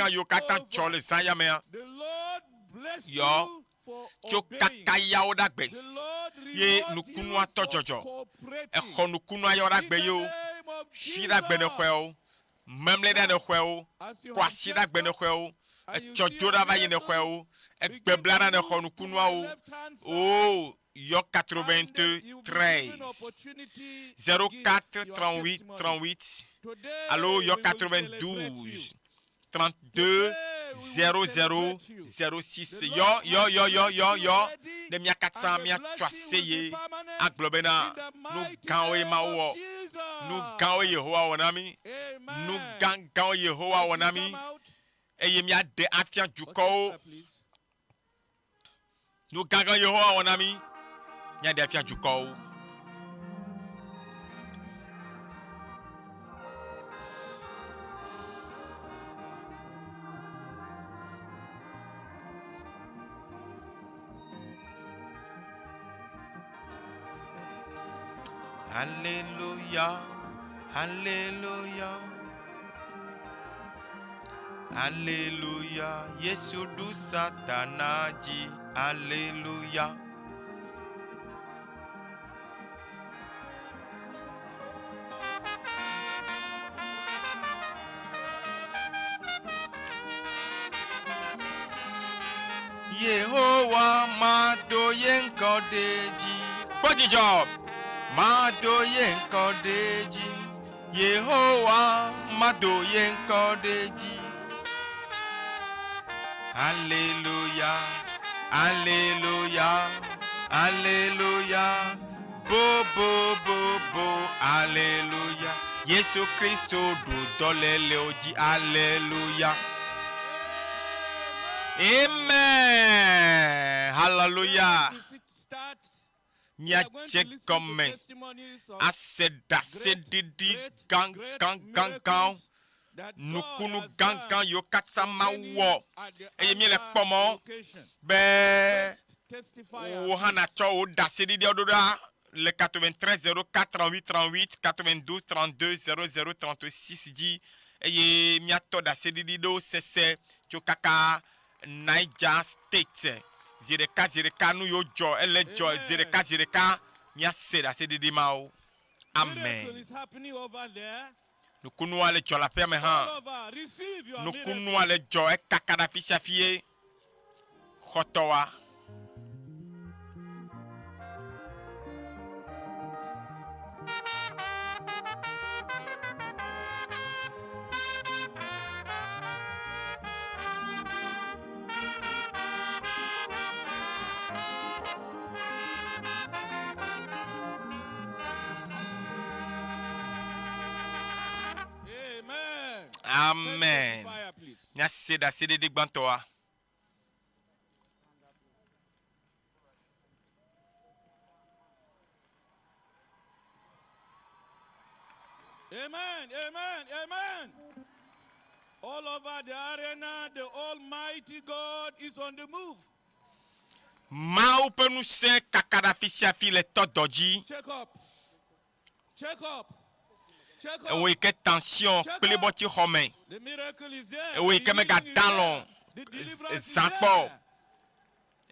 S13: yiwo katã tsɔ le zã ya mea. Yɔ tso kaka yawo ɖagbe. Ye nukunua tɔ dzɔdzɔ. Exɔ nukunua yawo ɖagbe yewo. Fi ɖagbe ne xɔewo. Memle ɖa ne xɔewo. Kɔ asi ɖagbe ne xɔewo. Etsɔ dzo ɖa va yi ne xɔewo. Egbebla ɖa ne xɔ nukunuawo. O. Yɔ 93 04 38 allo yɔ 92 32 0006 yɔ ne mia katã mia tsɔ aseye agblɔ bena nu gãwoe Mawu wɔ, nu gãwoe Yehowa wɔ na mi, nu gãwo Yehowa wɔ na mi, eye mia de afia dukɔwo. Nu gãwo Yehowa wɔ na mi, mia de afia dukɔwo. Alléluia. Alléluia. Alléluia. Yesu du satanaji. Alléluia. Yehowa madoyen kodeji. Body job. Madoyen kodeji. Yehowa madoyen kodeji. Alléluia. Alléluia. Alléluia. Bo bo bo bo. Alléluia. Yesu Christo do dolele oji. Alléluia. Amen. Hallelujah. Mia check comme aseda sedidi gang nukunu gang yo katsa mawo eye mi le pomo be o hana cho o da sedidi ododa le 93 04 38 38 92 32 00 36 dit eye mi ato da sedidi do sese cho kaka Niger State zireka nu yo jo ele jo zireka mia seda sedidi mao. Amen. Nukunu ale jo la ferme ha. Nukunu ale jo e kakada fisia fie. Khotowa. Amen. Merci d'assister des bantoa.
S15: Amen, amen, amen. All over the arena, the Almighty God is on the move.
S13: Mau penuse kakada fisia file todoji.
S15: Check up. Check up.
S13: Oui, que tension, que les botti romains. Oui, que me gadalon, zanpo.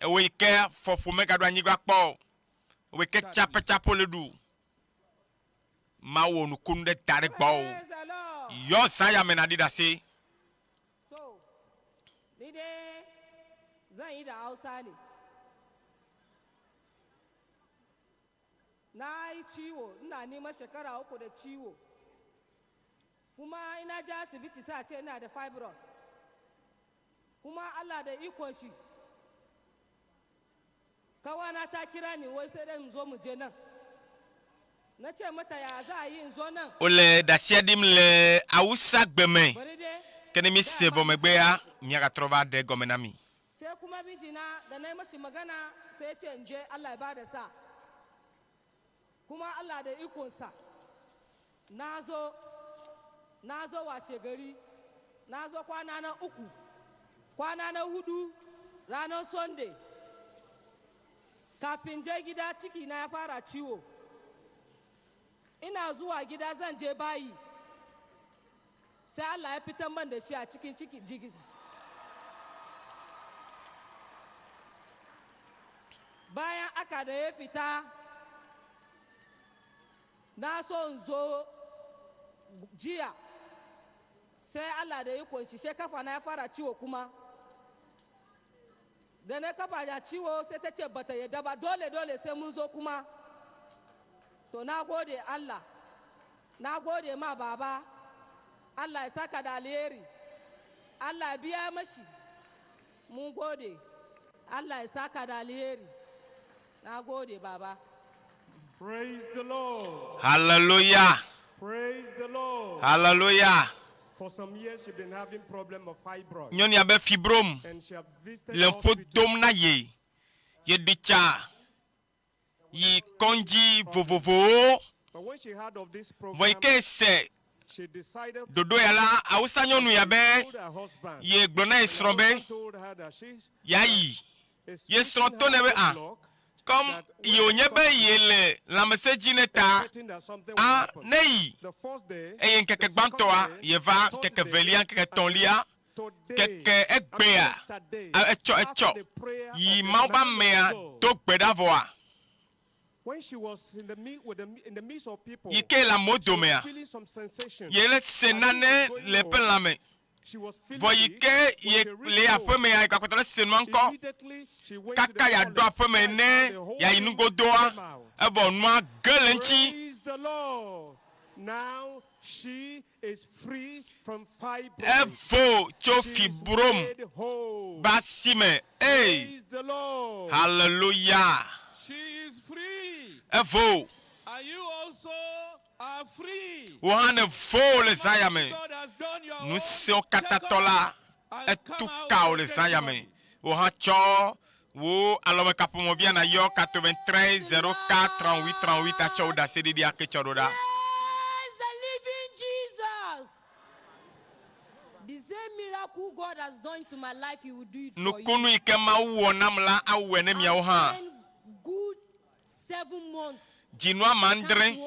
S13: Oui, que faut me gadouani gakpo. Oui, que chapo le dou. Mawo nu kunde tarek bao. Yo saya menadi dasi.
S16: Nide zan yi da Hausa ne. Na yi ciwo, ina neman shekara 3 da ciwo. Kuma ina ji asibiti sa ce ina da fibros. Kuma Allah da ikon shi. Kawana ta kira ni wai sai dan zo mu je nan. Na ce mata ya za a yi in zo nan.
S13: Ole dasiadim le Hausa gbeme. Kene mi sebo megbea mi aga trova de gomenami.
S16: Sai kuma bijina da na yi mashi magana sai ce in je Allah ya bada sa. Kuma Allah da ikonsa. Na zo washe gari, na zo kwana na 3, kwana na 4 ranar Sunday. Kafin je gida ciki na ya fara ciwo. Ina zuwa gida zan je bayi. Sai Allah ya fitan man da shi a cikin ciki jigi. Bayan aka da ya fita, na so in zo jiya. Sai Allah da ya kunshi sai kafa na ya fara ciwo kuma. Da na kafa ya ciwo sai ta ce bata yadda ba dole sai mun zo kuma. To na gode Allah. Na gode ma baba. Allah ya saka da alheri. Allah ya biya mashi. Mun gode. Allah ya saka da alheri. Na gode baba.
S15: Praise the Lord.
S13: Hallelujah.
S15: Praise the Lord.
S13: Hallelujah.
S15: For some years she's been having problem of fibroids.
S13: Nyoni abe fibrom.
S15: And she have visited
S13: Lymphodome na ye. Ye dicha. Ye konji vovovo.
S15: But when she heard of this program,
S13: Voike se.
S15: she decided
S13: Dodo yala Hausa nyonu yabe.
S15: told her husband.
S13: Ye glona esrombe.
S15: Told her that she
S13: Yayi. Ye sronto nebe a. comme yonyebe yele la mesejineta a nei e keke gbantoa yeva keke velia keke tonlia keke egbea echo yi mauba mea to gbedavoa
S17: when she was in the midst of people,
S13: yike la modomea
S17: feeling some sensation.
S13: yele senane le pelame voyike ye le afeme ya kwatole senwanko kaka ya do afeme ne ya inugodoa ebo nwa gelenchi.
S17: Praise the Lord. Now she is free from fibroids.
S13: Evo chofi brom basime. Hey,
S17: praise the Lord.
S13: Hallelujah.
S15: She is free.
S13: Evo.
S15: And you also are free.
S13: Wohane vo le zayame. Nous sommes katatola etuka le zayame. Wohacho wo alome kapomo bien na yo 93 04 38 38 a choda cedi a kechoda.
S16: The same miracle God has done to my life, He will do it for you.
S13: Nukunu ikema uonamla awene miauha.
S16: Good 7 months.
S13: Jinwa mandre.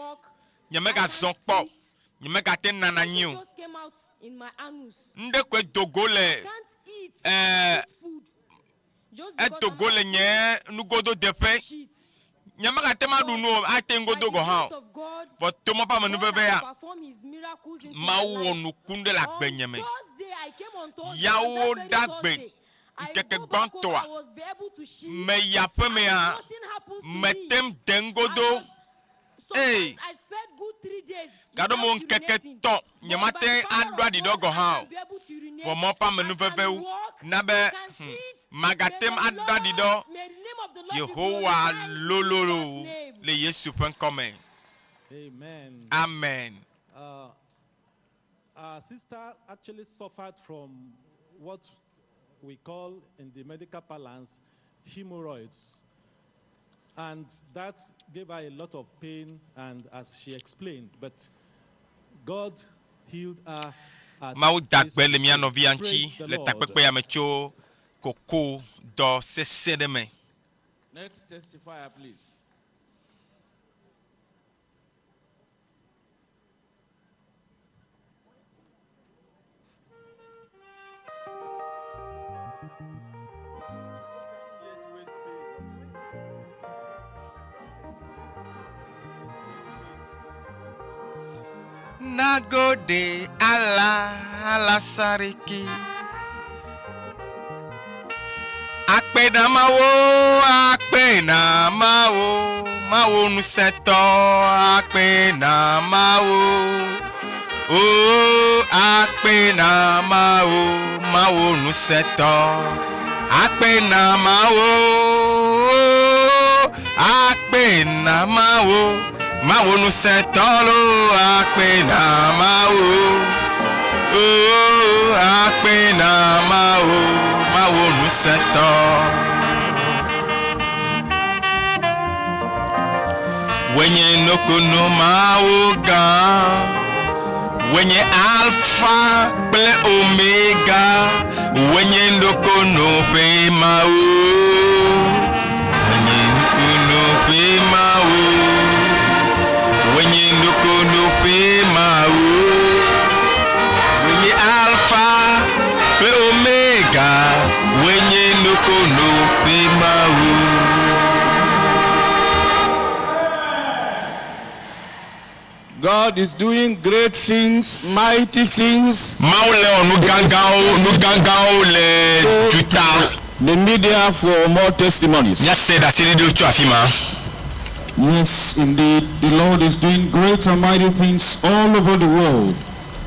S13: Nyamega zonpo. Nyamega ten nananyu.
S16: Just came out in my anus.
S13: Ndekwe dogole.
S16: Food.
S13: Dogole nye nugodo defe. Nyamega tema duno atengodo go ha. But tomo pa manuveve ya. Mawo nukunde la gbenyeme. Yawo dagbe. Keke gbantoa. Me yafe me ya. Metem dengodo. Hey.
S16: I spent good 3 days.
S13: Gado mon keke to. Nyamate adwa di dogo ha. For mo pa manuveve u. Nabe. Magatem adwa di do. Yehowa lololo. Le Yesu pen come.
S17: Amen.
S13: Amen.
S17: Our sister actually suffered from what we call in the medical parlance hemorrhoids. And that gave her a lot of pain, and as she explained, but God healed her.
S13: Mau dakbe le miano vianchi le takpe ya mecho koko do sesedeme.
S15: Next testifier, please.
S13: Nagode ala sariki. Akpe na mawo, mawo nuseto. Akpe na mawo, oh akpe na mawo nuseto. Akpe na mawo, mawo nusetolo. Akpe na mawo, oh akpe na mawo nuseto. Wenye nokono mawo ga, wenye alpha kple omega, wenye nokono pe mawo, wenye nokono pe mawo, wenye nokono pe mawo, wenye alpha kple omega, wenye nokono pe mawo.
S15: God is doing great things, mighty things. The media for more testimonies.
S13: Yes,
S18: indeed, the Lord is doing great and mighty things all over the world.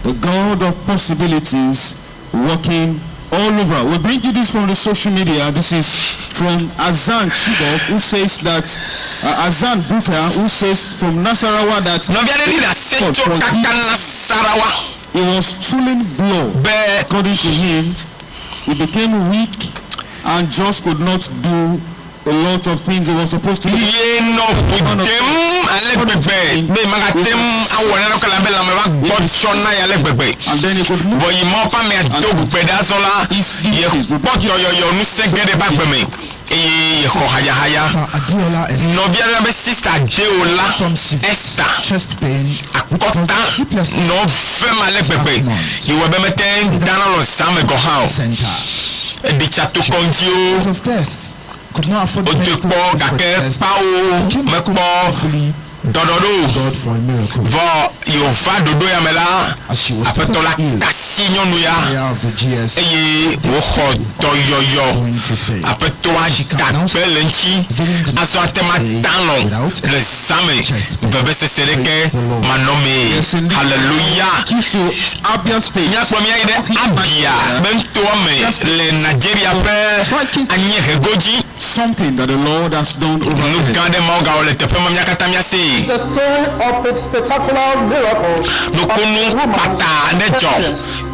S18: The God of possibilities working all over. We bring you this from the social media. This is from Azan Chibok, who says that Azan Buka, who says from Nasarawa that he was chilling blood. According to him, he became weak and just could not do a lot of things he was supposed to do. And then he could move.
S13: eye ye kho haya haya no biara be sister Adeola Esther akota no fema le pepe iwe be meten dana lo same go how di chato konjio
S19: could not afford
S13: to make Dododo va yo va dodo ya mela apetola kasinyo nuya eye wo kho doyoyo apetoa dapelenchi aso atema tano le same bebe seseleke manome hallelujah ya premier ide abia bento me le Nigeria pe anye hegoji
S18: something that the Lord has done over
S13: there.
S20: The story of a spectacular miracle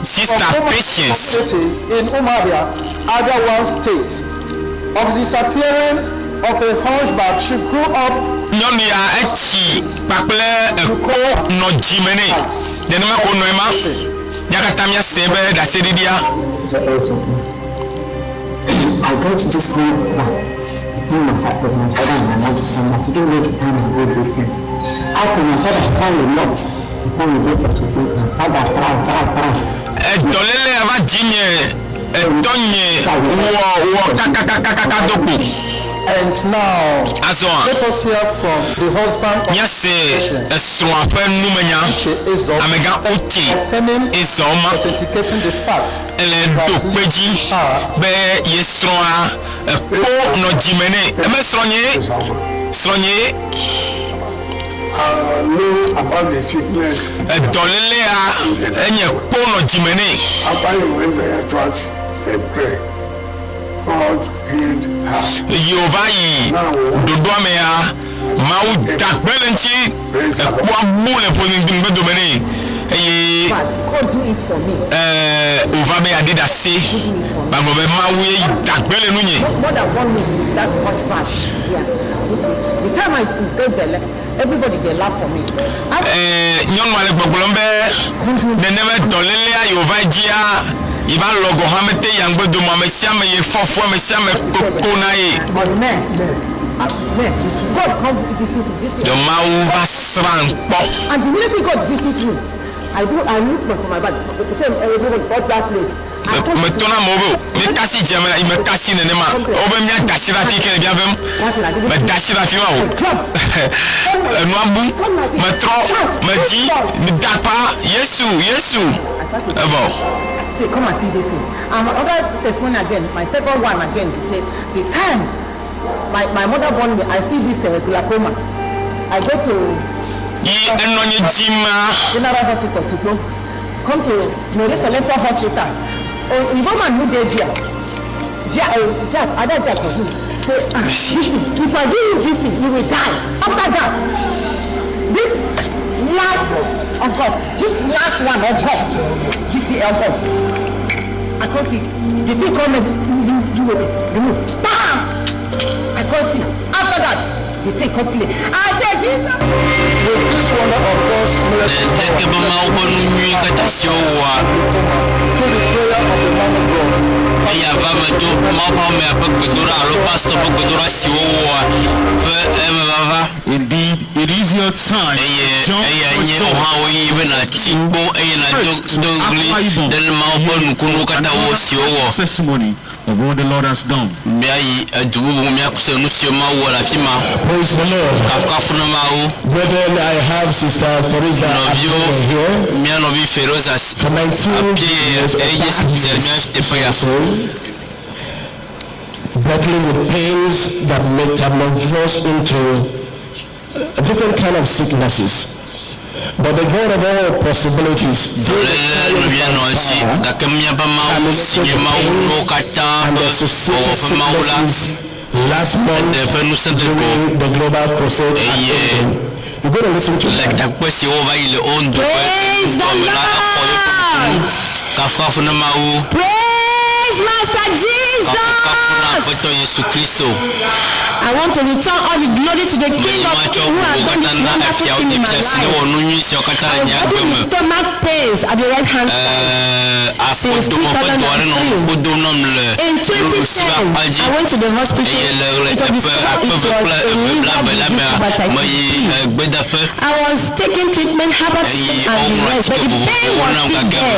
S13: Sister Patience
S20: in Umuahia, Abia State, of the disappearing of a hunchback. She grew up.
S21: I got to this thing with my father and my mother so much. He didn't make the time and do this thing. After my father found a lot, he found a day to do my father tried.
S13: Dolele ava jinye tonye kaka doku.
S20: And now, let us hear from the husband of authenticating the fact
S14: about the sickness. After you went to your church and pray, God healed her.
S13: Yovai Dodomea Mau Dakbelenchi Kwabule Poning Domene. Uvabe Adida say, Bagobe Maui Dakbelenuni.
S21: More than 1 minute, that's much fast. Yeah. The time I get there, everybody they laugh for me.
S13: Young Malik Bagulombe, they never Dolelea Yovajia. Iba logo hamete yangbe do mama siame ye fofo me siame kokona ye.
S21: God come visit you.
S13: The Mawu basran pop.
S21: And the minute God visit you, I look for my bag. The same everybody got that place.
S13: Me tona mobo, me kasi jamela, me kasi nenema. Obe mia kasi rafi kele biavem. Me kasi rafi wa o. Nwambu, me tro, me di, me dapa, Yesu. Ebo.
S21: Come and see this thing. Another testimony again, my second one again, he said, the time my mother born me, I see this glaucoma. I go to General Hospital to go. Come to Mary Celestial Hospital. Oh, you man who did Jack, other Jack was say, if I do this thing, you will die. After that, this last of course, this last one of course, GCL first. I can't see. The thing come and do it. Remove. Bam! I can't see. After that, the thing complete. I said, Jesus.
S20: With this wonder of God's miracle power, to the prayer of the man of God.
S18: Indeed, it is your time. Testimony of what the Lord has done.
S22: Praise the Lord. Brethren, I have Sister Feriza here. For 19 years battling with pains that metamorphose into different kind of sicknesses. But the God of all possibilities, and the associated sicknesses last month during the global crusade at you're going to listen to that.
S21: Praise the Lord. Praise Master Jesus. I want to return all the glory to the King of Kings who has done this wonderful thing in my life. I will put the stomach pains at the right hand side. since 2003. In 2010, I went to the hospital. It was discovered it was a liver disease, hepatitis B. I was taking treatment, herbal treatment, and the rest, but the pain was still there.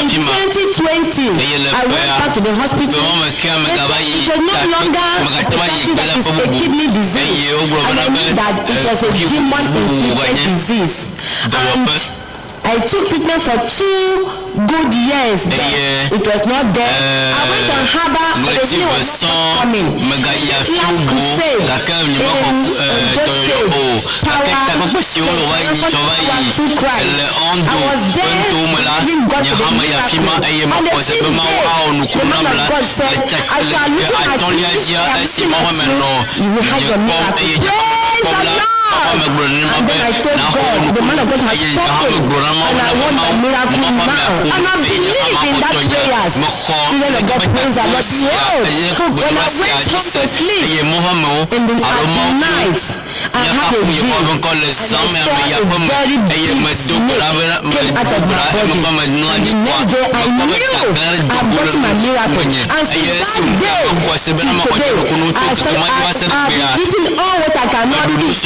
S21: In 2020, I went back to the hospital. It was no longer hepatitis that is a kidney disease, and I knew that it was a demon-inflicted disease. And I took treatment for 2 good years, but it was not there. I went on herbal, but the thing was not coming. This last crusade in those days, power, through Christ. I was there, giving God to the miracle. On the same day, the man of God said, as you are looking at you, you will have your miracle. Praise the Lord! And then I told God, the man of God has spoken, and I want my miracle now. And I believe in that prayers. Children of God, praise the Lord. Behold, when I went home to sleep at night, I had a dream, and I saw a very big snake came out of my body. And the next day, I knew I've got my miracle. And since that day till today, I've eaten all what I cannot eat.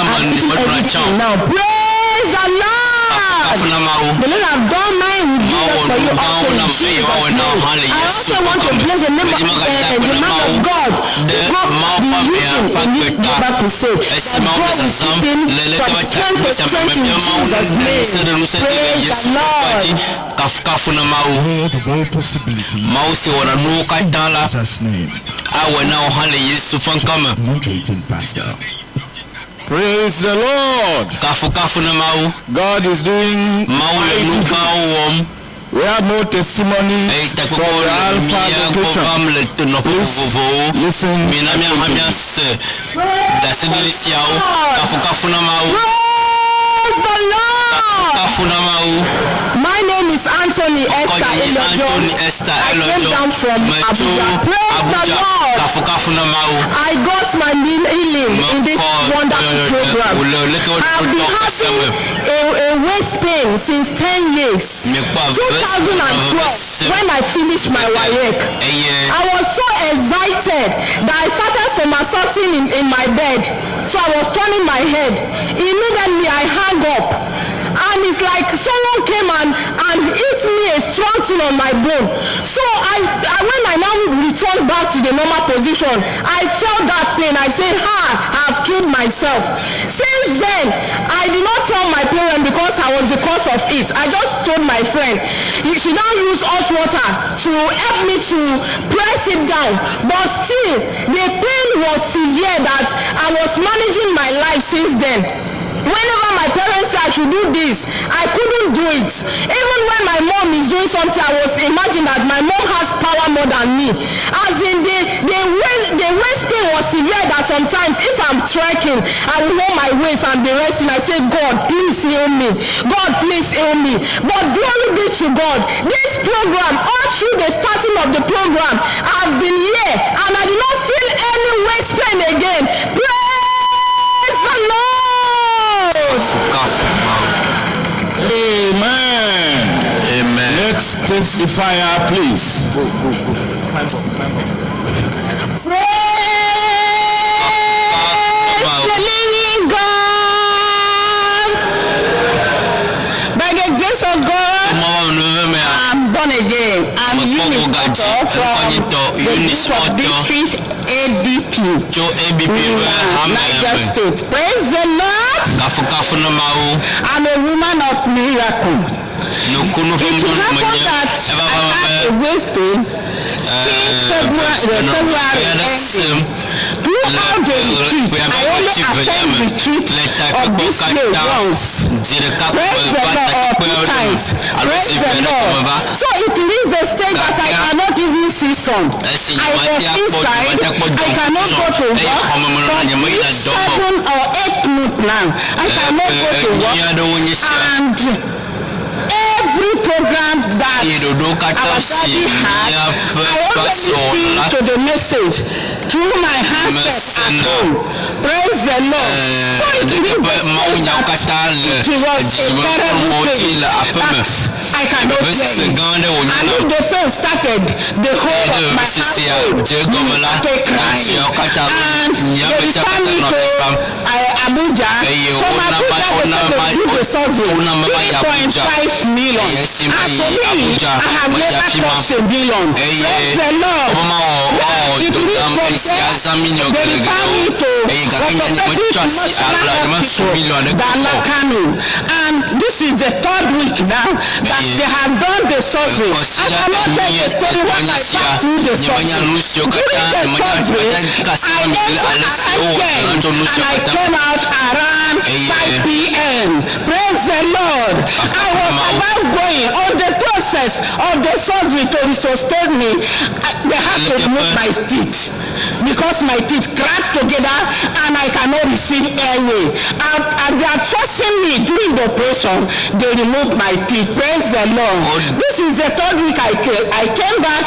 S21: I'm eating everything now. Praise the Lord. The Lord have done mine will do that for you also in Jesus' name. I also want to bless the name of the man of God. The reason in this global crusade, that God will keep him from strength to strength in Jesus' name. Praise the Lord.
S18: The very possibility. In Jesus' name. Motivating Pastor.
S22: Praise the Lord. God is doing mighty things. We have more testimonies from the Alpha location. Please listen.
S21: Praise the Lord. My name is Anthony Esther I came down from Abuja. Praise the Lord. I got my healing in this wonderful program. I've been having a waist pain since 10 years. 2012, when I finished my WAEC, I was so excited that I started somersaulting in my bed. So I was turning my head. Immediately I hung up. And it's like someone came and hit me a strong thing on my bone. So when I now returned back to the normal position, I felt that pain. I said, I've killed myself. Since then, I did not tell my parents because I was the cause of it. I just told my friend. She now used hot water to help me to press it down. But still, the pain was severe that I was managing my life since then. Whenever my parents said I should do this, I couldn't do it. Even when my mom is doing something, I was imagining that my mom has power more than me. As in the waist pain was severe that sometimes if I'm trekking, I will hold my waist and be resting. I say, God, please heal me. God, please heal me. But glory be to God. This program, all through the starting of the program, I've been here and I did not feel any waist pain again. Praise the Lord.
S22: Amen. Amen. Next testifier, please.
S21: Praise the living God. By the grace of God, I'm born again. I'm Eunice Otto from the district ABP. Niger State. Praise the Lord. I'm a woman of miracle. It happened that I had a waist pain since February ending. Throughout the retreat, I only attend retreat of this year once. Praise the Lord, or 2 times. Praise the Lord. So it reached the stage that I cannot even see sun. I was inside. I cannot go to work. From week 7 or 8 months now, I cannot go to work. And every program that our daddy had, I always listen to the message through my handset at home. Praise the Lord. So it reached the stage that it was a terrible pain. I cannot bear it. And if the pain started, the whole of my household started crying. And they refer me to Abuja. From Abuja, they do the surgery. 3.5 million. And for me, I have never touched a million. Praise the Lord. It means from there, they refer me to orthopedic hospital, Dalakano. And this is the third week now that they have done the surgery. I cannot tell the story when I passed through the surgery. During the surgery, I entered and I came out around 5 p.m. Praise the Lord. I was about going on the process of the surgery to resuscitate me. They had to remove my teeth because my teeth cracked together and I cannot receive airway. And they are forcing me during the operation. They removed my teeth. Praise the Lord. This is the third week I came back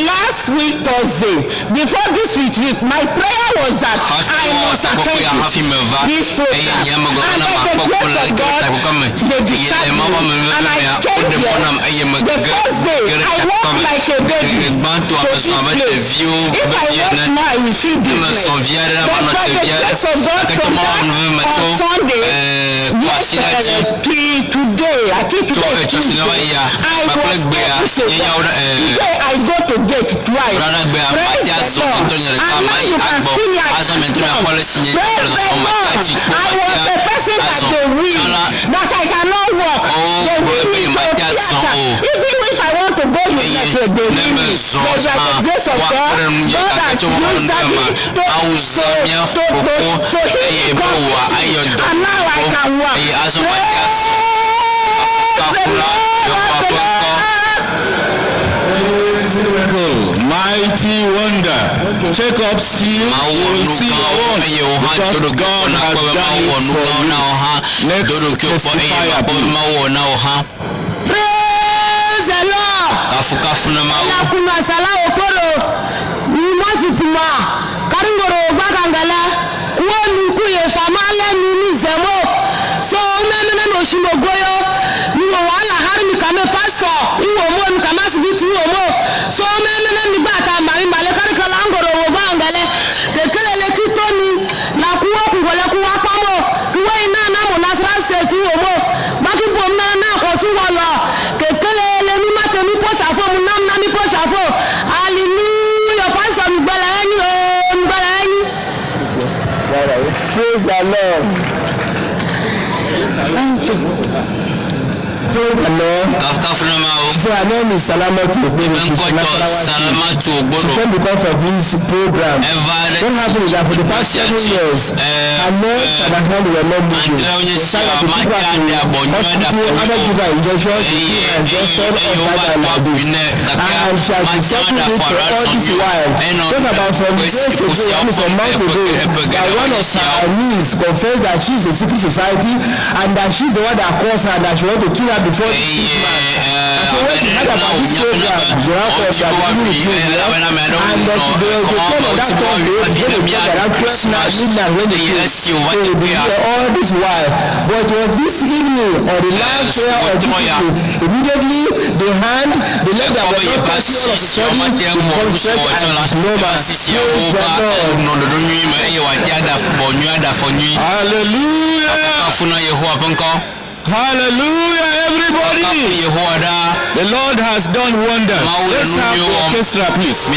S21: last week Thursday. Before this retreat, my prayer was that I must attend this program. And by the grace of God, they discharged me. And I came here. The first day, I walked like a baby to this place. If I walk now, I will feel this place. But by the grace of God, from that on Sunday, today, I think today is Tuesday, I was able to today I go to gate twice. Praise the Lord. And now you can see me at home. Praise the Lord. I was a person that they will, that I cannot walk. They will me to theater. Even if I want to go United, they will me. But by the grace of God, God has used that to heal God. And now I can walk.
S18: Mighty wonder. Check up still. You will see your own. Because God has done it for you. Let's testify about it.
S21: Praise the Lord. Kuna sala okoro. Ni masifuma. Karingoro bagangala. Wonu kuye famale ni zemo. So meme no shimogoyo. Ni wala harmi kame pastor. Iwo mo mi kama sibiti iwo mo. So meme ni bata mari male karikala ngoro bagangale. Kekele le kitoni na kuwa kugole kuwa pamo. Kuwa ina na mo nasra seti iwo mo. Baki bomna na ko suwala. Kekele le mi mate mi pochafo mu nam na mi pochafo. Hallelujah. Pastor mi bala eni o mi bala eni.
S20: Praise the Lord. Thank you. Praise the Lord. So her name is Salamatu Ogboro. She came because of this program. What happened is that for the past 7 years, her legs and her hand were not moving. So the people at the hospital, other people are injections, has just turned upside down like this. And she has been suffering it for all this while. Just about some days ago, some months ago, that one of her niece confessed that she is a secret society and that she is the one that caused her, that she wanted to kill her before this man. And so when she heard about this program, the house of the beginning with me, and there was a time on that Thursday, they were around 12 midnight when they came. So they were here all this while. But it was this evening, or the last prayer of this evening, immediately the hand, the leg that was not touching all of a sudden, the confess and it's normal.
S18: Hallelujah. Hallelujah, everybody. The Lord has done wonders. Let's have the orchestra, please.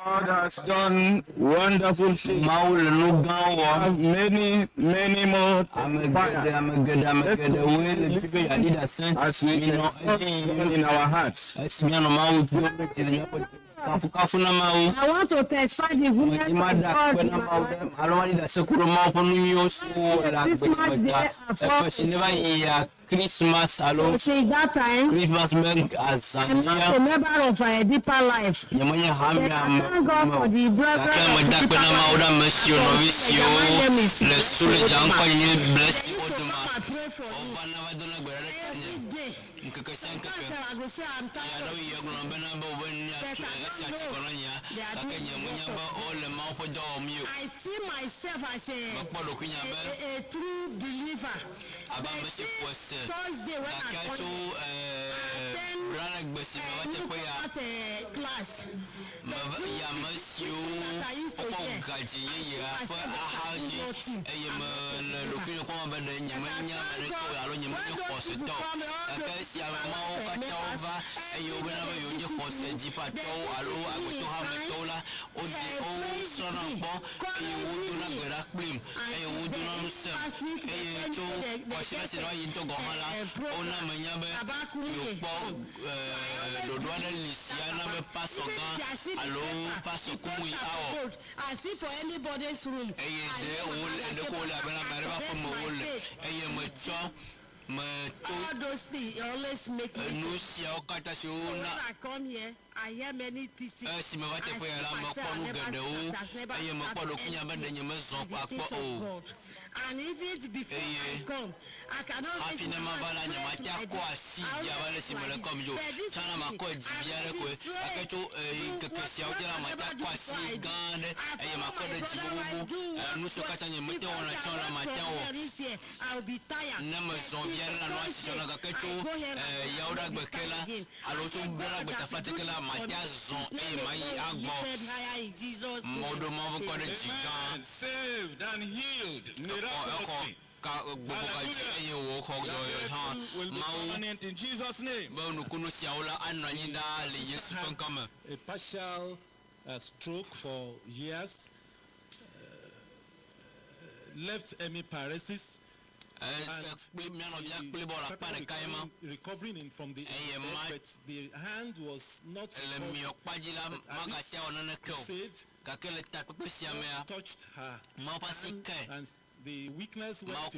S18: God has done wonderful things. Many more. As we in our hearts.
S21: I want to testify the goodness of God in my life.
S2: Christmas alone.
S21: Since that time,
S2: Christmas make as
S21: I'm not a member of a deeper life. Thank God for the brother. I go say I'm tired of it. I see myself as a true believer. Thursday when I attend class, I see for anybody's room. All those things always make me. So when I come here, I hear many teachings. I see myself, and even before I come, I cannot raise my I'll be tired.
S15: Saved and healed miraculously. Will be permanent in Jesus' name.
S17: A partial stroke for years, left hemiparesis, recovering from the but the hand was not touched her and the weakness went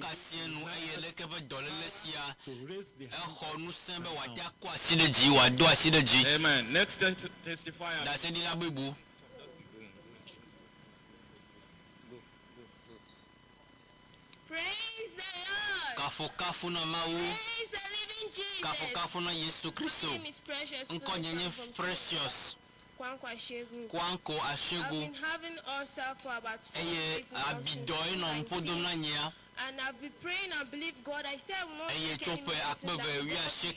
S17: to raise the hand.
S15: Amen. Next testifier.
S7: Praise the Lord. Praise the living Jesus. My name is Precious. Kwanko Ashegu. I've been having ulcer for about 4 days now. And I've been praying and believe God. I said I will not take any medicine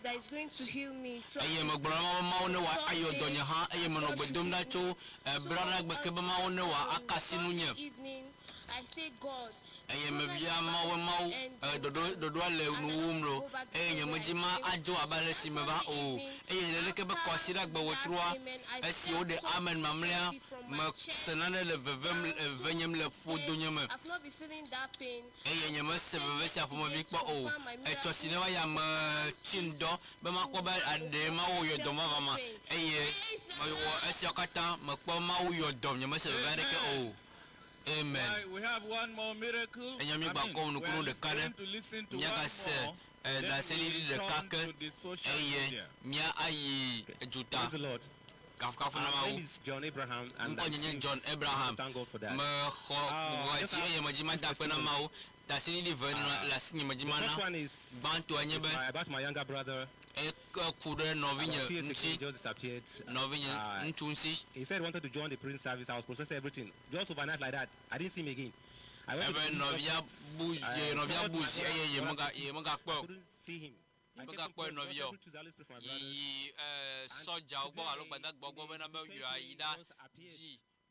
S7: that is going to heal me. So evening, I said, God, I've not been feeling that pain.
S15: Amen. We have one more miracle. We are going to listen to one more. Then we return to the social media.
S1: Praise the Lord. My name is John Abraham, and I thank God for that. The first one is about my younger brother. He just disappeared. He said he wanted to join the prison service. I was processing everything. Just overnight like that. I didn't see him again. I went to the couldn't see him. I kept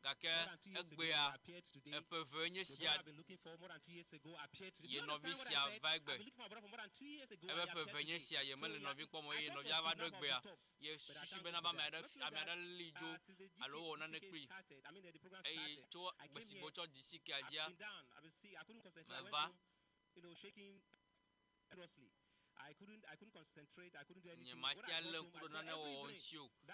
S2: gake egbea epevenye sia ye novi sia va egbe ebe pevenye sia ye mele novi kpomo ye novi ava do egbea ye susu bena ba amada lijo alo wona ne kri e to gbesibo cho disiki adia va
S3: I couldn't concentrate. I couldn't do anything.
S2: That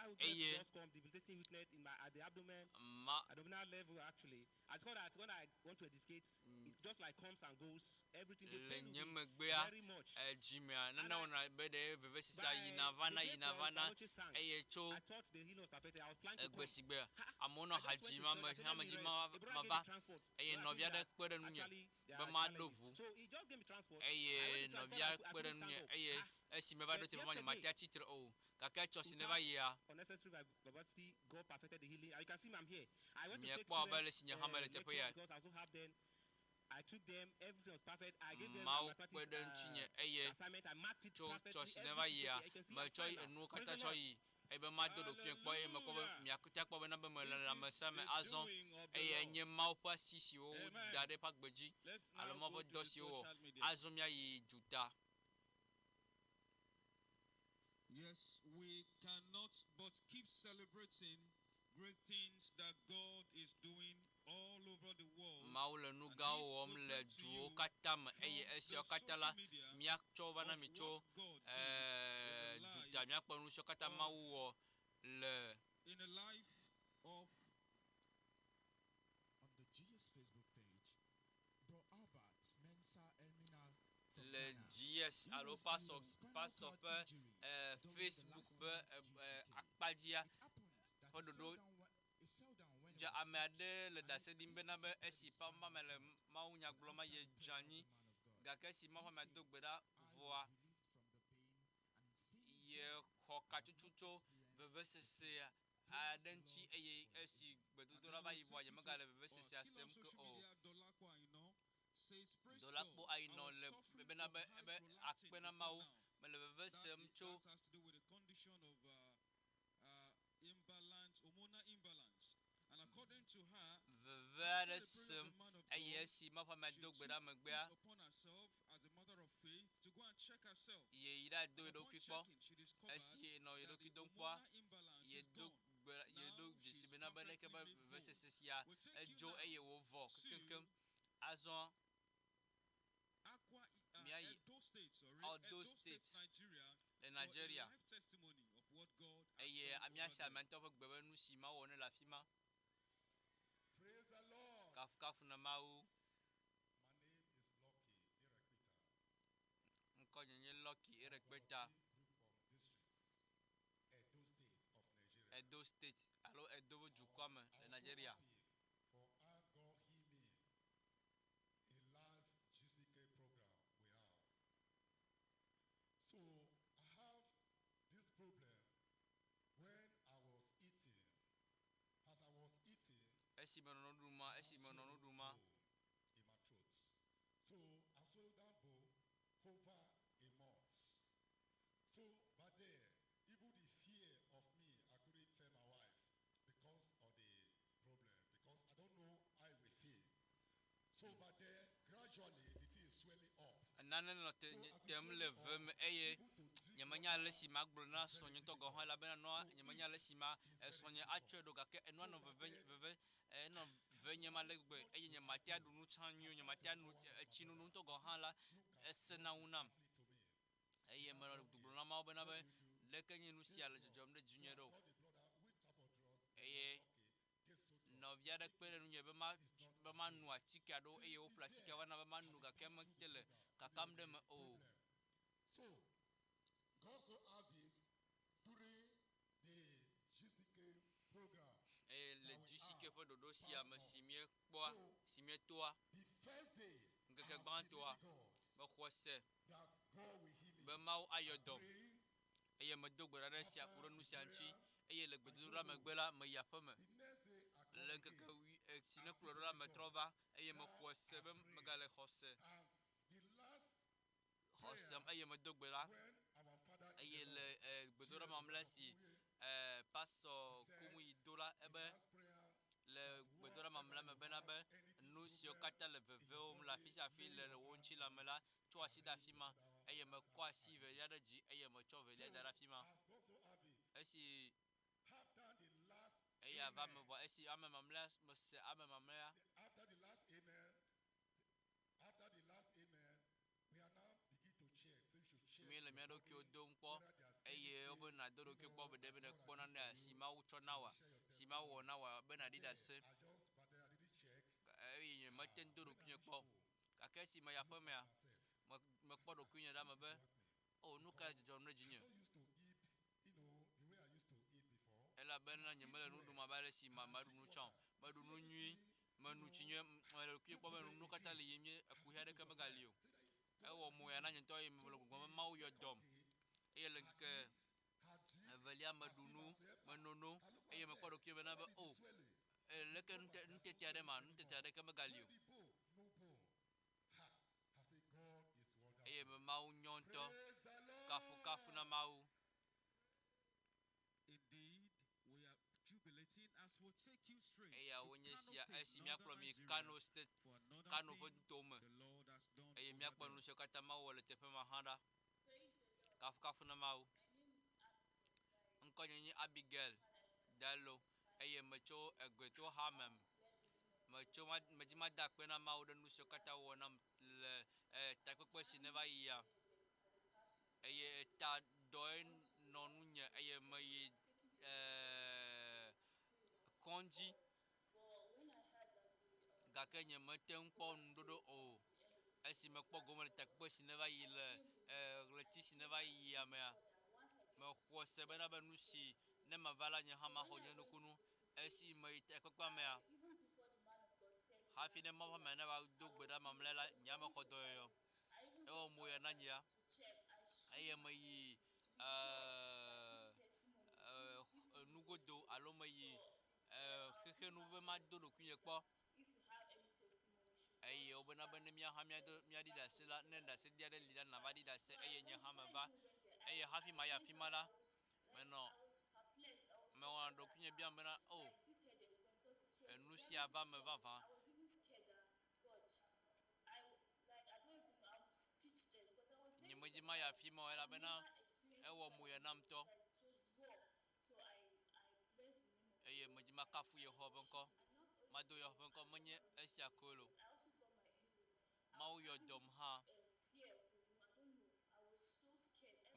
S3: would just come debilitating weakness in my at the abdominal level. Actually, I thought that when I want to edificate, it just like comes and goes. Everything they pain me very much. I thought the healing was perfect. I was planning to come. So he just gave me transport.
S2: Si me va do te vanya matia titre o kaka chosi never year
S3: unnecessary babasti God perfected the healing. You can see me, I'm here. I went to take
S2: because
S3: I also have them. I took them, everything was perfect. I gave them my assignment. I marked it perfectly.
S2: Chosi never year my choy no kata choy ebe ma do kien kpo e me ko mi akuta kpo na be me la mesame azon e nye ma po asisi o dade pak beji alo mo bo dosi o azon mi ayi juta.
S18: Yes, we cannot but keep celebrating great things that God is doing all over the world.
S2: Maule nuga om le duo katam eye esio katala miak chova na micho juta miak ponu sio katama wo le
S18: in the life of on the GS Facebook page Bro Albert Mensa Elmina
S2: le GS allo pastor Facebook akpadia fododo ja amade le dase dimbe na be esi pamba mele maunya gloma ye jani gakesi ma ma dogbeda voa ye khokachuchucho vevesese adanchi eye esi gbedodora ba yibo ye magale vevesese asem ko o dolakpo aino le bena be akpena mau mele vevesem cho
S18: imbalance, hormonal imbalance. And according to her, upon herself as a mother of faith to go and check herself. Upon checking, she discovered that the hormonal imbalance is gone. Now she's perfectly whole. Edo States, Nigeria. Life testimony of what God has done.
S5: Praise the Lord.
S2: My
S5: name is Lucky Erekweta. Group of districts, Edo State of Nigeria.
S2: Edo State, hello Edo Jukwame, Nigeria.
S5: For our God healing, a last GCK program we have. So I have this problem when I was eating. As I was eating, in my throat. So I swallowed that bowl over a month. So, but there, even the fear of me, I couldn't tell my wife because of the problem, because I don't know how I will feel. So, but there, gradually, the thing is swelling up.
S2: Nyamanya lesima glona sonye to go hala bena no nyamanya lesima sonye atwedo gake eno no veve eno venye malegbe enye matia dunu chanyo nyamatia nu chinu nu to go hala esena unam eye mero glona ma bena be lekenye nu sia le jomde junioro eye no viada kwere nu nyebe ma nu atika do eye o platika wana be manu gake makitele kakamde me o.
S5: So God so have it during the GCK program.
S2: Le GCK for dodo si am simie boa simie toa.
S5: The first day.
S2: Ngeke ban toa. Ba khose.
S5: That God will heal me.
S2: Ba mau ayodom. Eye medogbara na si akuro nu si anchi. Eye le gbedura megbela me yapame. Le ngeke wi sine kulora me trova. Eye me khose be megale khose.
S5: The last
S2: Hosam aye medogbera aye le gbedora mamla si Pasteur Kumuyi dola ebe le gbedora mamla me bena be nu sio kata le veveo la fisa fi le wonchi la mela tso asi da fima eye me ko asi velia de ji eye me tso velia da fima esi eye va me voir esi ame mamla me se ame mamla
S5: after the last amen we are now begin to check so you should check
S2: mi le miado ki odom po eye obo na do ki po be de be ko na na sima wo tso nawa sima wo nawa be na dida se eye me ten do ki po ka ke si ma ya po me me po do ki da me be o nu ka jo no jinye ela ben na nyemele nu du ma ba le si ma du nu chon ma du nu nyi ma nu chinye le ki po be nu ka ta le yimye ku ya de ka me galio ewo mo ya na nyento yi me lo ma wo yo dom e le ke velia madunu manono e me kwado ki be na be o le ke nte tiade man nte tiade ka me galio e me mau nyonto kafu na mau.
S18: Indeed, we are jubilating as we'll take you straight.
S2: Eya wonyisia esi miaklo mi Kano State Kano Bontome. Eya miaklo no shokata mawo le tepe mahanda. Kafu na mau. Nkonyenyi Abigail Dalo eya mecho egweto hamem. Mecho majima dakwe na mau de no shokata wona le takwe sineva iya. Eya ta doin nonunya eya mai konji gakenye meten kpo ndodo o esi me kpo gomel takpo sineva yile leti sineva yamea me kwo sebena benusi ne mavala nya hama honye nukunu esi me tekpa mea hafi ne mama mena ba dogbeda mamlela nya me khodoyo e o moya nanya aye mai nugodo alomayi keke nu be ma do kunye kpo eye obena bene mia ha mia do mia dida sela nenda se dia de lida na va dida se eye nya ha maba eye hafi ma ya fi mala meno me wa do kunye bia mena o enu si ava me va va ni moji ma ya fi mo era bena ewo mu ya namto eye moji ma kafu ye hobenko mado ye hobenko menye esia kolo mau yo dom ha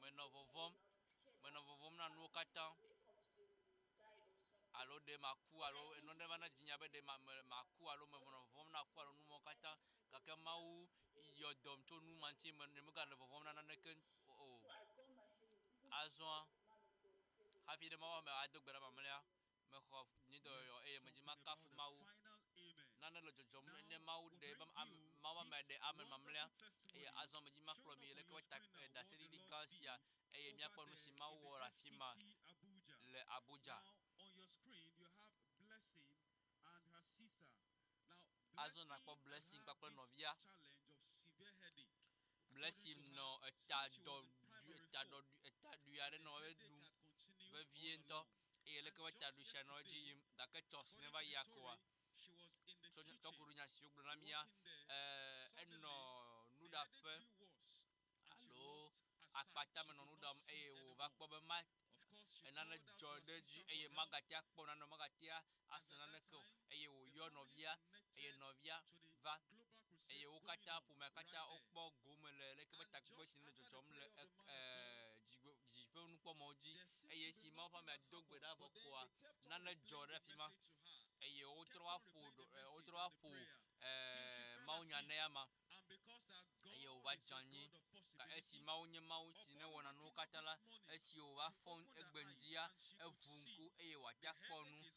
S2: menovovom na nu katan alo de maku alo enonde bana jinya be de maku alo menovovom na ku alo nu mo katan kake mau yo dom to nu manti me ga novovom na neken o azon hafi de mawa me adogbera mamlia me khof ni do yo e me jima kafu mawu nana lo jojom ne mawu de bam mawa me de amen mamlia e azon me jima kro mi le ko ta da seri di kansia e mi akpo no si mawu ora fima le Abuja.
S18: On your screen you have Blessing and her sister. Now
S2: azon akpo Blessing akpo novia
S18: challenge of severe headache.
S2: Blessing no ta du yare no edu be viento e le ko ta du chano ji da ka chos ne va yakwa so to kurunya si ogbo na mia eno nuda pe allo akpata me no nuda e o va kpo be ma enana jodeji eye magatia kpo na no magatia asana ne ko eye o yo novia eye novia va eye o kata pour me kata okpo gomele le ke bata kpo sin le jojom le jigbe nu kpo moji eye si ma fa me dogbe da bokwa na ne jode fima eye o troa po maunya ne ama eye o va janyi ka esi maunye mauti ne wona no katala esi o va fon egbendia evunku eye wa takponu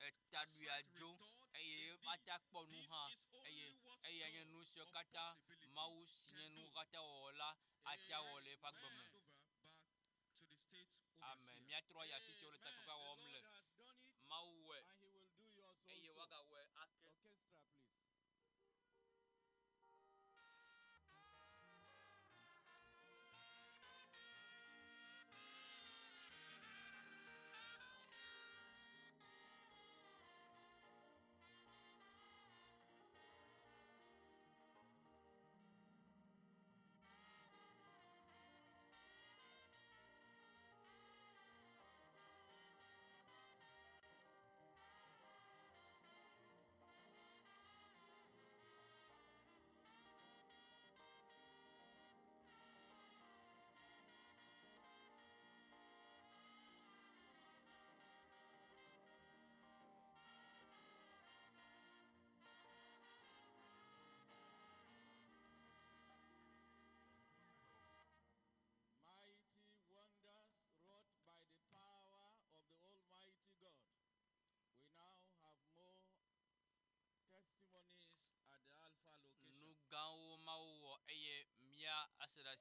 S2: etaduajo eye atakponu ha eye anye nu sio kata mau sinye nu kata ola atawole pagbeme amen mi atro ya fisi ole takuka wa omle mau eye waga we
S4: orchestra please.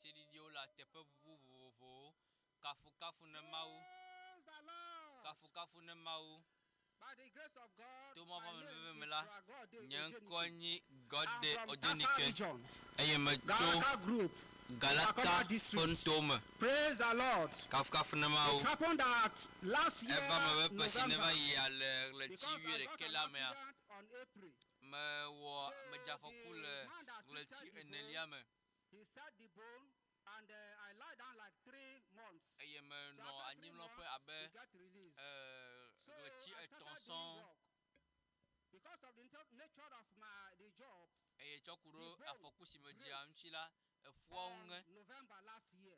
S2: selidio la tepe vuvu kafu kafu ne Mawu kafu ne Mawu.
S3: By the grace of God,
S2: to
S3: my
S2: my
S3: name is
S2: God de
S3: I'm from
S2: Ojenike
S3: region,
S2: Galata
S3: group,
S2: Galata
S3: district.
S2: Kontome
S3: Praise the Lord.
S2: kafu ne Mawu.
S3: It happened that last year,
S2: November, le
S3: because I
S2: TV
S3: got
S2: de
S3: an accident on April. He set the bone and I lie down like 3 months. So after 3 months, he got released. So I started doing work. Because of the nature of the job, November last year.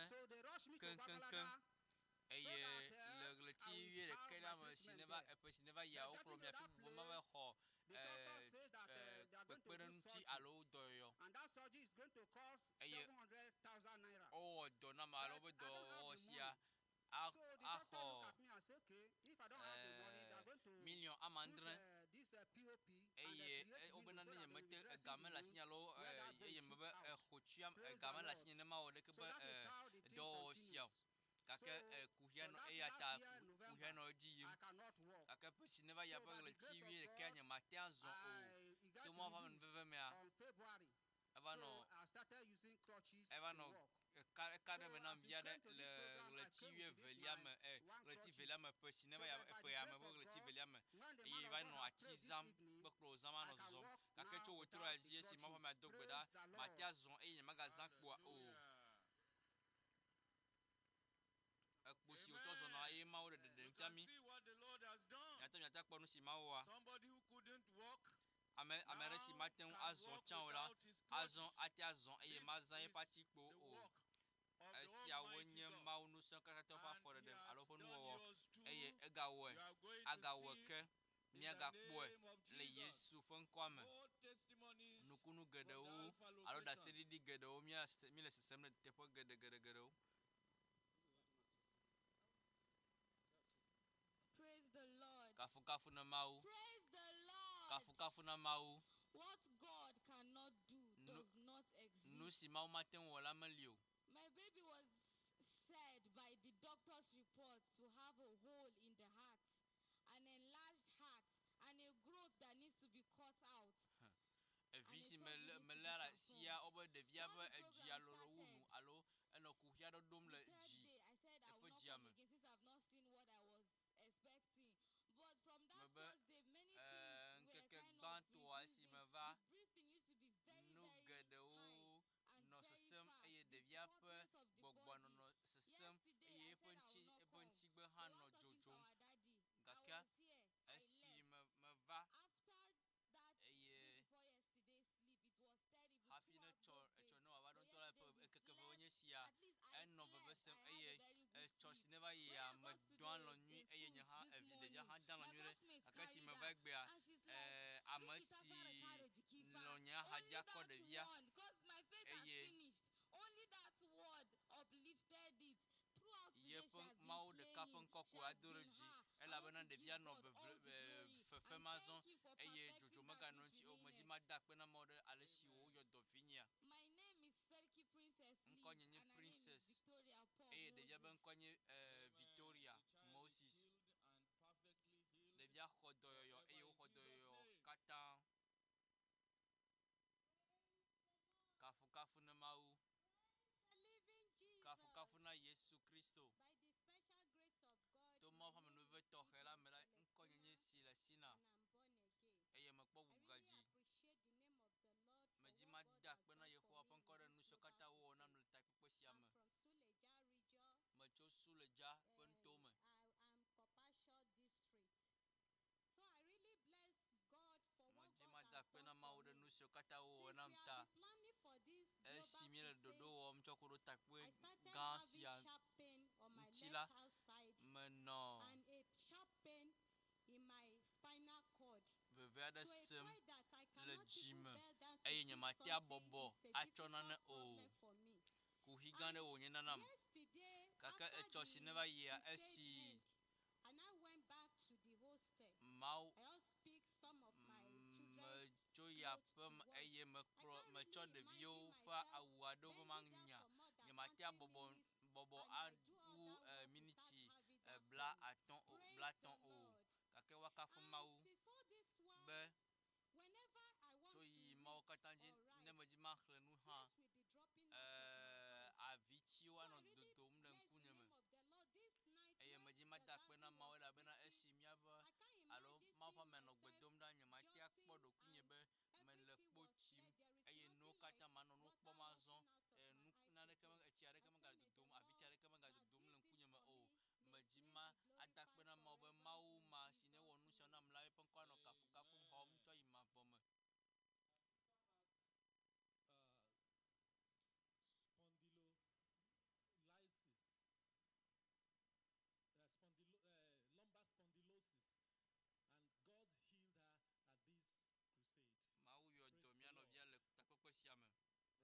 S3: So they rushed me to Babalada. So that the doctor said that they are going to do surgery. And that surgery is going to cost 700,000 naira. But I don't have the money. So the doctor looked at me and said, okay, if I don't have the money, they are going to put this POP and create millions so that they will be dressing the wound where that vein took out. Praise the Lord. So that is how the thing continues. So, from that last year, November, I cannot walk. So, by the grace of God, he got released on February. So, I started using crutches to walk. So, as we came to this program, I came with this line, one crutches. So, by the grace of God, when the man of God prayed this evening, I can walk now without the crutches. Praise the Lord. Hallelujah.
S2: You can
S3: See what the Lord has done. Somebody who couldn't walk now can walk without his crutches. This is the work of the Almighty God. And he has done yours too. You are going to see it in the name of Jesus. More testimonies from the Alpha location.
S4: Praise the Lord.
S2: Praise
S4: the Lord. What God cannot do does not exist. My baby was said by the doctor's report to have a hole in the heart, an enlarged heart, and a growth that needs to be cut out. I said I will not come again since I've not seen what I was expecting. But from that first day, many things were kind of reducing. The breathing used to be very, very high and very fast. The hotness of the body. Yesterday, I said I will not come. We were talking to our daddy. I was here. I left. After that day before yesterday's sleep, it was terrible. 2 hours was late. But yesterday we slept. At least I slept. I had a very good sleep. When I got to the school this morning, my classmate carried her. And she's like, only that one, because my faith has finished. Only that word uplifted it. Throughout the day, she has been playing. She has been her. I want to give God all the glory. And thank you for perfecting that which remaineth. My name is Serki Princess Lee, and her name is Victoria Paul Moses.
S3: And perfectly healed.
S4: By the special grace of God, and I'm born again. I really appreciate the name of the Lord for what God has done for me. I'm from Suleja region. I'm Kopasho district. So I really bless God for what God has done for me. Since we have been planning for this global crusade, I started having sharp pain on my left hand side and a sharp pain in my spinal cord. So a point that I cannot even bear down to eat something is a difficult problem for me. And yesterday, after the crusade, and I went back to the hostel. I also picked some of my children's clothes to wash. I can't
S2: me tsɔ ɖeviwo ƒe awu aɖewo be manya nye matea bɔbɔ awu miniti bla atɔ̃ o gake woakafu Mawu be tso yi mawo katã dzi ne medzi maxlẽ nu hã avitsiwo anɔ dodom ɖe ŋkunye me eye medzi mada akpe na Mawu elabena esi míaƒe alo Mawu ƒe ame anɔ gbe dom ɖa nye matea kpɔ ɖokuinye be mele kpo tsim eye nuwo katã manɔ nu kpɔm azɔ etsi aɖeke megale dodom avitsi aɖeke megale dodom le ŋkunye me o medzi ma ada akpe na Mawu be Mawu ma si ne wɔ nu sia nam la eƒe ŋkɔ anɔ kafukafu xɔm tsɔ yi mavɔ me.
S17: Lumbar spondylosis, and God healed her at this crusade.
S2: Mawu yɔ dɔ mía nɔvia le takpekpe sia me.
S6: Praise the Lord. God healed her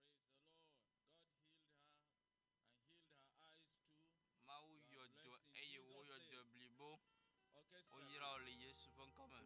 S6: and healed her eyes too.
S2: Mawu yɔ dɔ eye woyɔ dɔ blibo. Oyra le Yesu ƒe ŋkɔ me.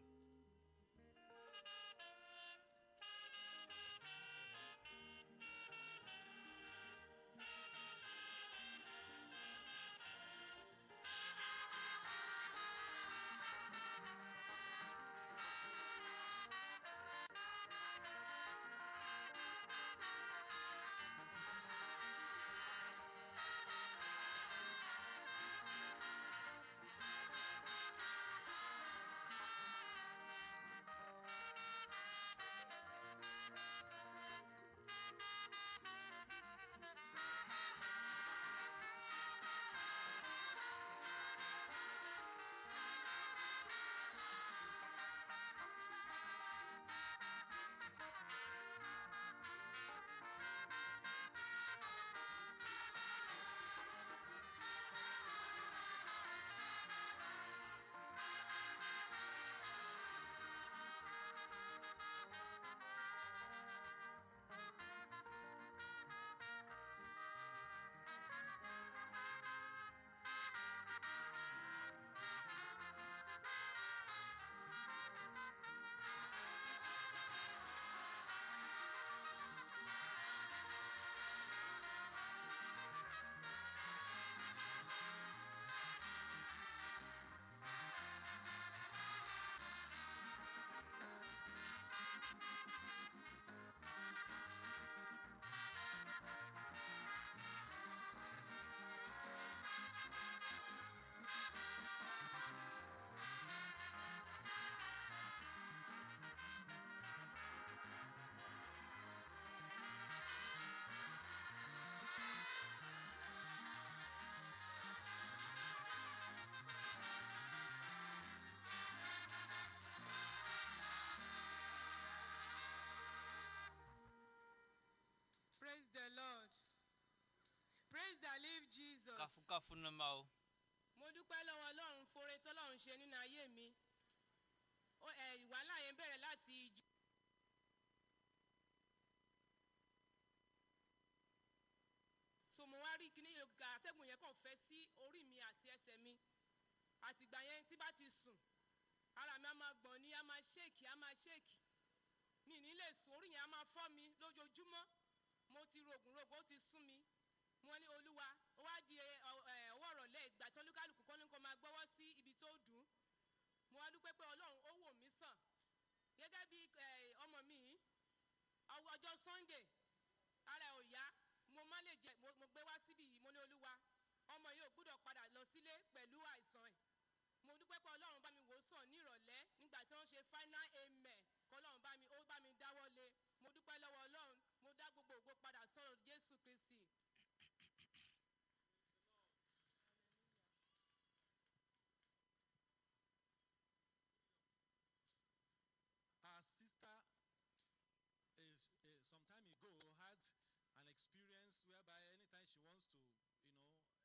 S8: Praise the Lord. Praise the living Jesus.
S2: Kafu na Mawu.
S8: Mo dúpẹ́ lọ́wọ́ Ọlọ́run fore t'Ọlọ́run ṣe nínú ayé mi. Ìwàhálà yẹn bẹ̀rẹ̀ láti so mo wá rí kíní àtẹ̀gùn yẹn kàn fẹ́ sí orí mi àti ẹsẹ̀ mi. Àtìgbà yẹn tí bá ti sùn ara mi á máa gbọ̀n ní á máa ṣéèkì. Mi ní lè sùn orí yẹn á máa fọ́ mi lójoojúmọ́. Mo ti rògùn ó ti sún mi. Mo ní Olúwa ó wá di ọwọ́ ọ̀rọ̀lẹ́ ìgbà tí olúkálùkù kọ́ ní kó máa gbọ́wọ́ sí ibi tó dùn. Mo wá dúpẹ́ pé Ọlọ́run ó wò mí sàn. Gẹ́gẹ́ bí ọmọ mi ọjọ́ Sunday ara ẹ̀ ò yá mo má lè jẹ mo gbé wá síbí yìí mo ní Olúwa ọmọ yìí ò gbọ́dọ̀ padà lọ sílé pẹ̀lú àìsàn ẹ̀. Mo dúpẹ́ pé Ọlọ́run bá mi wò sàn ní ìrọ̀lẹ́ nígbà tí wọ́n ṣe final amen k'Ọlọ́run bá mi dáwọ́ lé. Mo dúpẹ́ lọ́wọ́ Ọlọ́run mo dá gbogbo ògo padà sọ́dọ̀ Jésù Kristi.
S17: Our sister some time ago had an experience whereby anytime she wants to,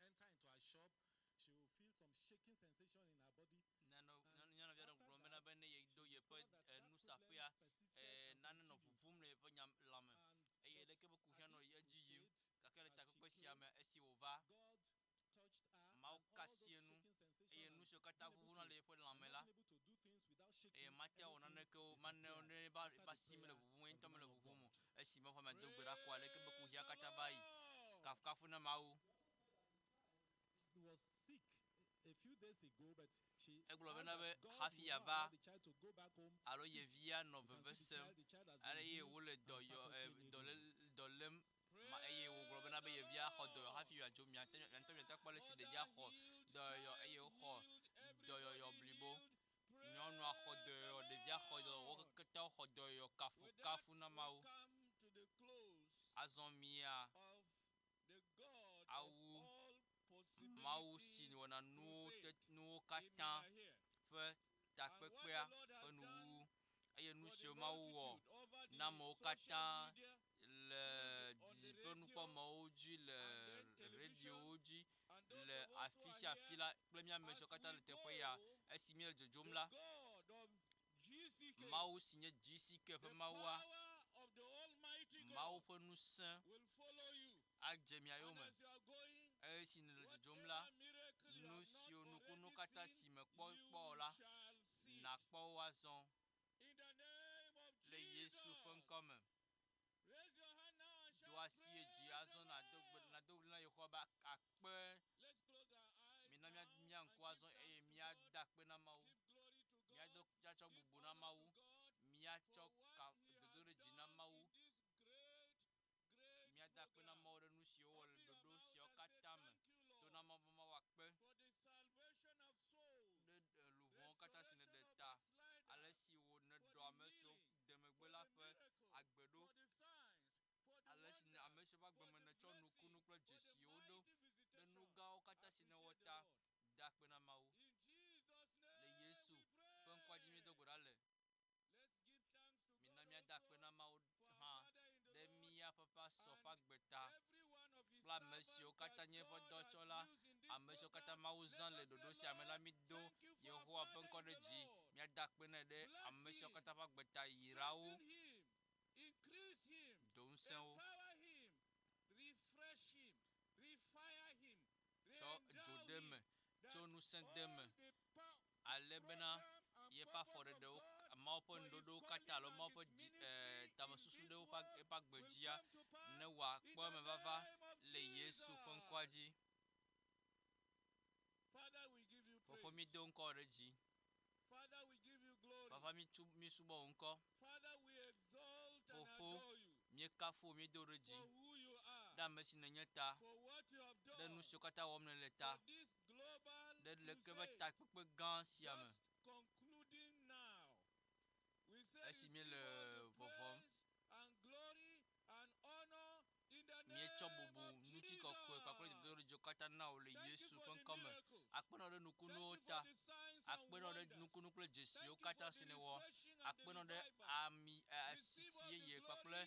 S17: enter into a shop, she will feel some shaking sensation in her body.
S2: Mau kasienu eye nuso kata bubuna le po lamela e matia onane ko manne one ba sime le bubu ento me le bubu mo esi ma fa ma do gbera kwa le ke be ku hia kata bai kafu na Mawu
S17: was sick a few days ago, but she
S2: eglo
S17: asked
S2: bena be
S17: that God
S2: hafi
S17: will
S2: ya
S17: not
S2: va
S17: allow the child to go back home
S2: alo
S17: sick.
S2: ye via no
S17: You can
S2: veve
S17: see
S2: sem
S17: the child has
S2: ale
S17: been
S2: ye
S17: healed
S2: wole do
S17: and
S2: yo
S17: perfectly made whole.
S2: dolem ma eye wo glo bena be ye via ho do hafi ya jo mi ante ta kpole si de dia ho do yo eye ho do yo blibo nyɔnu axɔ do yo de via xɔ do wo kete xɔ do yo kafu na Mawu azɔ mia awu Mawu si wɔna nuwo katã ƒe takpekpea ƒe nuwu eye nu siwo Mawu wɔ na amewo katã le didiƒe nukpɔmɔwo dzi le radiowo dzi le afi sia afi la kple mía ame siwo katã le teƒe ya esi míele dzodzom la Mawu si nye GCK ƒe Mawua Mawu ƒe ŋusẽ adze mia yome esi nele dzodzom la nu siwo nukunu katã si mekpɔ kpɔ la nakpɔ wo azɔ le Yesu ƒe ŋkɔ me do asi yi dzi azɔ nado ɣli na Yehowa be akpe mina mía ŋku azɔ eye míada akpe na Mawu míatsɔ bubu na Mawu míatsɔ dodoɖedzi na Mawu míada akpe na Mawu ɖe nu siwo wɔ le ɖoɖo siwo katã me to na Mawu be Mawu akpe ɖe luʋɔwo katã si neɖe ta ale si neɖɔ ame siwo de megbe la ƒe agbe ɖo ale si ame siwo ƒe agbeme netsɔ nukunu kple dzesiwo ɖo ɖe nu gãwo katã si newɔ ta da akpe na Mawu le Yesu ƒe ŋkɔa dzi míedo gbe ɖa le mina míada akpe na Mawu hã ɖe míaƒe pasɔ ƒe agbe ta kple ame siwo katã nye eƒe dɔtsɔla ame siwo katã Mawu zã le ɖoɖo sia me la mído Yehowa ƒe ŋkɔ ɖe dzi míada akpe nɛ ɖe ame siwo katã ƒe agbe ta yirawo do ŋusẽ wo tsɔ dzo de me tso ŋusẽ de me ale bena yeƒe afɔɖeɖewo Mawu ƒe ŋuɖoɖowo katã alo Mawu ƒe tamesusu ɖe woƒe agbe dzia ne wòakpɔ eme vava le Yesu ƒe ŋkɔa dzi Fofo mído ŋkɔ ɖe dzi Fafá mísubɔ wo ŋkɔ Fofo míekafu mído ɖe dzi ɖe ame si nenye ta ɖe nu siwo katã wɔm nele ta ɖe leke be takpekpe gã sia me esi míele vɔvɔm míetsɔ bubu ŋutikɔkɔe kpakple dodoɖedziwo katã na wo le Yesu ƒe ŋkɔ me akpenɔ ɖe nukunuwo ta akpenɔ ɖe nukunu kple dzesiwo katã si newɔ akpenɔ ɖe ami asisi yeye kpakple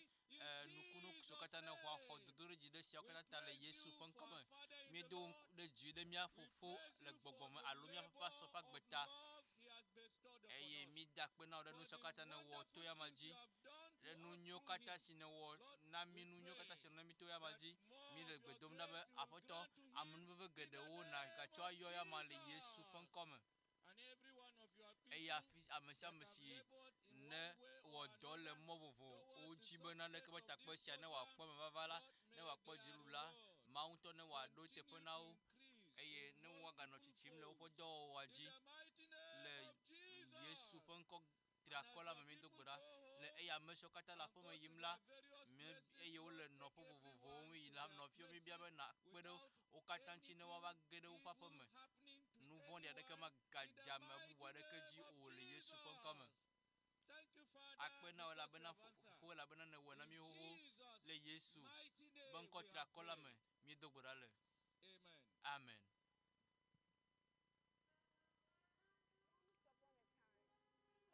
S2: nukunu siwo katã ne xɔ axɔ dodoɖedzi ɖe siawo katã ta le Yesu ƒe ŋkɔ me míedo ɖe dzi ɖe mía Fofo le gbɔgbɔ me alo míaƒe pasɔ ƒe agbe ta eye mída akpe na wo ɖe nu siwo katã ne wɔ to yama dzi ɖe nu nyuiwo katã si newɔ na mí nu nyuiwo katã si na mí to yama dzi míele gbe dom ɖa be Aƒetɔ amenuveve geɖewo nagatsɔ ayɔ yama le Yesu ƒe ŋkɔ me eye ame sia ame si ne wɔ dɔ le mɔ vovovowo dzi bena leke be takpe sia ne wòakpɔ eme vava la ne wòakpɔ dziɖuɖu la Mawu ŋutɔ ne wòaɖo teƒe na wo eye ne woaganɔ tsitsim le woƒe dɔwɔwɔa dzi le Yesu ƒe ŋkɔ triakɔ la me míedo gbe ɖa le eye ame siwo katã le aƒe me yim la eye wole nɔƒe vovovowo yi la nɔviwo míebia be nakpe ɖe wo katã ŋuti ne woava ge ɖe woƒe aƒe me nu vɔ̃ɖi aɖeke magadze ame bubu aɖeke dzi o le Yesu ƒe ŋkɔ me akpe na wo elabena Fofo elabena nèwɔ na mí xoxo le Yesu be ŋkɔ triakɔ la me míedo gbe ɖa le amen.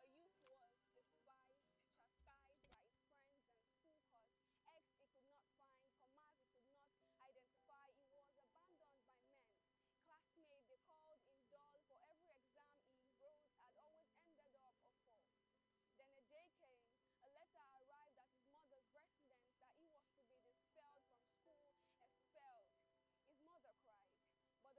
S9: A youth was despised, chastised by his friends and school cause. X he could not find, commas he could not identify. He was abandoned by men. Classmates they called him dull. For every exam he wrote had always ended up a 4. Then a day came, a letter arrived at his mother's residence that he was to be expelled from school, expelled. His mother cried, but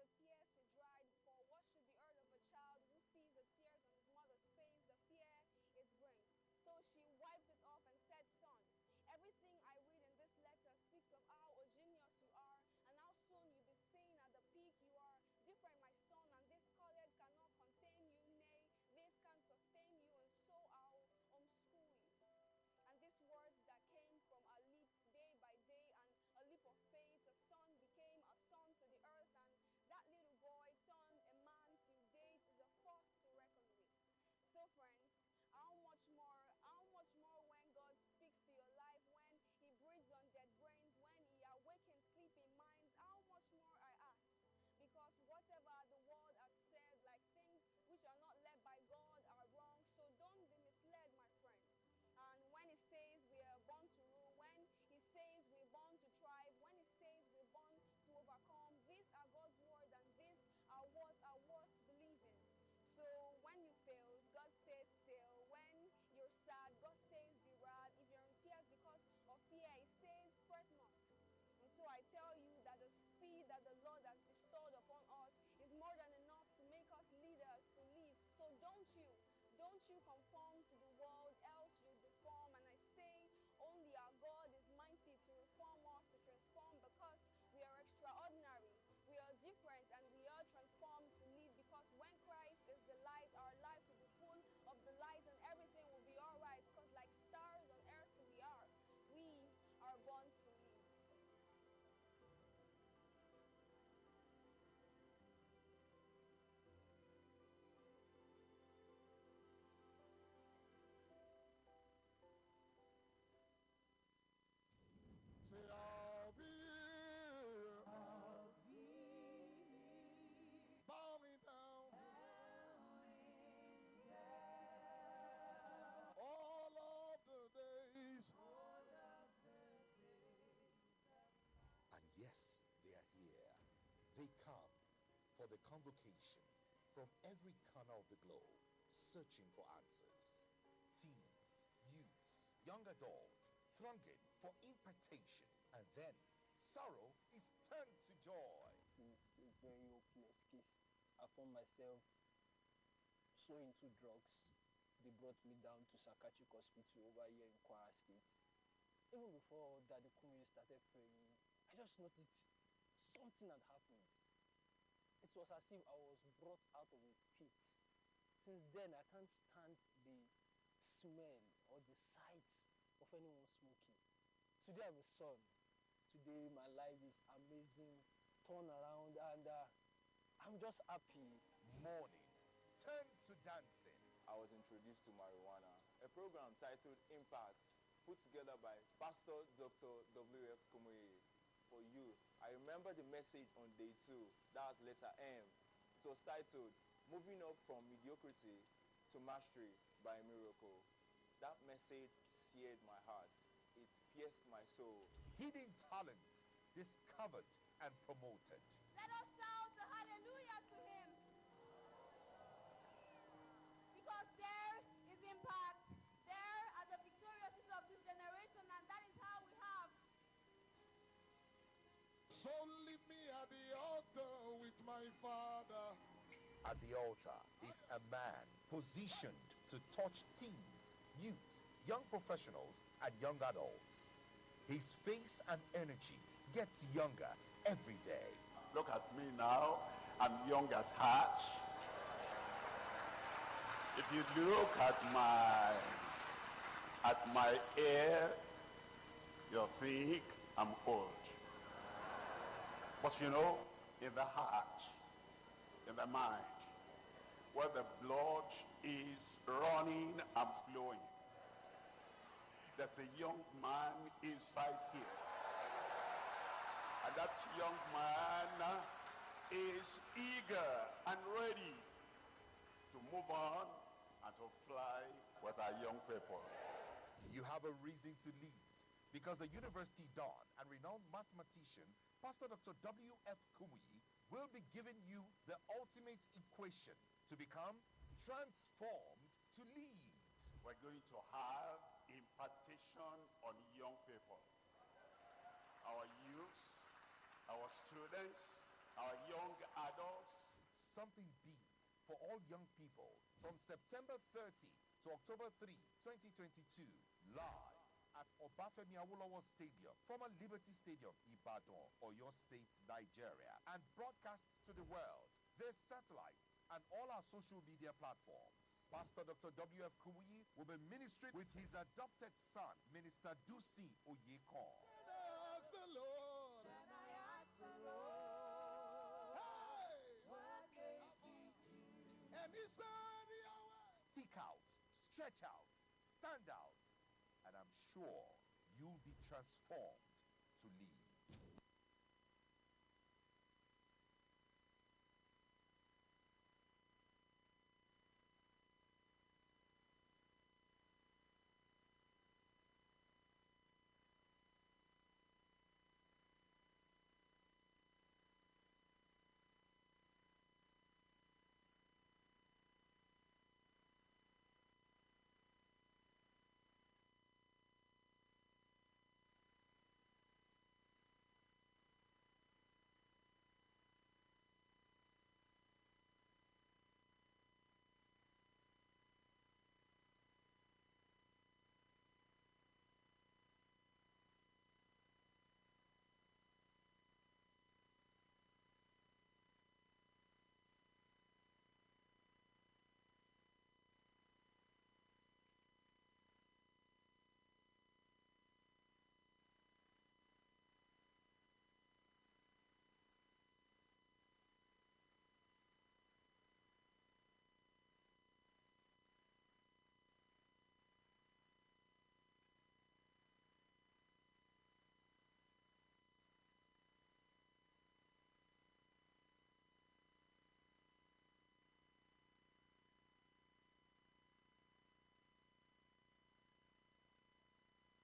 S9: friends, how much more when God speaks to your life, when He breathes on dead brains, when He awakens sleeping minds, how much more I ask. Because whatever the world has said, like things which are not led by God are wrong, so don't be misled, my friend. And when He says we are born to rule, when He says we're born to thrive, when He says we're born to overcome, these are God's word and these are what are worth believing. So when you fail, God says sail. When you're sad, God says be glad. If you're in tears because of fear, He says fret not. And so I tell you that the speed that the Lord has bestowed upon us is more than enough to make us leaders to live. So don't you conform to the world, else you deform. And I say only our God is mighty to reform us, to transform, because we are extraordinary. We are different and we are transformed to lead, because when Christ is the light, our lives will be full of the light and everything will be all right, because like stars on earth we are born to lead.
S5: Say, I'll be here. Bowing down. All of the days.
S10: And yes, they are here. They come for the convocation from every corner of the globe, searching for answers. Teens, youths, young adults, thronging for impartation, and then sorrow is turned to joy.
S11: Since a very hopeless case, I found myself so into drugs. They brought me down to psychiatric hospital over here in Kwara State. Even before Daddy Kumuyi started praying, I just noticed something had happened. It was as if I was brought out of a pit. Since then, I can't stand the smell or the sight of anyone smoking. Today I'm a son. Today my life is amazing, turn around, and I'm just happy.
S10: Morning, turn to dancing.
S23: I was introduced to marijuana, a program titled Impact, put together by Pasteur Dr W.F Kumuyi for youth. I remember the message on day 2, that was letter M. It was titled, Moving Up from Mediocrity to Mastery by a Miracle. That message seared my heart. It pierced my soul.
S10: Hidden talents discovered and promoted.
S9: Let us shout a hallelujah to Him. Because there is impact. There are the victorious of this generation, and that is how we have.
S5: So leave me at the altar with my Father.
S10: At the altar is a man positioned to touch teens, youths, young professionals, and young adults. His face and energy gets younger every day.
S14: Look at me now. I'm young at heart. If you look at my hair, you'll think I'm old. But you know, in the heart, in the mind, where the blood is running and flowing, there's a young man inside here. And that young man is eager and ready to move on and to fly with our young people.
S10: You have a reason to lead, because a university don and renowned mathematician, Pasteur Dr W.F Kumuyi, will be giving you the ultimate equation to become transformed to lead.
S14: We're going to have impartation on young people. Our youths, our students, our young adults.
S10: Something big for all young people from September 30 to October 3, 2022, live at Obafemi Awolowo Stadium, former Liberty Stadium, Ibadan, Oyo State, Nigeria, and broadcast to the world via satellite and all our social media platforms. Pastor Dr W.F Kumuyi will be ministering with his adopted son, Minister Dusi Oyekon.
S5: Ask the Lord. Hey! And he said,
S10: Stick out stretch out, stand out, and I'm sure you'll be transformed to live.